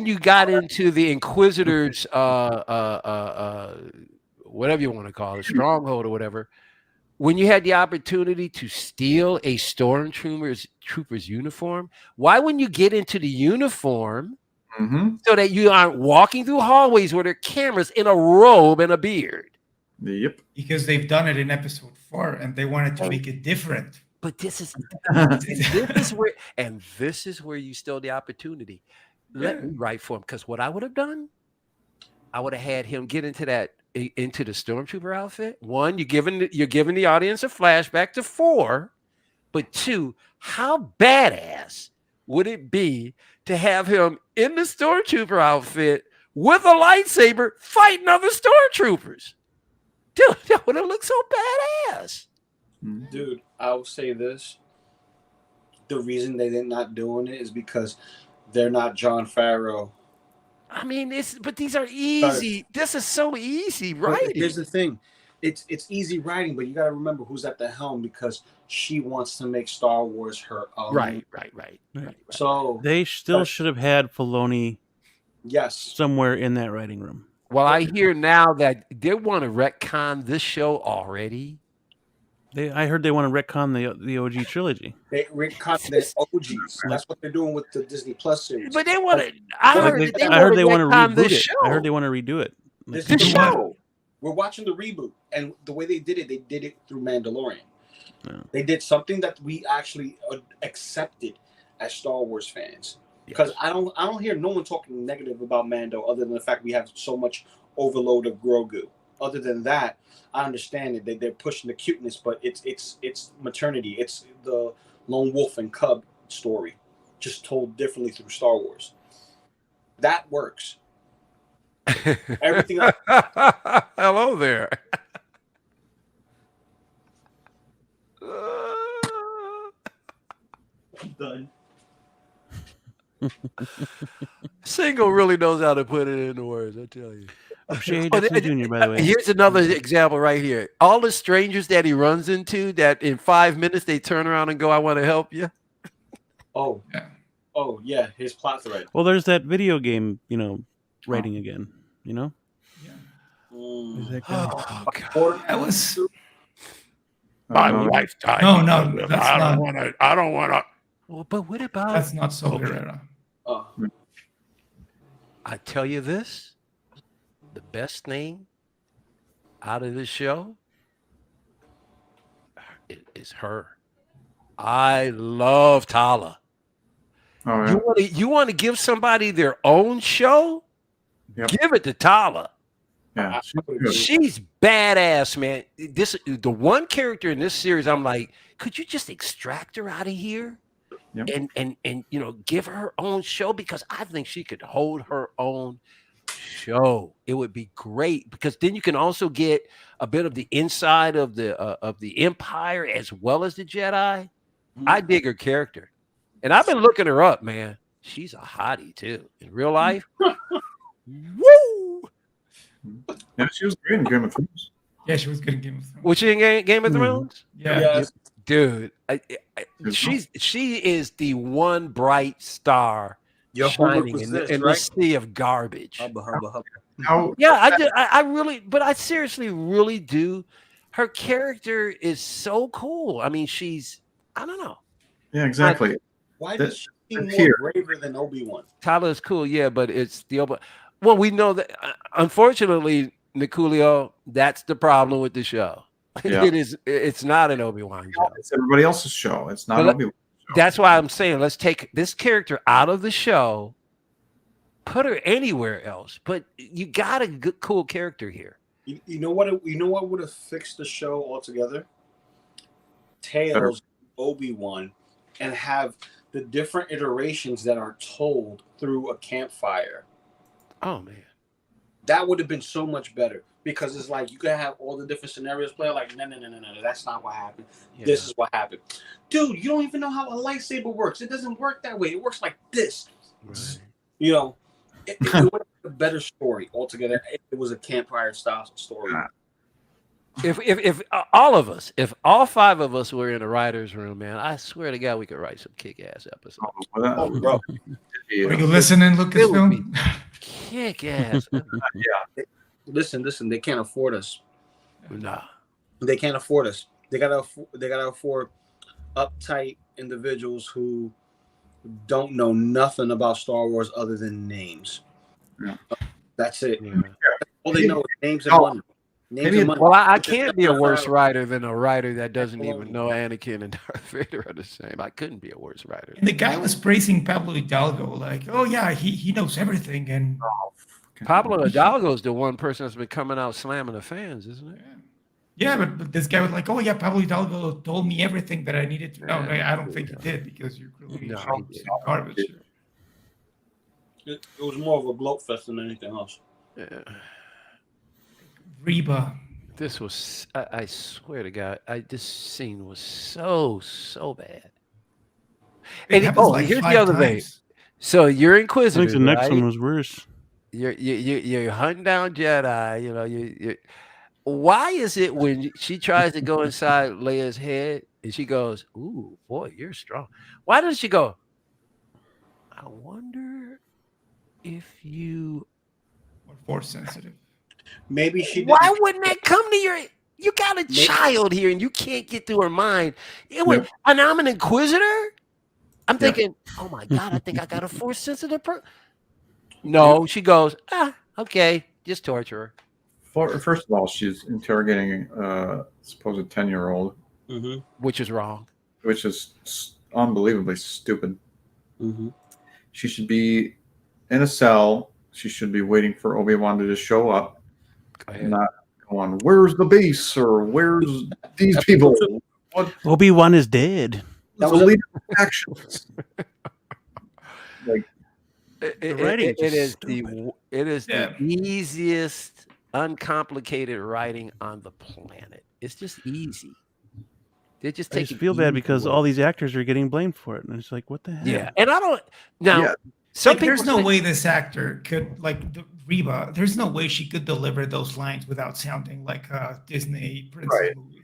you got into the Inquisitor's whatever you want to call it, stronghold or whatever, when you had the opportunity to steal a trooper's uniform, why wouldn't you get into the uniform so that you aren't walking through hallways where there are cameras in a robe and a beard? Yep. Because they've done it in episode 4 and they wanted to make it different. But this is where you steal the opportunity. Let me write for him, because what I would have done, I would have had him get into the stormtrooper outfit. 1, you're giving the audience a flashback to 4, but 2, how badass would it be to have him in the stormtrooper outfit with a lightsaber fighting other stormtroopers? Dude, that would have looked so badass. Dude, I will say this. The reason they're not doing it is because they're not John Favreau. I mean, but these are easy. This is so easy, right? Here's the thing. It's easy writing, but you got to remember who's at the helm, because she wants to make Star Wars her own. Right. So They still should have had Filoni somewhere in that writing room. Well, I hear now that they want to retcon this show already. I heard they want to retcon the OG trilogy. They retcon the OGs. That's what they're doing with the Disney Plus series. But they want to. I heard they want to reboot it. Show. I heard they want to redo it. This show. We're watching the reboot, and the way they did it through Mandalorian. Yeah. They did something that we actually accepted as Star Wars fans. Because I don't hear no one talking negative about Mando, other than the fact we have so much overload of Grogu. Other than that, I understand it. They're pushing the cuteness, but it's maternity. It's the lone wolf and cub story, just told differently through Star Wars. That works. Everything else. Hello there. I'm done. Single really knows how to put it into words, I tell you. Junior, by the way. Here's another example right here. All the strangers that he runs into, that in 5 minutes they turn around and go, "I want to help you." Oh yeah, his plot thread. Well, there's that video game, writing again. Yeah. Oh, God. That was my lifetime. No, that's I don't want to. Well, but what about? That's not so Guerrero. I tell you this, the best thing out of this show is her. I love Tala. Oh, yeah. You want to give somebody their own show? Yep. Give it to Tala. Yeah, she's badass, man. The one character in this series, I'm like, could you just extract her out of here? Yep. And give her own show, because I think she could hold her own show. It would be great, because then you can also get a bit of the inside of the Empire as well as the Jedi. I dig her character, and I've been looking her up, man. She's a hottie too in real life. Woo! Yeah, she was great in Game of Thrones. Yeah, she was good in Game of Thrones. Was she in Game of Mhm. Thrones? Yeah. Yes. Dude, she is the one bright star Your homework shining was in, this, in right? the sea of garbage. Hubba, hubba, hubba. How Yeah, I really, but I seriously really do. Her character is so cool. I mean, I don't know. yeah, exactly. Why The- does she seem the more fear. braver than Obi-Wan? Tyler's cool, yeah, but it's the well, we know that unfortunately, Niculio, that's the problem with the show. Yeah. It's not an Obi-Wan show. It's everybody else's show. It's not But Obi-Wan. That's why I'm saying let's take this character out of the show, put her anywhere else. But you got a good, cool character here. You know what? You know what would have fixed the show altogether? Tails, Obi-Wan, and have the different iterations that are told through a campfire. Oh man, That would have been so much better because it's like you could have all the different scenarios play. Like, no, that's not what happened. yeah. This is what happened. Dude, you don't even know how a lightsaber works. It doesn't work that way. It works like this. Right. You know, it would have been a better story altogether. It was a campfire style story. If all of us, if all five of us were in a writer's room, man, I swear to God, we could write some kick-ass episodes. Oh, bro. Are you listening, Lucasfilm? Kick-ass. Listen. They can't afford us. Nah. They can't afford us. They gotta afford uptight individuals who don't know nothing about Star Wars other than names. Yeah. That's it. Yeah. All they know is names and money. Names and money. Well, I can't be a worse writer than a writer that doesn't even know Anakin and Darth Vader are the same. I couldn't be a worse writer. And the guy was praising Pablo Hidalgo, like, oh yeah, he knows everything. And Pablo Hidalgo is the one person that's been coming out slamming the fans, isn't it? yeah, but this guy was like, oh yeah, Pablo Hidalgo told me everything that I needed to know. I don't think he did because you're clearly No, showing he didn't. some garbage. It was more of a bloat fest than anything else. Yeah. Reba. This was, I swear to God, this scene was so bad. It And happens like here's 5 the other thing. times. So you're I inquisitive, think the next right? one was worse. You're hunting down Jedi. You know, you. Why is it when she tries to go inside Leia's head and she goes, "Ooh, boy, you're strong"? Why doesn't she go? I wonder if you. Or force sensitive. Maybe she. Why wouldn't that come to your? You got a child here and you can't get through her mind. It was, and I'm an inquisitor. I'm thinking, oh my God, I think I got a force sensitive person. No, she goes, okay, just torture her. First of all, she's interrogating a supposed 10-year-old, Which is wrong. which is unbelievably stupid. She should be in a cell. She should be waiting for Obi-Wan to just show up. Go ahead. Not going, where's the base or where's these people? What Obi-Wan is dead. the leader of actions? Like, It writing is is the easiest, uncomplicated writing on the planet. It's just easy. They just I take just feel bad because all these actors are getting blamed for it, and it's like, what the hell? Yeah, and I don't now. Yeah. Some Like, people there's no say- way this actor could, like Reba, there's no way she could deliver those lines without sounding like a Disney princess Right. movie.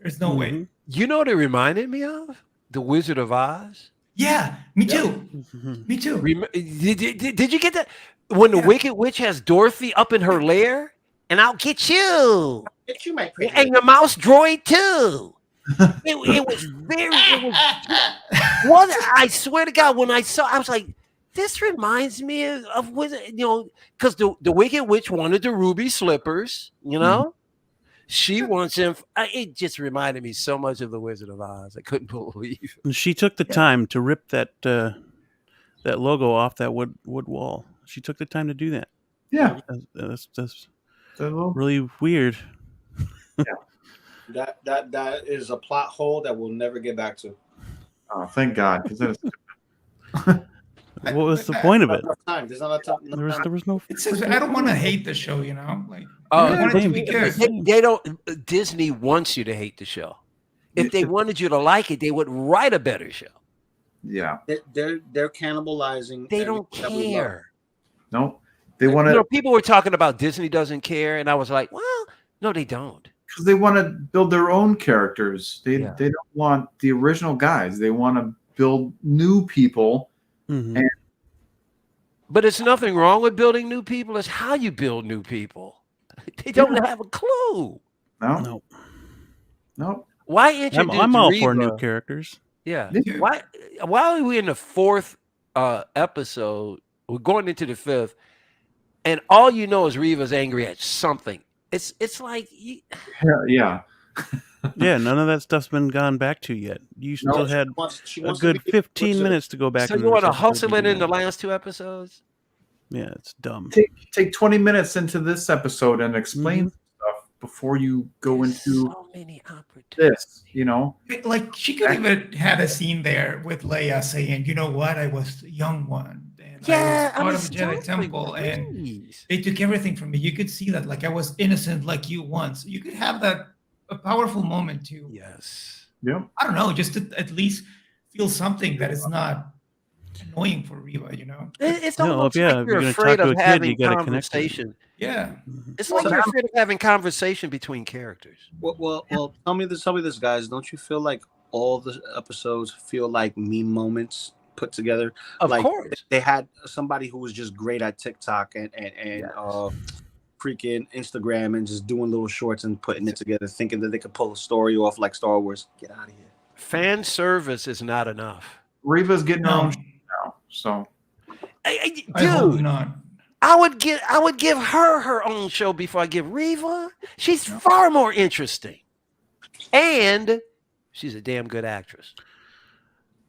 There's no way. You know what it reminded me of? The Wizard of Oz. Yeah, me too. Me too. Did you get that? When the Wicked Witch has Dorothy up in her lair, and I'll get you, Get you, my pretty. and the mouse droid too. It was very. It was. What I swear to God, when I saw, I was like, "This reminds me of Wizard." You know, because the Wicked Witch wanted the ruby slippers. You know, she wants him. It just reminded me so much of the Wizard of Oz. I couldn't believe. And she took the time to rip that logo off that wood wall. She took the time to do that. yeah. That's So, really weird. That is a plot hole that we'll never get back to. oh, thank God. 'Cause that is, What was the point of it? Enough time. There's not enough time. There was no. It says, I don't want to hate the show, you know? Like, Oh, I want it to be damn. good. They don't. Disney wants you to hate the show. If they wanted you to like it, they would write a better show. yeah. They're cannibalizing. They don't everything that we love. care. No. They want You to. know, people were talking about Disney doesn't care, and I was like, well, no, they don't. because they want to build their own characters. They Yeah. they don't want the original guys. They want to build new people. Mhm. But it's nothing wrong with building new people. It's how you build new people. They don't have a clue. No, No, Why introduce I'm all Reva? for new characters. Yeah. Yeah. Why are we in the 4th episode? We're going into the 5th, and all you know is Reva's angry at something. It's like yeah. Yeah, none of that stuff's been gone back to yet. You still had She a wants good to be 15 minutes to go back. so into you want to this episode hustle it do in the that. last 2 episodes? Yeah, it's dumb. Take 20 minutes into this episode and explain stuff before you go There's into so many opportunities. this. You know, Like she could even had a scene there with Leia saying, "You know what? I was the young one, and Yeah, I I was mean, part of the Jedi something, Temple, and please. they took everything from me." You could see that, like I was innocent, like you once. You could have that a powerful moment too. Yes. yeah. I don't know, just to at least feel something that is not annoying for Reva. You know? It's No, almost if like you're you're gonna afraid talk to of a kid, you having gotta connect with 'em. conversation. Yeah. It's like you're afraid of having conversation between characters. Well, tell me this, guys. Don't you feel like all the episodes feel like meme moments put together? Of Like course. they had somebody who was just great at TikTok and freaking Instagram and just doing little shorts and putting it together, thinking that they could pull a story off like Star Wars. Get out of here. Fan service is not enough. Reva's getting her No, own show now, so I hope Dude, not. I would give her own show before I give Reva. She's far more interesting, and she's a damn good actress.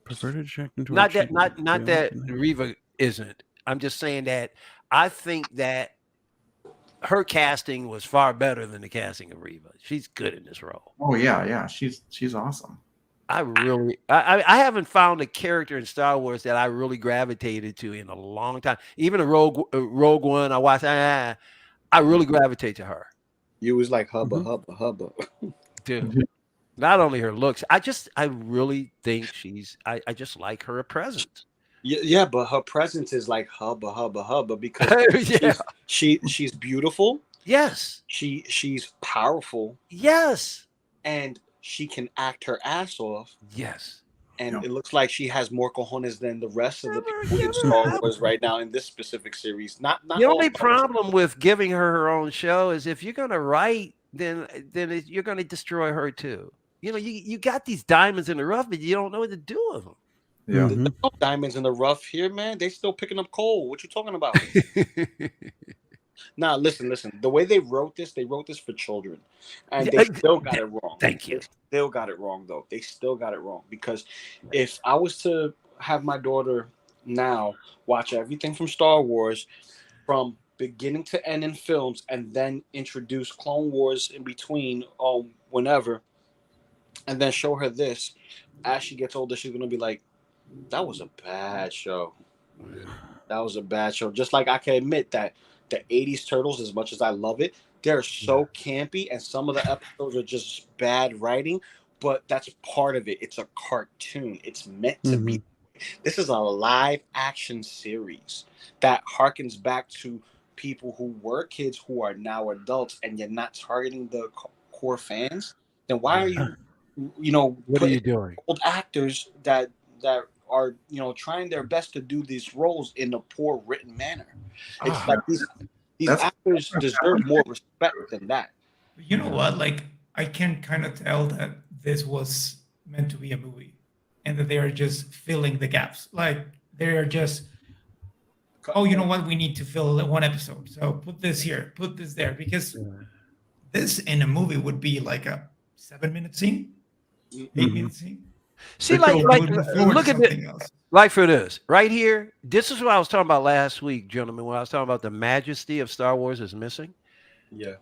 Prefer to check into Not a that cheap- not that yeah. Reva isn't. I'm just saying that I think that her casting was far better than the casting of Reva. She's good in this role. oh yeah, she's awesome. I haven't found a character in Star Wars that I really gravitated to in a long time. Even a Rogue One I watched, I really gravitate to her. You was like hubba Mhm. hubba hubba. Dude. Not only her looks, I really think I just like her presence. Yeah, but her presence is like hubba hubba hubba because Yeah. she's beautiful. Yes. She's powerful Yes. and she can act her ass off. Yes. And Yeah. it looks like she has more cojones than the rest of the Never people in give her Star up. Wars right now in this specific series. Not The all only Star Wars. problem with giving her own show is if you're gonna write, then you're gonna destroy her too. You know, you got these diamonds in the rough, but you don't know what to do with them. Yeah. Mhm. There's no diamonds in the rough here, man. They still picking up coal. What you talking about? Nah, listen. The way they wrote this for children, and they still got it wrong. Thank you. They still got it wrong, though. They still got it wrong because if I was to have my daughter now watch everything from Star Wars from beginning to end in films, and then introduce Clone Wars in between, whenever, and then show her this, as she gets older, she's gonna be like, "That was a bad show. That was a bad show." Just like I can admit that the 80s Turtles, as much as I love it, they're so campy and some of the episodes are just bad writing, but that's part of it. It's a cartoon. It's meant to be. This is a live action series that harkens back to people who were kids who are now adults, and you're not targeting the core fans. Then why are you, What are you doing? old actors that are trying their best to do these roles in a poor written manner? It's like these That's- actors deserve more respect than that. You know what? Like I can kind of tell that this was meant to be a movie, and that they are just filling the gaps. Like they are just, oh, you know what? We need to fill one episode, so put this here, put this there, because this in a movie would be like a 7-minute scene, 8-minute scene. See, So we would move forward look to at it. something else. Like for this right here, this is what I was talking about last week, gentlemen. When I was talking about the majesty of Star Wars is missing. Yeah.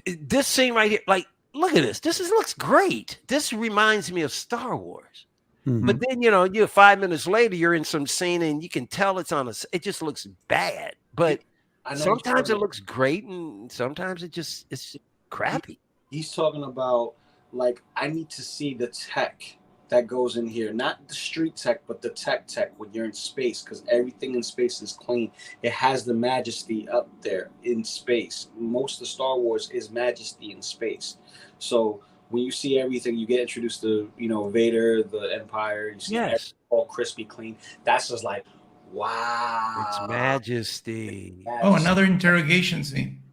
This scene right here, like, look at this. Looks great. This reminds me of Star Wars. Mhm. But then you're 5 minutes later, you're in some scene and you can tell it's on it just looks bad. But I know sometimes it looks great and sometimes it's crappy. he's talking about, like, I need to see the tech that goes in here. Not the street tech, but the tech when you're in space, because everything in space is clean. It has the majesty up there in space. Most of Star Wars is majesty in space. So when you see everything, you get introduced to, Vader, the Empire, you see everything all crispy clean. That's just like, wow. It's majesty. Oh, another interrogation scene.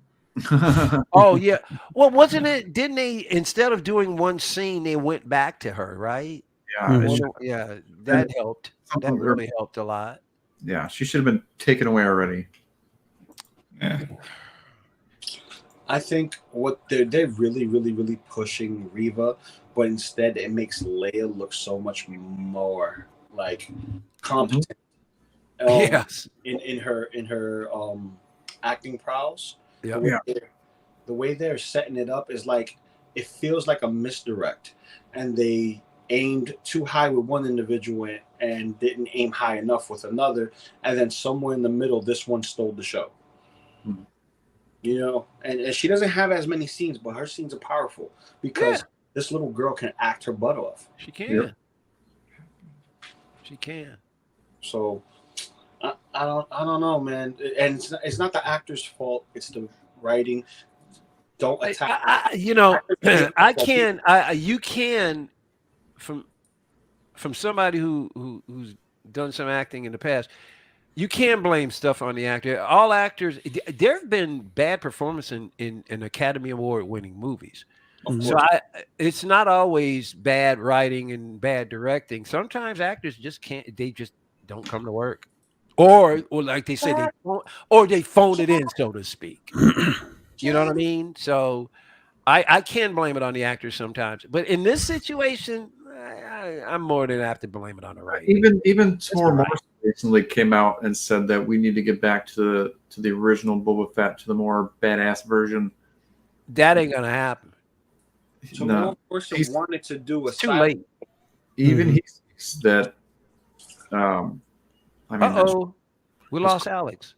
Oh yeah. Well, wasn't it? Didn't they, instead of doing one scene, they went back to her, right? Yeah, Mhm. it Well, should- yeah, that helped. That Something- really helped a lot. yeah, she should have been taken away already. Yeah. I think what they're really pushing Reva, but instead it makes Leia look so much more like competent. Yes. In her acting prowess. Yeah. The way they're setting it up is like, it feels like a misdirect, and they aimed too high with one individual and didn't aim high enough with another, and then somewhere in the middle, this one stole the show. Hmm. And she doesn't have as many scenes, but her scenes are powerful because this little girl can act her butt off. She can. Yep. She can. So I don't know, man. And it's not the actor's fault. It's the writing. Don't attack. You can, from somebody who's done some acting in the past, you can blame stuff on the actor. All actors, there have been bad performance in Academy Award winning movies. So it's not always bad writing and bad directing. Sometimes actors just can't. They just don't come to work, or like they say, they phone it in, so to speak. You know what I mean? So I can blame it on the actors sometimes, but in this situation, I'm more than apt to blame it on the writing. Even Tamora Morrison recently came out and said that we need to get back to the original Boba Fett, to the more badass version. That ain't gonna happen. Tamora Morrison wanted to do a too late. Even he thinks that. We lost Alex.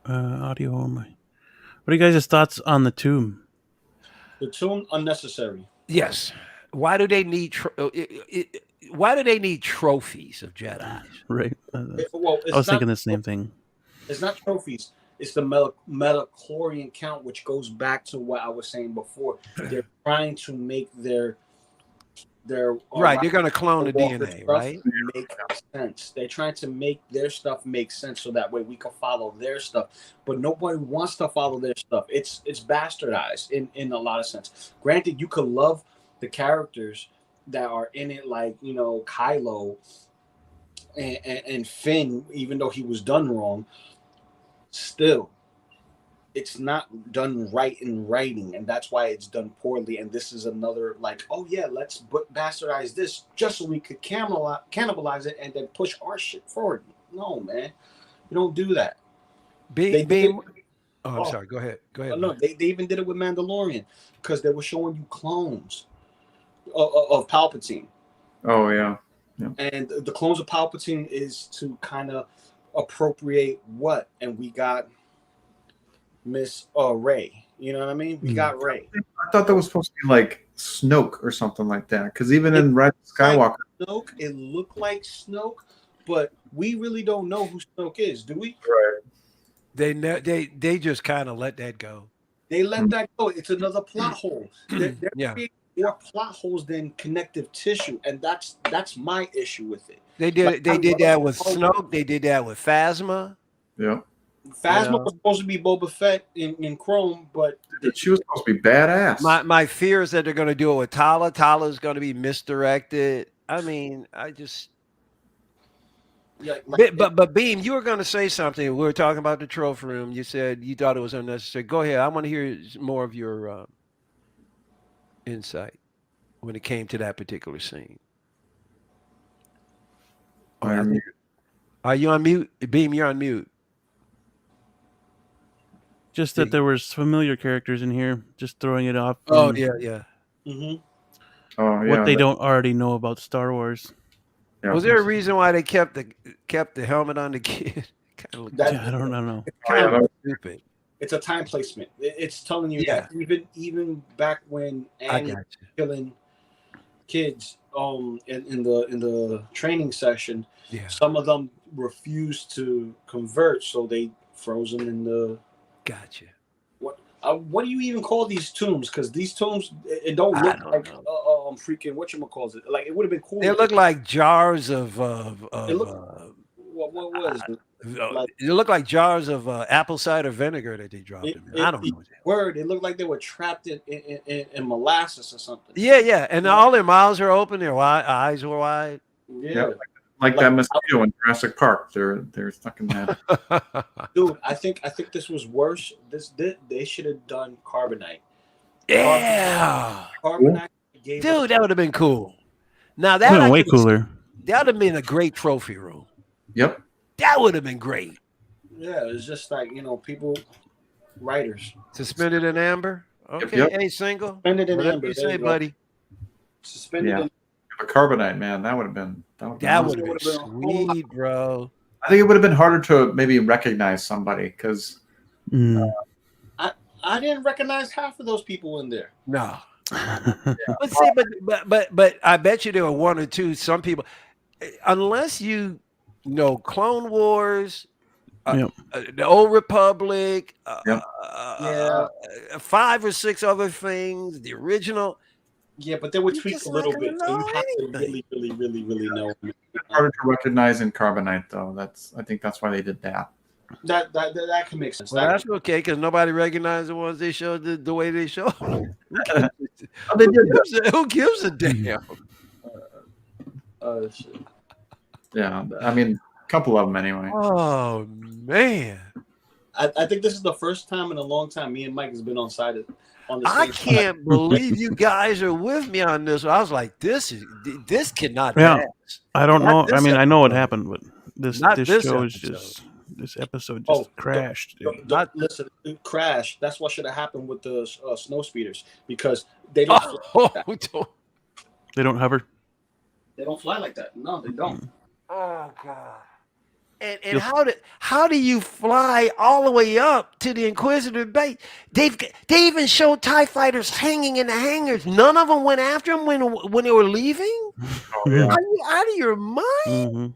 Audio only. What are you guys' thoughts on the tomb? The tomb unnecessary. Yes. Why do they need? Why do they need trophies of Jedi? Right. I was thinking the same thing. It's not trophies. It's the metachlorian count, which goes back to what I was saying before. They're trying to make their right. They're going to clone the DNA, right? Make sense. They're trying to make their stuff make sense, so that way we can follow their stuff. But nobody wants to follow their stuff. It's bastardized in a lot of sense. Granted, you could love the characters that are in it, like Kylo and Finn, even though he was done wrong. Still, it's not done right in writing, and that's why it's done poorly. And this is another, like, oh yeah, let's bastardize this just so we could cannibalize it and then push our shit forward. No, man, you don't do that. I'm sorry. Go ahead. No, they even did it with Mandalorian, because they were showing you clones of Palpatine. Oh yeah. And the clones of Palpatine is to kind of appropriate what, and we got Miss Rey. You know what I mean? We got Rey. I thought that was supposed to be like Snoke or something like that, because even in Rise of Skywalker, Snoke, it looked like Snoke, but we really don't know who Snoke is, do we? Right. They just kind of let that go. They let that go. It's another plot hole. They're Yeah. creating more plot holes than connective tissue, and that's my issue with it. They did that with Snoke. They did that with Phasma. Yeah. Phasma was supposed to be Boba Fett in Chrome, but She was supposed to be badass. My fear is that they're going to do it with Tala. Tala is going to be misdirected. I mean, I just. But Beam, you were going to say something. We were talking about the trophy room. You said you thought it was unnecessary. Go ahead. I want to hear more of your insight when it came to that particular scene. Are you on mute? Beam, you're on mute. Just that there was familiar characters in here, just throwing it off. Oh yeah. Mm-hmm. Oh yeah. What they don't already know about Star Wars. Yeah. Was there a reason why they kept the helmet on the kid? I don't know. Kind of stupid. It's a time placement. It's telling you that even back when Annie was killing kids in the training session. Yeah. Some of them refused to convert, so they froze them in the. Gotcha. What do you even call these tombs? Because these tombs, it don't look like freaking whatchamacallit. Like it would have been cool. They look like jars of what was it? Like, they look like jars of apple cider vinegar that they dropped in there. I don't know. Word, it looked like they were trapped in molasses or something. Yeah, and all their mouths are open, their eyes were wide. Yeah. Like that mosquito in Jurassic Park. They're stuck in that. Dude, I think this was worse. They should have done carbonite. Yeah. Carbonite gave Dude, that would have been cool. Now that That I way could- cooler. That would have been a great trophy room. Yep. That would have been great. Yeah, it's just like, people, writers. Suspended in amber. Okay, Yep. hey, single. Suspended in Whatever amber. you There say, you go. buddy. Suspended Yeah. in A carbonite, man, that would have been That would have been would've been a whole sweet, bro. I think it would have been harder to maybe recognize somebody because Mm. I didn't recognize half of those people in there. No. But see, but I bet you there were one or two. Some people, unless you know Clone Wars, Yep. the Old Republic, Yep. 5 or 6 other things, the original. Yeah, but they would You tweak just a little not bit. gonna So you know have to anything. really know. harder to recognize in carbonite though. I think that's why they did that. That can make sense. Well, that's okay because nobody recognized the ones they showed the way they showed. Oh, they did that. Who gives a damn? Shit. Yeah, I mean, a couple of them anyway. Oh man. I think this is the first time in a long time me and Mike has been on the I same side. can't believe you guys are with me on this. I was like, this cannot Yeah. pass. I don't Not know. I this mean, I know what episode. happened, but this Not this this show is episode. just this episode Oh, just crashed. dude. Listen, it crashed. That's what should have happened with the snow speeders because they don't Oh, They don't hover. they don't fly like that. No, they don't. oh God. And You'll- how do you fly all the way up to the Inquisitor base? They even showed TIE fighters hanging in the hangars. None of them went after them when they were leaving. Oh, yeah. Are you out of your mind? Mhm.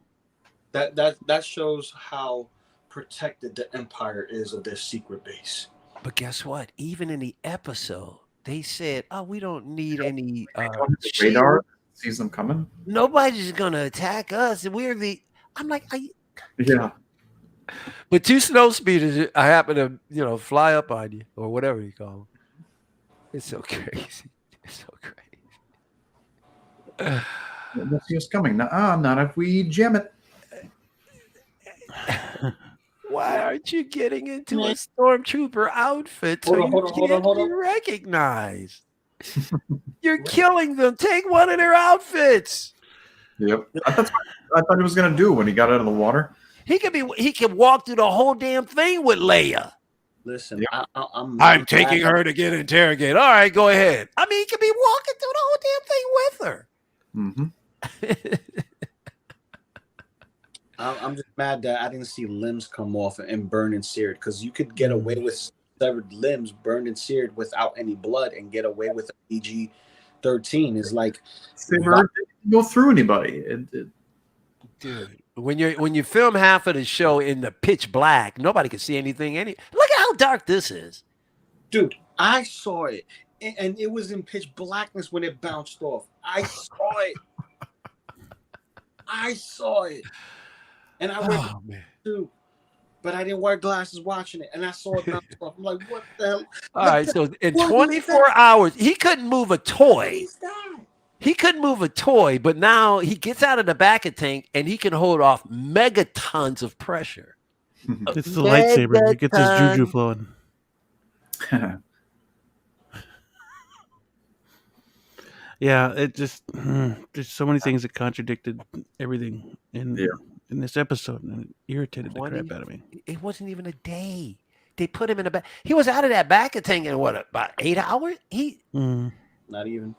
That shows how protected the Empire is of their secret base. But guess what? Even in the episode, they said, "Oh, we don't need any On the shield. radar sees them coming. Nobody's gonna attack us. We're the." I'm like, Yeah. but 2 snow speeders, I happen to fly up on you or whatever you call them. It's so crazy. It's so crazy. They'll see us coming. Not if we jam it. Why aren't you getting into a stormtrooper outfit so Hold you on, can't be recognized? You're killing them. Take one of their outfits. Yep. That's what I thought he was gonna do when he got out of the water. He could walk through the whole damn thing with Leia. Listen, Yeah. I'm taking her to get interrogated. All right, go ahead. I mean, he could be walking through the whole damn thing with her. Mm-hmm. I'm just mad that I didn't see limbs come off and burn and seared because you could get away with severed limbs burned and seared without any blood and get away with a PG-13. Is like They didn't go through anybody. Dude, when you film half of the show in the pitch black, nobody can see anything. Look at how dark this is. Dude, I saw it, and it was in pitch blackness when it bounced off. I saw it, and I went Oh man. too, but I didn't wear glasses watching it, and I saw it bounce off. I'm like, what the hell? All right, so in what is 24 hours, he couldn't move a toy. What is that? He couldn't move a toy, but now he gets out of the back of tank and he can hold off megatons of pressure. It's the lightsaber. It gets his juju flowing. Yeah, it just there's so many things that contradicted everything in this episode, and it irritated the crap out of me. It wasn't even a day. They put him in a back. He was out of that back of tank in about 8 hours? Not even.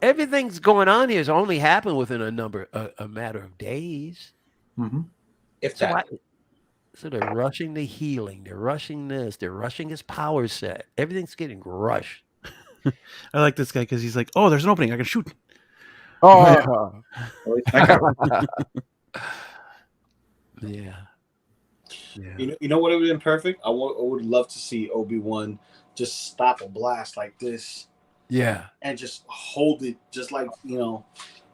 Everything's going on here has only happened within a matter of days. Mm-hmm. If So, that. so they're rushing the healing. They're rushing this. They're rushing his power set. Everything's getting rushed. I like this guy because he's like, "Oh, there's an opening. I can shoot." Oh, At least I got it. yeah. Yeah. You know what would have been perfect? I would love to see Obi-Wan just stop a blast like this Yeah. and just hold it, just like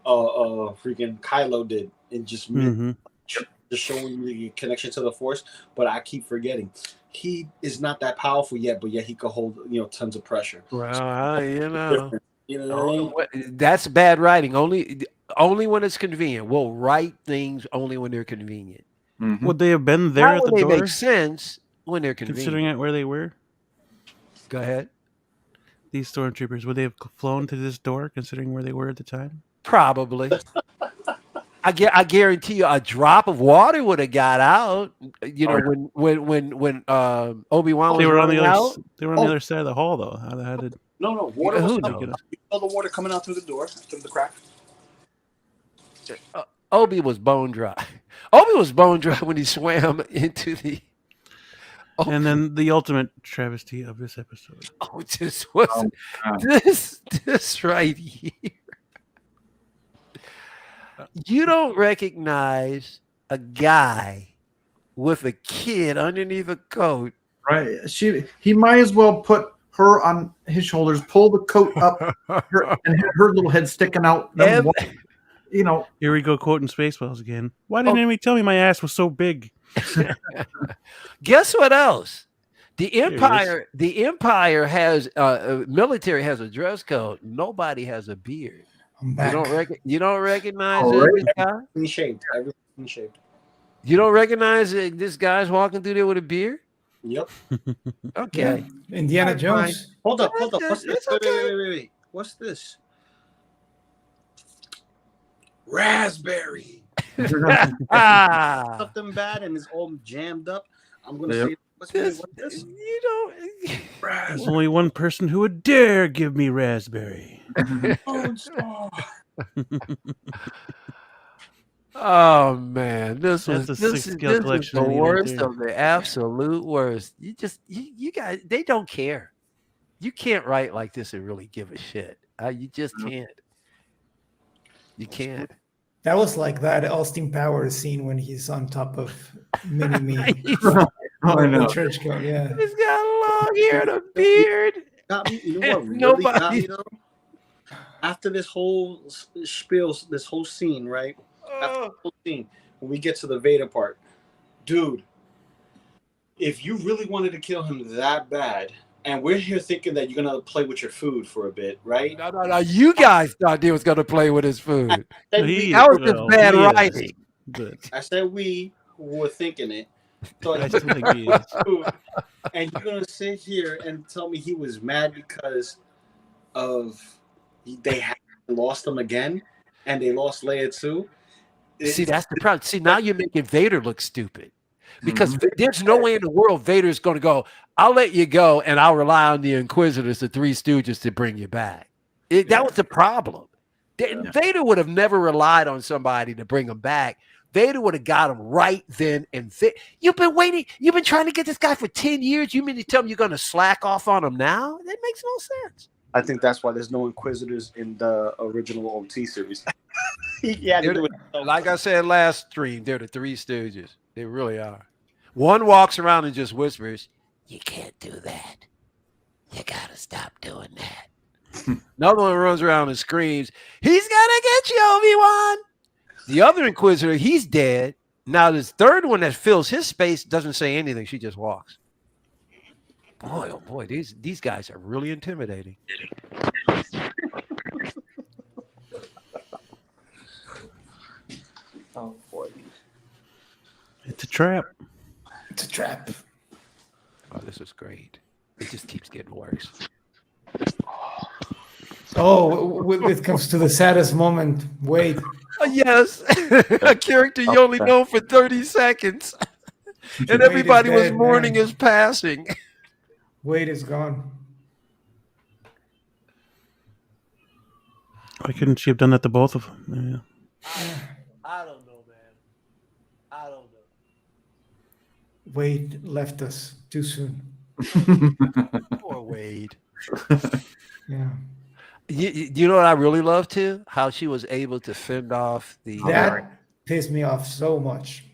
freaking Kylo did, and just Mhm. just showing the connection to the Force. But I keep forgetting he is not that powerful yet, but yet he could hold tons of pressure. Well, you know. Different. You know what I mean? That's bad writing. Only when it's convenient. We'll write things only when they're convenient. Mhm. Would they have been there Not at when the they door, make sense, when they're convenient. considering it where they were? Go ahead. These stormtroopers, would they have flown to this door, considering where they were at the time? Probably. I guarantee you, a drop of water would have got out. When Obi-Wan They was were on the running other. out. They were on the other side of the hall, though. How did? No, water Who was knows? you saw the water coming out through the door, through the crack. Obi was bone dry. Obi was bone dry when he swam into the. And then the ultimate travesty of this episode. Oh, this was God. this right here. You don't recognize a guy with a kid underneath a coat. Right. He might as well put her on his shoulders, pull the coat up, and have her little head sticking out. Then Here we go quoting Spaceballs again. Why didn't anybody tell me my ass was so big? Guess what else? The it is. Empire has military has a dress code. Nobody has a beard. I'm back. You don't recognize All right. this guy? Clean shaved. Everything clean shaved. You don't recognize this guy's walking through there with a beard? Yep. Okay. Yeah. Indiana Jones. Hold up. What's this? It's okay. Wait. What's this? Raspberry. Ah, Something bad and it's all jammed up. I'm gonna Yep. say what's this, this? you don't. There's only one person who would dare give me raspberry. Oh man, That's a six-scale collection the I needed worst there. of the absolute worst. You guys, they don't care. You can't write like this and really give a shit. You just can't. You can't. That was like that Austin Powers scene when he's on top of Mini Me. I know. The church coat, yeah. He's got a long hair and a beard. Got me. You know what really Nobody- got me though? After this whole spiel, this whole scene, right? After the whole scene, when we get to the Vader part, dude, if you really wanted to kill him that bad, and we're here thinking that you're gonna play with your food for a bit, right? No. You guys thought he was going to play with his food. Said He- we- That was just Well, bad he is. writing. But I said we who were thinking it. I Thought still think he is. food, and you're gonna sit here and tell me he was mad because of they had lost him again, and they lost Leia too. See, that's the problem. See, now you're making Vader look stupid. Because there's no way in the world Vader's going to go, I'll let you go, and I'll rely on the Inquisitors, the Three Stooges, to bring you back. That was the problem. Vader would have never relied on somebody to bring him back. Vader would have got him right then and there. You've been waiting. You've been trying to get this guy for 10 years. You mean to tell me you're going to slack off on him now? That makes no sense. I think that's why there's no Inquisitors in the original OT series. Yeah, Like I said last stream, they're the Three Stooges. They really are. One walks around and just whispers, "You can't do that. You gotta stop doing that." Another one runs around and screams, "He's gonna get you, Obi-Wan!" The other Inquisitor, he's dead. Now this third one that fills his space doesn't say anything. She just walks. Boy, oh boy, these guys are really intimidating. Oh boy. It's a trap. It's a trap. Oh, this is great. It just keeps getting worse. Oh, it comes to the saddest moment. Wait. Yes, a character you only know for 30 seconds. And everybody was dead, mourning man. his passing. Wait is gone. Why couldn't she have done that to both of them? Yeah. I don't know, man. I don't know. Wade left us too soon. Poor Wade. Yeah. You know what I really love too? How she was able to fend off the. That pissed me off so much.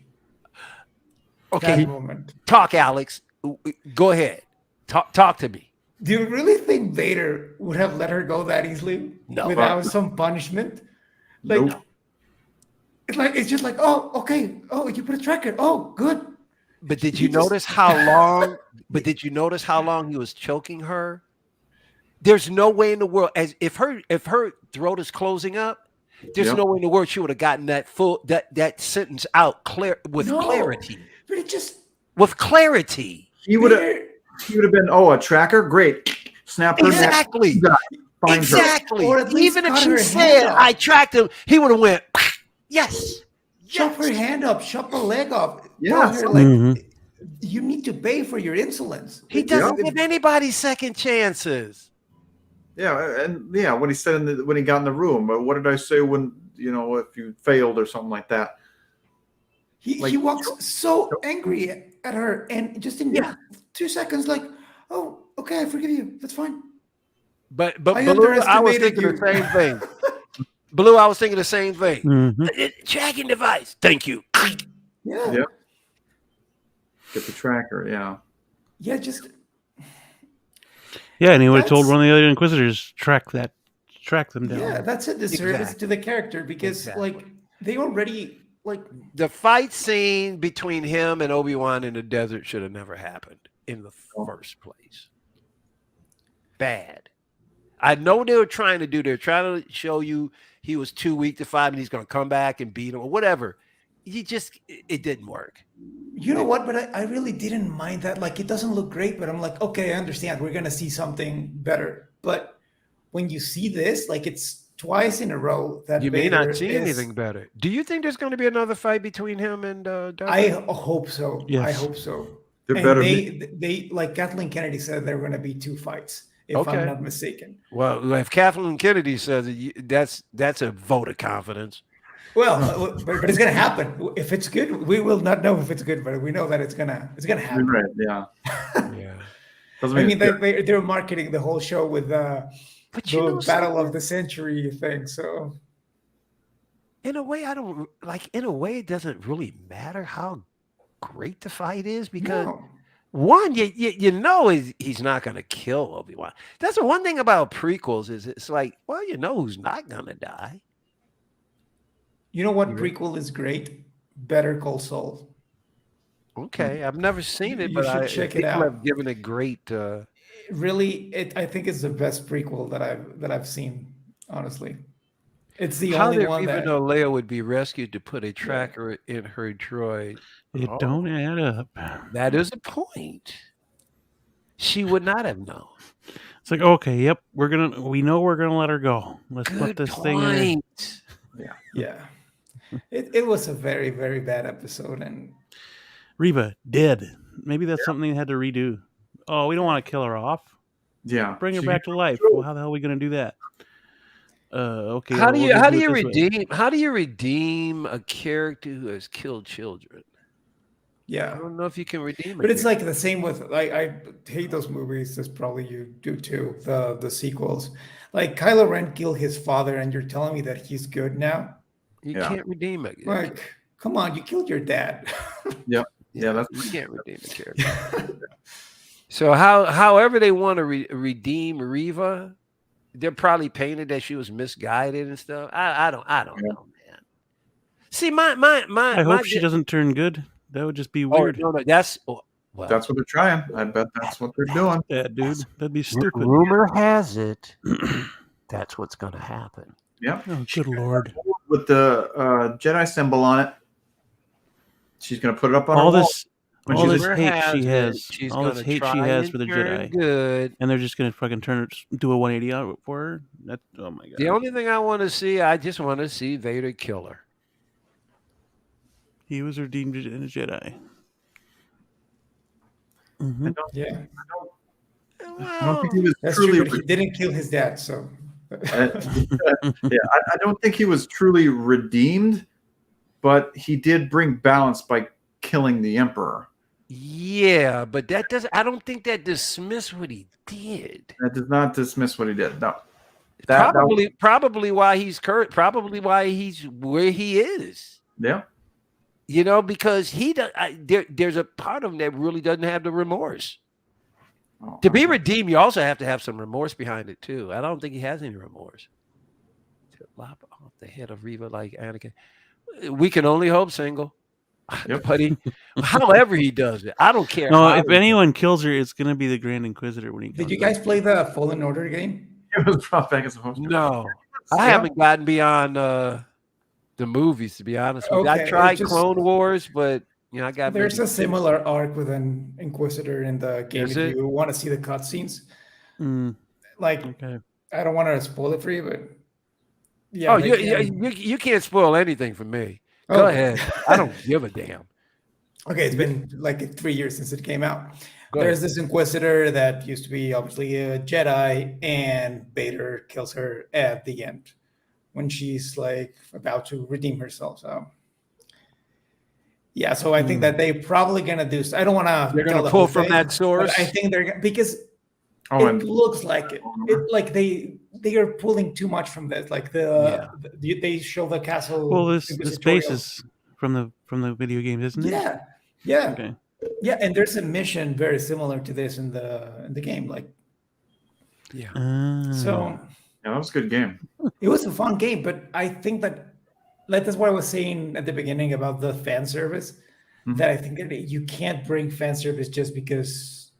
Okay, That moment. talk, Alex. Go ahead. Talk to me. Do you really think Vader would have let her go that easily No. without some punishment? Like, Nope. it's just like, oh, okay, oh, you put a tracker, oh, good. But did He you just- notice how long? But did you notice how long he was choking her? There's no way in the world, as if her throat is closing up, there's Yep. no way in the world she would have gotten that sentence out with No, clarity. But it just With clarity. He would have. Vader- He would have been. Oh, a tracker. Great. Snap her neck. Exactly. You got it. Find her. Exactly. Or at least Even if cut she her said hand off. I tracked him, he would have went, yes. chop her hand up, chop her leg off. Tell Yes. her, like, Mhm. you need to pay for your insolence. He It's- doesn't give anybody second chances. Yeah, and yeah, when he said when he got in the room, what did I say when if you failed or something like that? He walks so angry at her, and just in 2 seconds, like, oh, okay, I forgive you. That's fine. But I Blue, I was underestimated thinking you. the same thing. Blue, I was thinking the same thing. Mhm. Tracking device. Thank you. Yeah. Yeah. Get the tracker. Yeah. Yeah, just Yeah, and he would have told That's- one of the other Inquisitors track them down. yeah, that's a disservice Exactly. to the character because Exactly. like they already like The fight scene between him and Obi-Wan in the desert should have never happened in the first place. Bad. I know what they were trying to do. They're trying to show you he was too weak to fight and he's going to come back and beat him or whatever. It didn't work. you know what, but I really didn't mind that. Like it doesn't look great, but I'm like, okay, I understand. We're gonna see something better. But when you see this, like it's twice in a row that You may Vader not see is- anything better. Do you think there's going to be another fight between him and Darth? I hope so. I Yes. hope so. There And better they like Kathleen Kennedy said there were going to be 2 fights, if Okay. I'm not mistaken. Well, if Kathleen Kennedy says it, that's a vote of confidence. Well, but it's going to happen. If it's good, we will not know if it's good, but we know that it's gonna You're happen. right. Yeah. Yeah. Doesn't I mean mean, it's good. they're marketing the whole show with But the you know, Battle of the Century thing. So in a way, in a way, it doesn't really matter how great the fight is because no. one, he's not going to kill Obi-Wan. That's the one thing about prequels is it's like, well, you know who's not going to die. You know what prequel is great? Better Call Saul. Okay, I've never seen it, You but should check it people out. have given it great. Really, I think it's the best prequel that I've seen. Honestly, it's the How only did one even that. though Leia would be rescued to put a tracker in her droid? It Oh. don't add up. That is a point. She would not have known. It's like, okay, yep, we know we're gonna let her go. Let's put Good this thing in her. point. Yeah, it was a very very bad episode, and Reva dead. Maybe that's something they had to redo. Oh, we don't want to kill her off. Yeah. Bring her She- back to life. Well, how the hell are we gonna do that? Okay. How well, do you we'll just how do it you this way. redeem a character who has killed children? I yeah. don't know if you can redeem it. But it's like the same with I hate those movies. As probably you do too. The sequels, like Kylo Ren killed his father, and you're telling me that he's good now? you Yeah. can't redeem it. Like, come on, you killed your dad. Yeah, that's You can't redeem a character. So however they want to redeem Reva, they're probably painted that she was misguided and stuff. I don't know, man. See, I hope she doesn't turn good. That would just be weird. No, that's well. what they're trying. I bet that's what they're doing. Yeah, dude, that'd be stupid. Rumor has it that's what's going to happen. Yeah. Oh, good lord! With the Jedi symbol on it. She's gonna put it up on All her wall. this, When all she this was- hate Has she it. has, She's all this gonna hate she try has and for the turn Jedi, Good. and they're just gonna fucking do a 180 out for her. That, oh my god! The only thing I want to see, I just want to see Vader kill her. He was redeemed in a Jedi. Mhm. yeah, I don't think he was that's truly. true. But he didn't kill his dad, so I don't think he was truly redeemed, but he did bring balance by killing the Emperor. Yeah, but that doesn't. I don't think that dismiss what he did. That does not dismiss what he did. No. Probably why he's probably why he's where he is. Yeah. You know, because there's a part of him that really doesn't have the remorse. To be redeemed, you also have to have some remorse behind it too. I don't think he has any remorse. To lop off the head of Reva like Anakin. We can only hope, Single. Yep. But however he does it, I don't care. No, if anyone kills her, it's gonna be the Grand Inquisitor when he. Did you guys play the Fallen Order game? It was brought back as a host. No, I haven't gotten beyond the movies, to be honest with you. I tried Clone Wars, but you know, I got. There's a similar arc with an Inquisitor in the game. If you want to see the cutscenes, I don't want to spoil it for you, but yeah. Oh, you can't spoil anything for me. Go ahead. I don't give a damn. Okay, it's been like 3 years since it came out. There's this Inquisitor that used to be obviously a Jedi, and Vader kills her at the end when she's like about to redeem herself. So yeah, so I think that they're probably gonna do. I don't want to. They're gonna pull from that source. I think they're because it looks like it. Like they are pulling too much from this. Like they show the castle. Well, this basis from the video game, isn't it? Yeah. Okay. Yeah, and there's a mission very similar to this in the game. Like, so that was a good game. It was a fun game, but I think that that's what I was saying at the beginning about the fan service. That I think that you can't bring fan service just because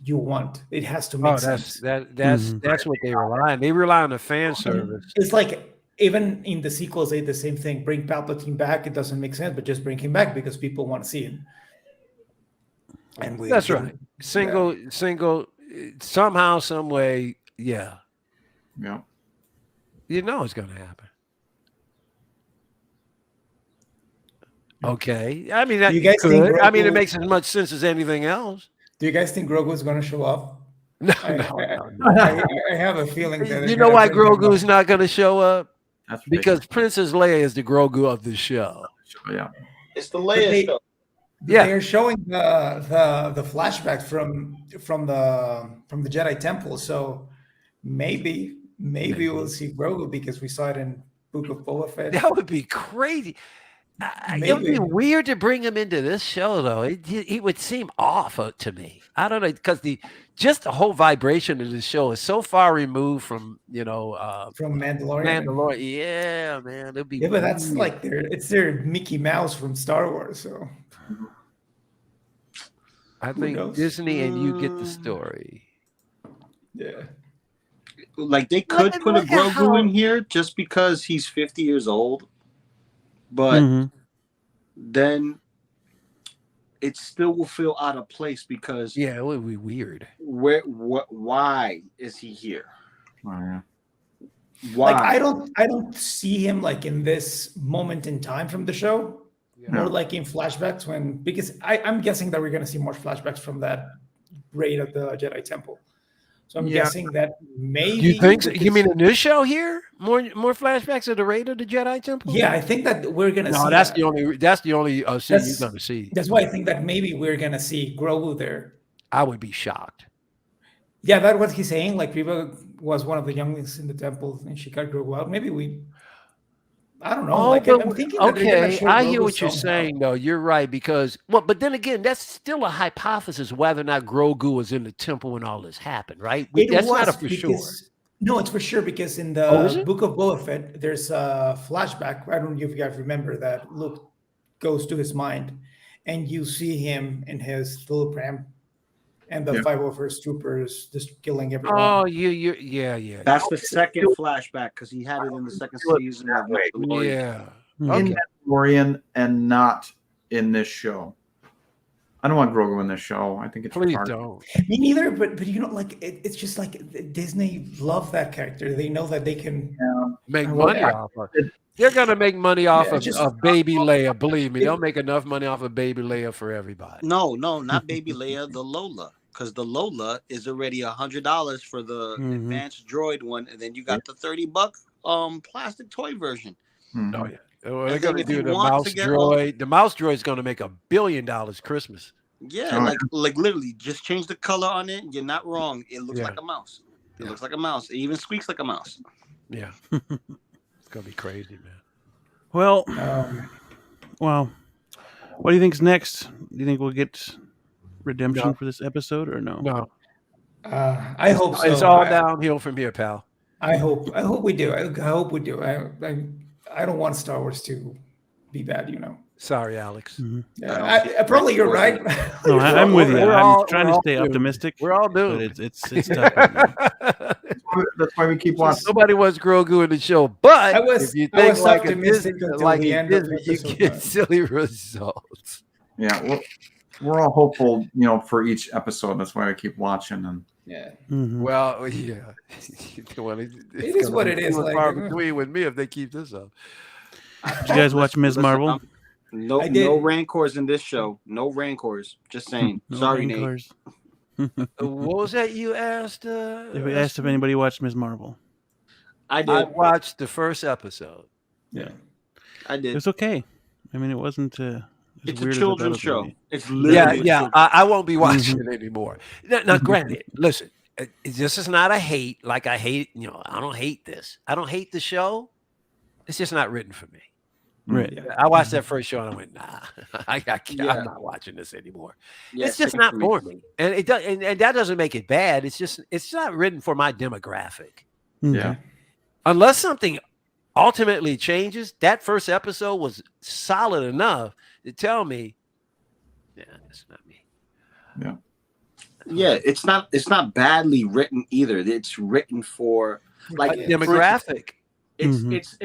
you want. It has to make sense. That's what they rely on. They rely on the fan service. It's like even in the sequels, they did the same thing. Bring Palpatine back. It doesn't make sense, but just bring him back because people want to see him. And that's right. Single, somehow, some way, yeah. You know it's going to happen. Okay, I mean that. You guys think Grogu, I mean, it makes as much sense as anything else. Do you guys think Grogu is going to show up? No. I have a feeling that. You know why Grogu is not going to show up? Because Princess Leia is the Grogu of the show. Yeah, it's the Leia show. Yeah, they're showing the flashbacks from the Jedi Temple. So maybe we'll see Grogu because we saw it in Book of Boba Fett. That would be crazy. It would be weird to bring him into this show, though. He would seem off to me. I don't know, because the whole vibration of this show is so far removed from from Mandalorian. Yeah, man, it'd be. Yeah, but that's like their Mickey Mouse from Star Wars. So I think Disney and you get the story. Yeah. Like they could put a Grogu in here just because he's 50 years old. But then it still will feel out of place because it would be weird. Why is he here? Why? Like I don't see him like in this moment in time from the show, more like in flashbacks because I'm guessing that we're gonna see more flashbacks from that raid at the Jedi Temple. So I'm guessing that maybe. You think so? You mean in this show here? More flashbacks of the raid of the Jedi Temple? Yeah, I think that we're gonna see. No, that's the only scene you're gonna see. That's why I think that maybe we're gonna see Grogu there. I would be shocked. Yeah, that's what he's saying. Like Reva was one of the younglings in the temple and she got Grogu out. Maybe I don't know. I'm thinking. Okay, I hear what you're saying, though. You're right because but then again, that's still a hypothesis whether or not Grogu was in the temple when all this happened, right? That's not a for sure. No, it's for sure because in the Book of Boba Fett, there's a flashback. I don't know if you guys remember that. Luke goes to his mind, and you see him in his little pram, and the 501st troopers just killing everyone. Oh, yeah. That's the second flashback because he had it in the second season of Mandalorian. Yeah. In Mandalorian and not in this show. I don't want Grogu in this show. I think it's please don't. Me neither. But like it's just like Disney love that character. They know that they can make money off of it. They're gonna make money off of Baby Leia. Believe me, they'll make enough money off of Baby Leia for everybody. No, not Baby Leia. The Lola, because the Lola is already $100 for the advanced droid one, and then you got the $30 plastic toy version. Oh yeah. They're going to do the mouse droid. The mouse droid is going to make $1 billion Christmas. Yeah, like literally, just change the color on it. You're not wrong. It looks like a mouse. It looks like a mouse. It even squeaks like a mouse. Yeah. It's gonna be crazy, man. Well, Um, well, what do you think's next? Do you think we'll get redemption No. for this episode or no? No, I hope so. it's all downhill from here, pal. I hope we do. I hope we do. I don't want Star Wars to be bad, you know. Sorry, Alex. Probably you're right. No, I'm with you. We're I'm all- trying we're to all stay doomed. optimistic. We're all but doomed. it's tough. Right now. That's why we keep watching. Nobody wants Grogu in the show, but I was- if you I think was like a optimistic Disney, until like the a end of Disney, the you episode, get man. silly results. Yeah, we're all hopeful, for each episode. That's why we keep watching. And Yeah. Mhm. Well, yeah. Well, It is what it is, like, Far between with me if they keep this up. Did you guys watch Ms. Marvel? No, I did. no rancors in this show. No rancors. Just saying. No Sorry, Nate. Rancors. What was that you asked? If we asked if anybody watched Ms. Marvel, I I did. watched the first episode. Yeah. I it did. was okay. I mean, it wasn't. It's weird a as children's thought it show. would be. It's Yeah, literally a yeah. children's- I won't be watching it anymore. Now, granted, listen, this is not a hate. Like I hate, I don't hate this. I don't hate the show. It's just not written for me. Right. Yeah. I watched that first show and I went, nah, I can't, Yeah. I'm not watching this anymore. Yeah, It's just same not for me. for me, and it does, and that doesn't make it bad. It's not written for my demographic. yeah, Unless something ultimately changes. That first episode was solid enough to tell me, yeah, it's not me. Yeah, it's not badly written either. It's written for like A demographic. It's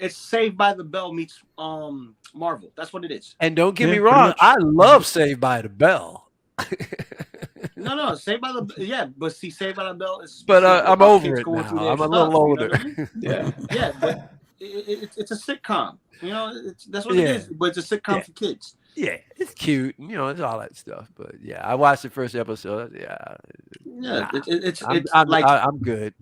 it's Saved by the Bell meets Marvel. That's what it is. And don't get Yeah, me pretty wrong, much. I love Saved by the Bell. No, Saved by the but see, Saved by the Bell is. But I'm about over kids it going now. through their I'm a stuff, little you know older. what I mean? Yeah. Yeah, but it's a sitcom. That's what it Yeah. is. But it's a sitcom Yeah. for kids. Yeah, it's cute. It's all that stuff. But yeah, I watched the first episode. Yeah, Yeah, Nah. it's I'm like I'm good.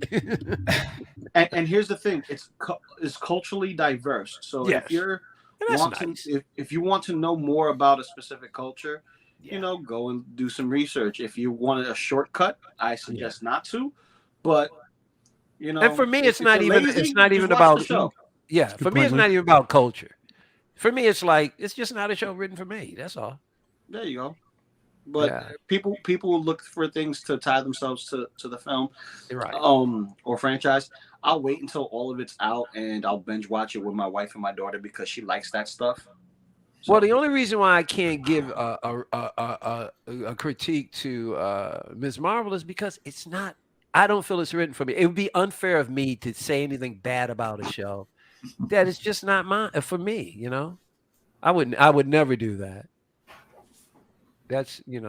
and here's the thing, it's culturally diverse. So Yes. if you're And that's want nice. to, if you want to know more about a specific culture, Yeah. go and do some research. If you want a shortcut, I suggest not to. But And for me, if it's not you're even. lazy, It's not just even watch about. the show. Yeah, Good for me, point, it's Luke. not even about culture. For me, it's like it's just not a show written for me. That's all. There you go. But Yeah. people will look for things to tie themselves to the film, You're right. or franchise. I'll wait until all of it's out and I'll binge watch it with my wife and my daughter because she likes that stuff. So- Well, the only reason why I can't give a critique to Ms. Marvel is because it's not. I don't feel it's written for me. It would be unfair of me to say anything bad about a show that is just not mine for me. I would never do that. That's It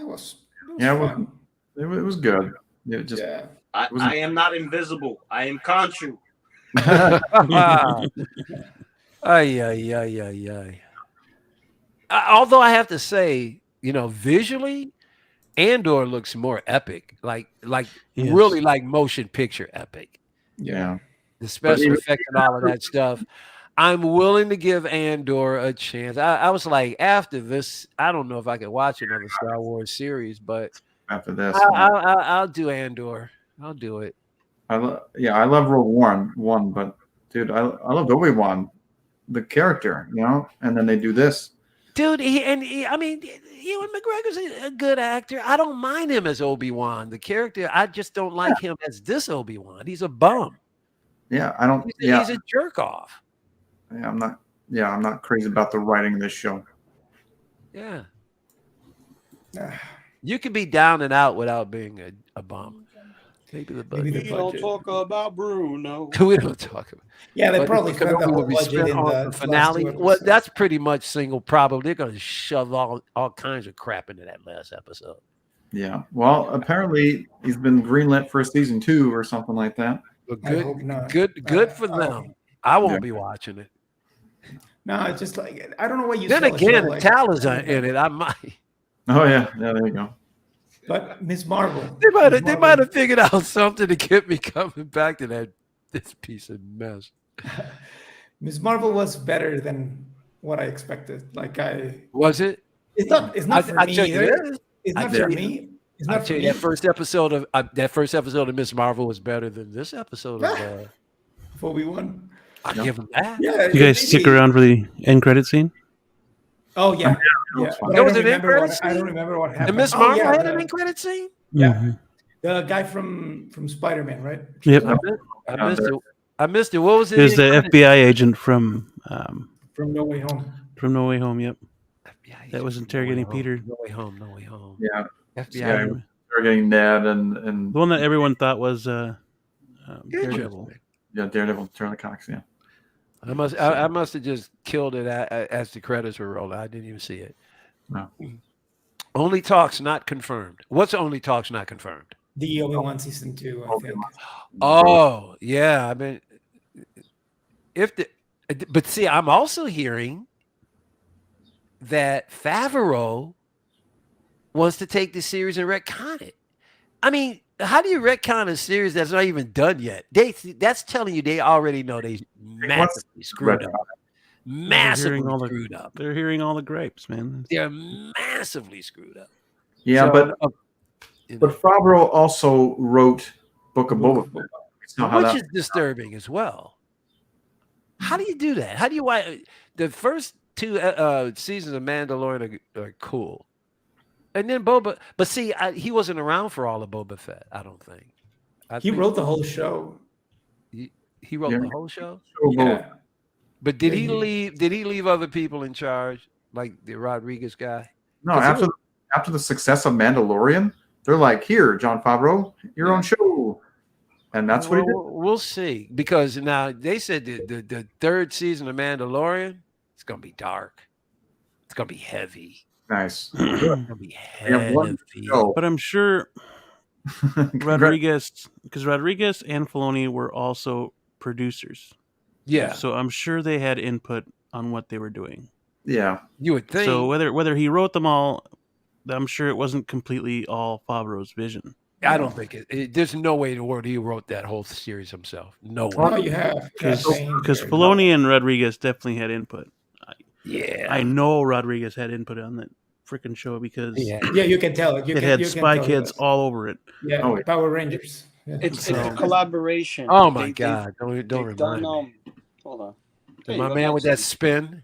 was Yeah, fun. it was good. It just Yeah. I am not invisible. I am Khonshu. Ay. Although I have to say, visually, Andor looks more epic, like Yes. really like motion picture epic. Yeah. The special even- effects and all of that stuff. I'm willing to give Andor a chance. I was like, after this, I don't know if I can watch another Star Wars series, but after this. I'll do Andor. I'll do it. I love Rogue One, but dude, I love Obi-Wan, the character, and then they do this. Dude, I mean, Ewan McGregor's a good actor. I don't mind him as Obi-Wan, the character. I just don't like him as this Obi-Wan. He's a bum. Yeah, I don't. He's a jerk off. Yeah, I'm not. Yeah, I'm not crazy about the writing of this show. Yeah. You can be down and out without being a bum. Maybe the budget. Maybe the budget. about Bruno. We don't talk about. Yeah, they But probably spent the Kenobi whole will be budget spent in on the the last finale. two Well, episodes. that's pretty much single. Probably they're going to shove all kinds of crap into that last episode. Yeah. Well, apparently he's been greenlit for a season 2 or something like that. But I good, hope not. good for them. I won't Yeah. be watching it. No, it's just like I don't know why you. Then sell a show again, like- Talon's in it. I might. Oh yeah. Yeah. There you go. But Miss Marvel. They might have figured out something to get me coming back to this piece of mess. Miss Marvel was better than what I expected. Like Was it? it's not for I me tell you either. this. It's I not tell for you- me. It's I not for tell you, me. that first episode of Miss Marvel was better than this episode of. Obi-Wan. I give him that. Yeah. You guys stick around for the end credit scene? Oh yeah. Yeah, Yeah. fine. But There I was don't an end remember what credit I don't scene? remember what And happened. Miss Oh, Marvel yeah, had an end credit scene. Yeah. Mhm. The guy from Spider-Man, right? Yep. I missed it. I missed it. What was it? It was the FBI agent from From No Way Home. No Way Home. Yep. FBI That was agent. interrogating No Way Home. Peter. No way home. No way home. Yeah, FBI. yeah. agent. They're getting Ned and The one that everyone thought was Daredevil. Interesting. yeah, Daredevil, Turner Cox. Yeah. I must have just killed it as the credits were rolling. I didn't even see it. No. Only talks not confirmed. What's only talks not confirmed? The Obi-Wan season 2, I think. Oh yeah, I mean, but see, I'm also hearing that Favreau wants to take the series and retcon it. I mean, how do you retcon a series that's not even done yet? That's telling you they already know they massively screwed up. Massively screwed up. They're hearing all the gripes, man. They're massively screwed up. Yeah, So, but Favreau also wrote Book of Boba Fett. So how which that- is disturbing as well. How do you do that? How do you why the first two seasons of Mandalorian are cool, and then Boba? But see, he wasn't around for all of Boba Fett. I don't think. He wrote the whole show. He wrote the whole show. Yeah. But did he leave? Did he leave other people in charge, like the Rodriguez guy? No, after the success of Mandalorian, they're like, "Here, John Favreau, your own show," and that's what he did. We'll see, because now they said the third season of Mandalorian, it's gonna be dark. It's gonna be heavy. Nice. It's gonna be have one heavy. show. But I'm sure Rodriguez and Filoni were also producers. Yeah. So I'm sure they had input on what they were doing. Yeah. You would think. So whether he wrote them all, I'm sure it wasn't completely all Favreau's vision. I don't think there's no way in the world he wrote that whole series himself. No way. Oh, you have. Because Filoni and Rodriguez definitely had input. Yeah. I know Rodriguez had input on that freaking show because Yeah, you can tell it. it had Spy Kids all over it. Yeah, Oh, yeah. Power Rangers. Yeah. It's a collaboration. Oh my They- God! Don't they've remind done, me. hold on. My man with that spin.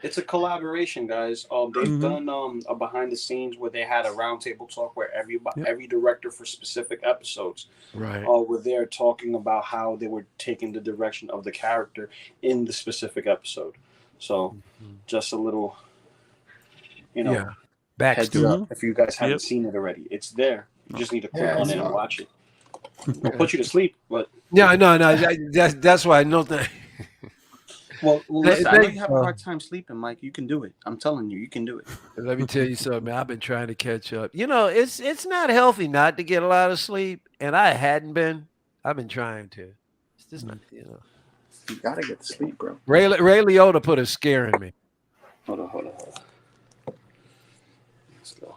It's a collaboration, guys. They've Mhm. done a behind the scenes where they had a roundtable talk where Yep. every director for specific episodes Right. were there talking about how they were taking the direction of the character in the specific episode. So just a little, Yeah. heads Backstory. up if you guys haven't Yep. seen it already. It's there. You just need to click Yeah, on it's it and not- watch it. It'll put you to sleep, but No. That's why no thing. well listen, I know they- you have a hard time sleeping, Mike. You can do it. I'm telling you, you can do it. Let me tell you something, man. I've been trying to catch up. You know, it's not healthy not to get a lot of sleep, and I hadn't been. I've been trying to. It's just not, you know. You gotta get to sleep, bro. Ray Liotta put a scare in me. Hold on. Let's go.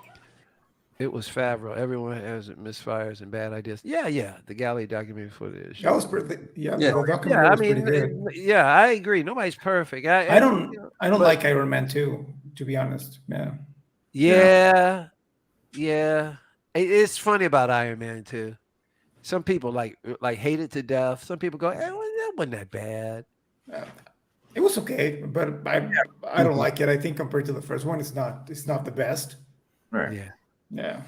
It was Favreau. Everyone has misfires and bad ideas. Yeah. The Galley documentary footage. That was pretty. Yeah, Yeah. the documentary Yeah, I was pretty mean, good. yeah, I agree. Nobody's perfect. I don't like Iron Man 2, to be honest. Yeah. Yeah. It's funny about Iron Man too. Some people like hate it to death. Some people go, well, that wasn't that bad. It was okay, but I don't like it. I think compared to the first one, it's not the best. Right. Yeah. Yeah. And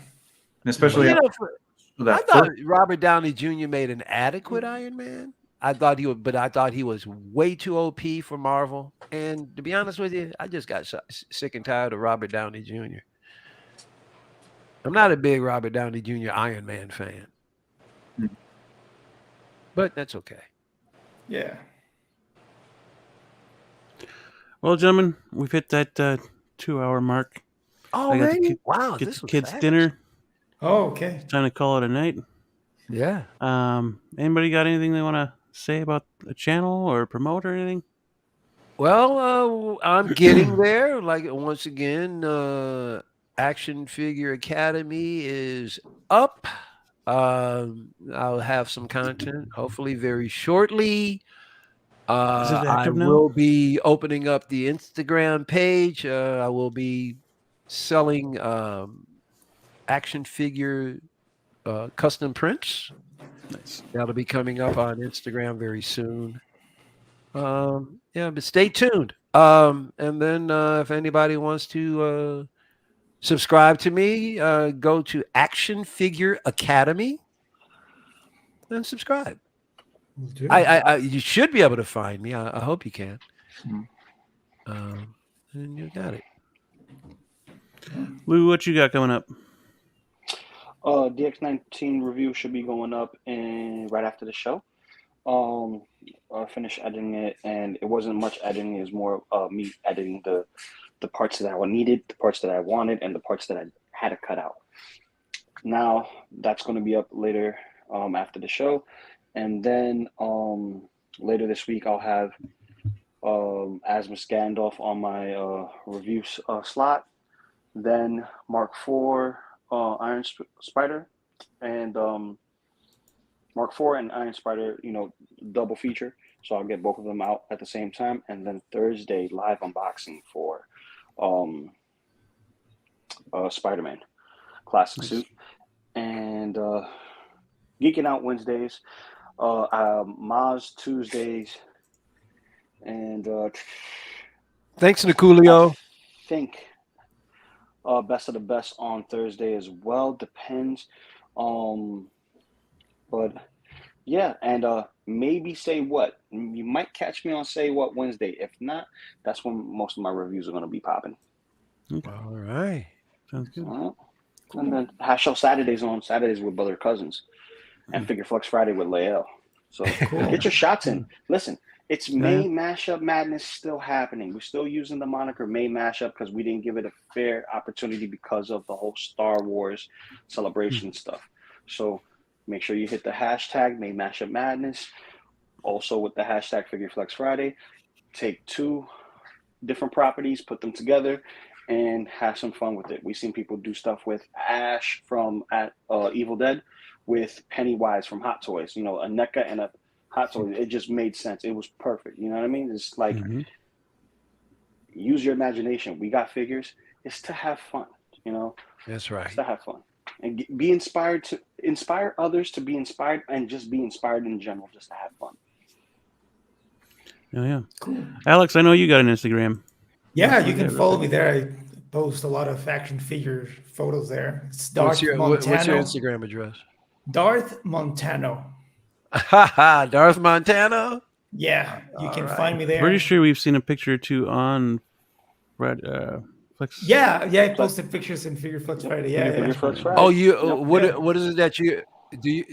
especially You know, after that I thought first- Robert Downey Jr. made an adequate Iron Man. I thought he was way too OP for Marvel. And to be honest with you, I just got sick and tired of Robert Downey Jr. I'm not a big Robert Downey Jr. Iron Man fan. But that's okay. Yeah. Well, gentlemen, we've hit that 2-hour mark. Oh, I got the really? Wow, Get this the was kids fast. dinner. Oh, okay. Time to call it a night. Yeah. Anybody got anything they want to say about the channel or promote or anything? Well, I'm getting there. Like, once again, Action Figure Academy is up. I'll have some content hopefully very shortly. Is it I active now? will be opening up the Instagram page. I will be selling action figure custom prints. Nice. That'll be coming up on Instagram very soon. Yeah, but stay tuned. And then if anybody wants to subscribe to me, go to Action Figure Academy and subscribe. Will do. You should be able to find me. I hope you can. Mhm. And you got it. Lou, what you got coming up? DX19 review should be going up right after the show. I finished editing it, and it wasn't much editing. It was more me editing the parts that I needed, the parts that I wanted, and the parts that I had to cut out. Now that's going to be up later after the show, and then later this week I'll have Asmus Gandalf on my review slot. Then Mark IV Iron Spider, and Mark IV and Iron Spider, double feature. So I'll get both of them out at the same time. And then Thursday, live unboxing for Spider-Man classic suit. And Geeking Out Wednesdays, Maz Tuesdays, and Thanks, Niculio. I think Best of the Best on Thursday as well. Depends. But yeah, and maybe Say What. You might catch me on Say What Wednesday. If not, that's when most of my reviews are going to be popping. All right. Sounds good. And then Hash Show Saturdays with Brother Cousins, and Figure Flex Friday with Lael. So get your shots in. Listen, it's May Mashup Madness still happening. We're still using the moniker May Mashup because we didn't give it a fair opportunity because of the whole Star Wars celebration stuff. So make sure you hit the hashtag May Mashup Madness. Also with the hashtag Figure Flex Friday. Take 2 different properties, put them together, and have some fun with it. We've seen people do stuff with Ash from Evil Dead, with Pennywise from Hot Toys. A NECA and a Hot Toys. It just made sense. It was perfect. You know what I mean? It's like, use your imagination. We got figures. It's to have fun. That's right. It's to have fun. And be inspired, to inspire others to be inspired, and just be inspired in general, just to have fun. Oh, yeah. Cool. Alex, I know you got an Instagram. Yeah, you can follow me there. I post a lot of action figure photos there. It's Darth Montano. What's your Instagram address? Darth Montano. Darth Montano? Yeah, you can find me there. Pretty sure we've seen a picture or two on Flex. Yeah, I posted pictures in Figure Flex Friday. Yeah. Flex Friday. Oh, what is it that you do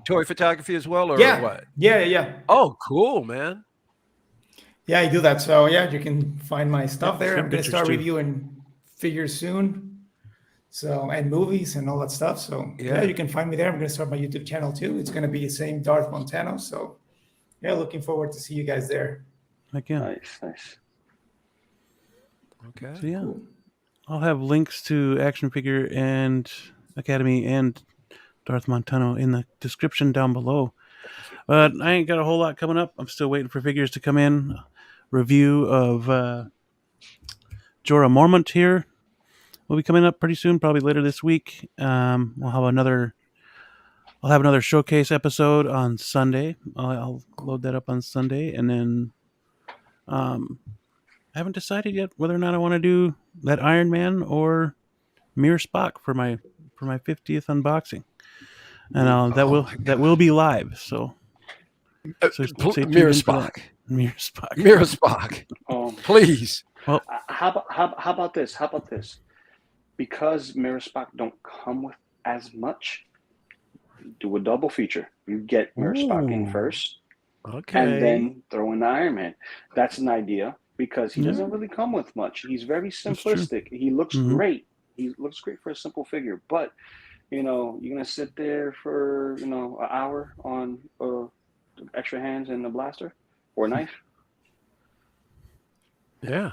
toy photography as well, or what? Yeah. Oh, cool, man. Yeah, I do that. So yeah, you can find my stuff there. I'm going to start too. reviewing figures soon. So, and movies and all that stuff. So yeah, you can find me there. I'm going to start my YouTube channel too. It's going to be the same Darth Montano. So yeah, looking forward to see you guys there. Heck yeah. Nice. Okay. So yeah, I'll have links to Action Figure and Academy and Darth Montano in the description down below. But I ain't got a whole lot coming up. I'm still waiting for figures to come in. Review of Jorah Mormont here will be coming up pretty soon, probably later this week. I'll have another showcase episode on Sunday. I'll load that up on Sunday, and then I haven't decided yet whether or not I want to do that Iron Man or Mirror Spock for my 50th unboxing, and that will be live. So stay tuned Mirror in for that. Spock. Mirror Spock. Mirror Spock. Please. Well, how about this? Because Mirror Spock don't come with as much, do a double feature. You get Mirror Spock in first, and then throw in the Iron Man. That's an idea because he doesn't really come with much. He's very simplistic. He looks great. He looks great for a simple figure, but you're gonna sit there for an hour on extra hands and a blaster or a knife. Yeah.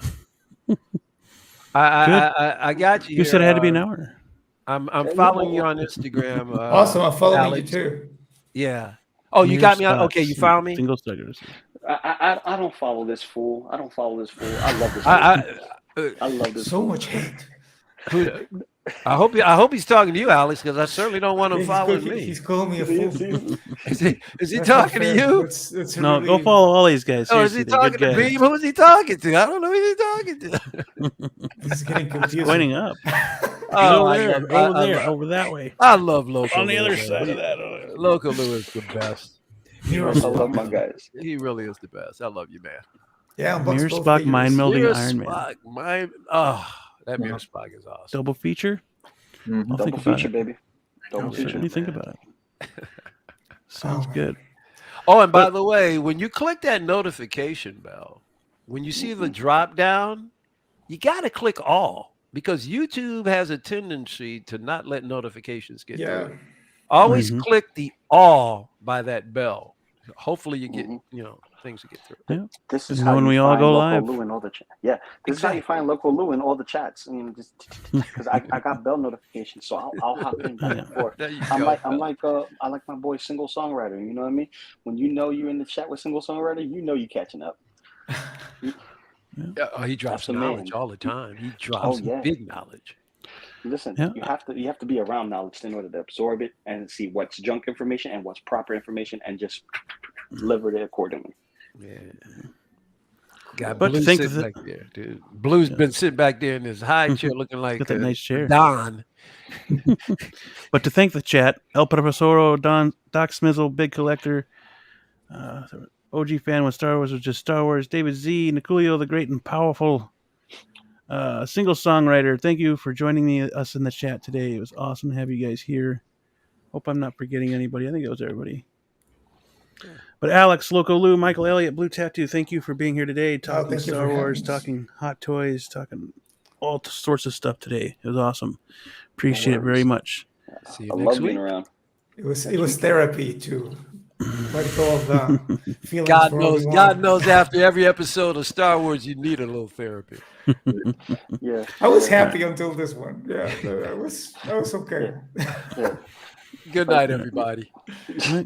I got you. You said it had to be an hour. I'm following you on Instagram. Awesome, I'm following Alex. you too. Yeah. Oh, you got me on. Okay, you found me. Single stickers. I don't follow this fool. I love this fool. I love this. I love this. So much hate. I hope he's talking to you, Alex, because I certainly don't want him following me. He's calling me a fool. Is he That's talking to unfair. you? That's No, really, go follow all these guys. Oh, is he Seriously, they're talking good to guys. Beam? Who is he talking to? I don't know who he's talking to. This is getting confusing. Pointing up. Oh, over I there, love- over I there, love- over that way. I love Loco. On the Lou, other man. side of that. Loco Lou is the best. Mirror I love my guys. He really is the best. I love you, man. Yeah, Mirror Spock mind melding Mirror Iron Man. Spock, that Mirror Spock is awesome. Double feature. Mhm. I'll think Double about feature, it. baby. I'll Double feature. certainly think about it. Sounds good. Oh, and by the way, when you click that notification bell, when you see the drop down, you got to click all because YouTube has a tendency to not let notifications get through. Always click the all by that bell. Hopefully you get, things to get through. Yeah. This is And how when you we all find go Loco live. Lou in all the this is how you find Loco Lou in all the chats. I mean, just because I got bell notifications, so I'll hop in back and forth. There you I go. like my boy Single Songwriter. You know what I mean? When you know you're in the chat with Single Songwriter, you know you're catching up. Yeah, he drops That's the knowledge man. all the time. He drops big knowledge. Listen, Yeah. you have to be around knowledge in order to absorb it and see what's junk information and what's proper information and just deliver it accordingly. Yeah. Got But Blue think sitting of back there, dude. Blue's been sitting back there in his high chair looking like Got that nice chair. Don. But to thank the chat, El Profesoro, Don, Doc Smizzle, Big Collector, OG fan when Star Wars was just Star Wars, David Z, Niculio, the great and powerful single songwriter. Thank you for joining us in the chat today. It was awesome to have you guys here. Hope I'm not forgetting anybody. I think it was everybody. But Alex, Loco Lou, Michael Elliott, Blue Tattoo, thank you for being here today, talking thank you Star for Wars, having us. talking hot toys, talking all sorts of stuff today. It was awesome. Appreciate it very much. See you I next love being week. around. It was therapy to let go of the feelings. God for knows, Obi-Wan. God knows after every episode of Star Wars, you need a little therapy. Yeah. I was happy until this one. Yeah, I was okay. Yeah. Good night, everybody.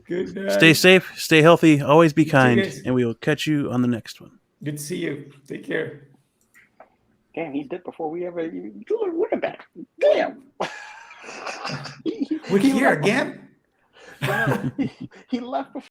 Good night. Stay safe, stay healthy, always be You too, kind, guys. and we will catch you on the next one. Good to see you. Take care. Damn, he did before we ever even went back. Damn. We're here again. He left before.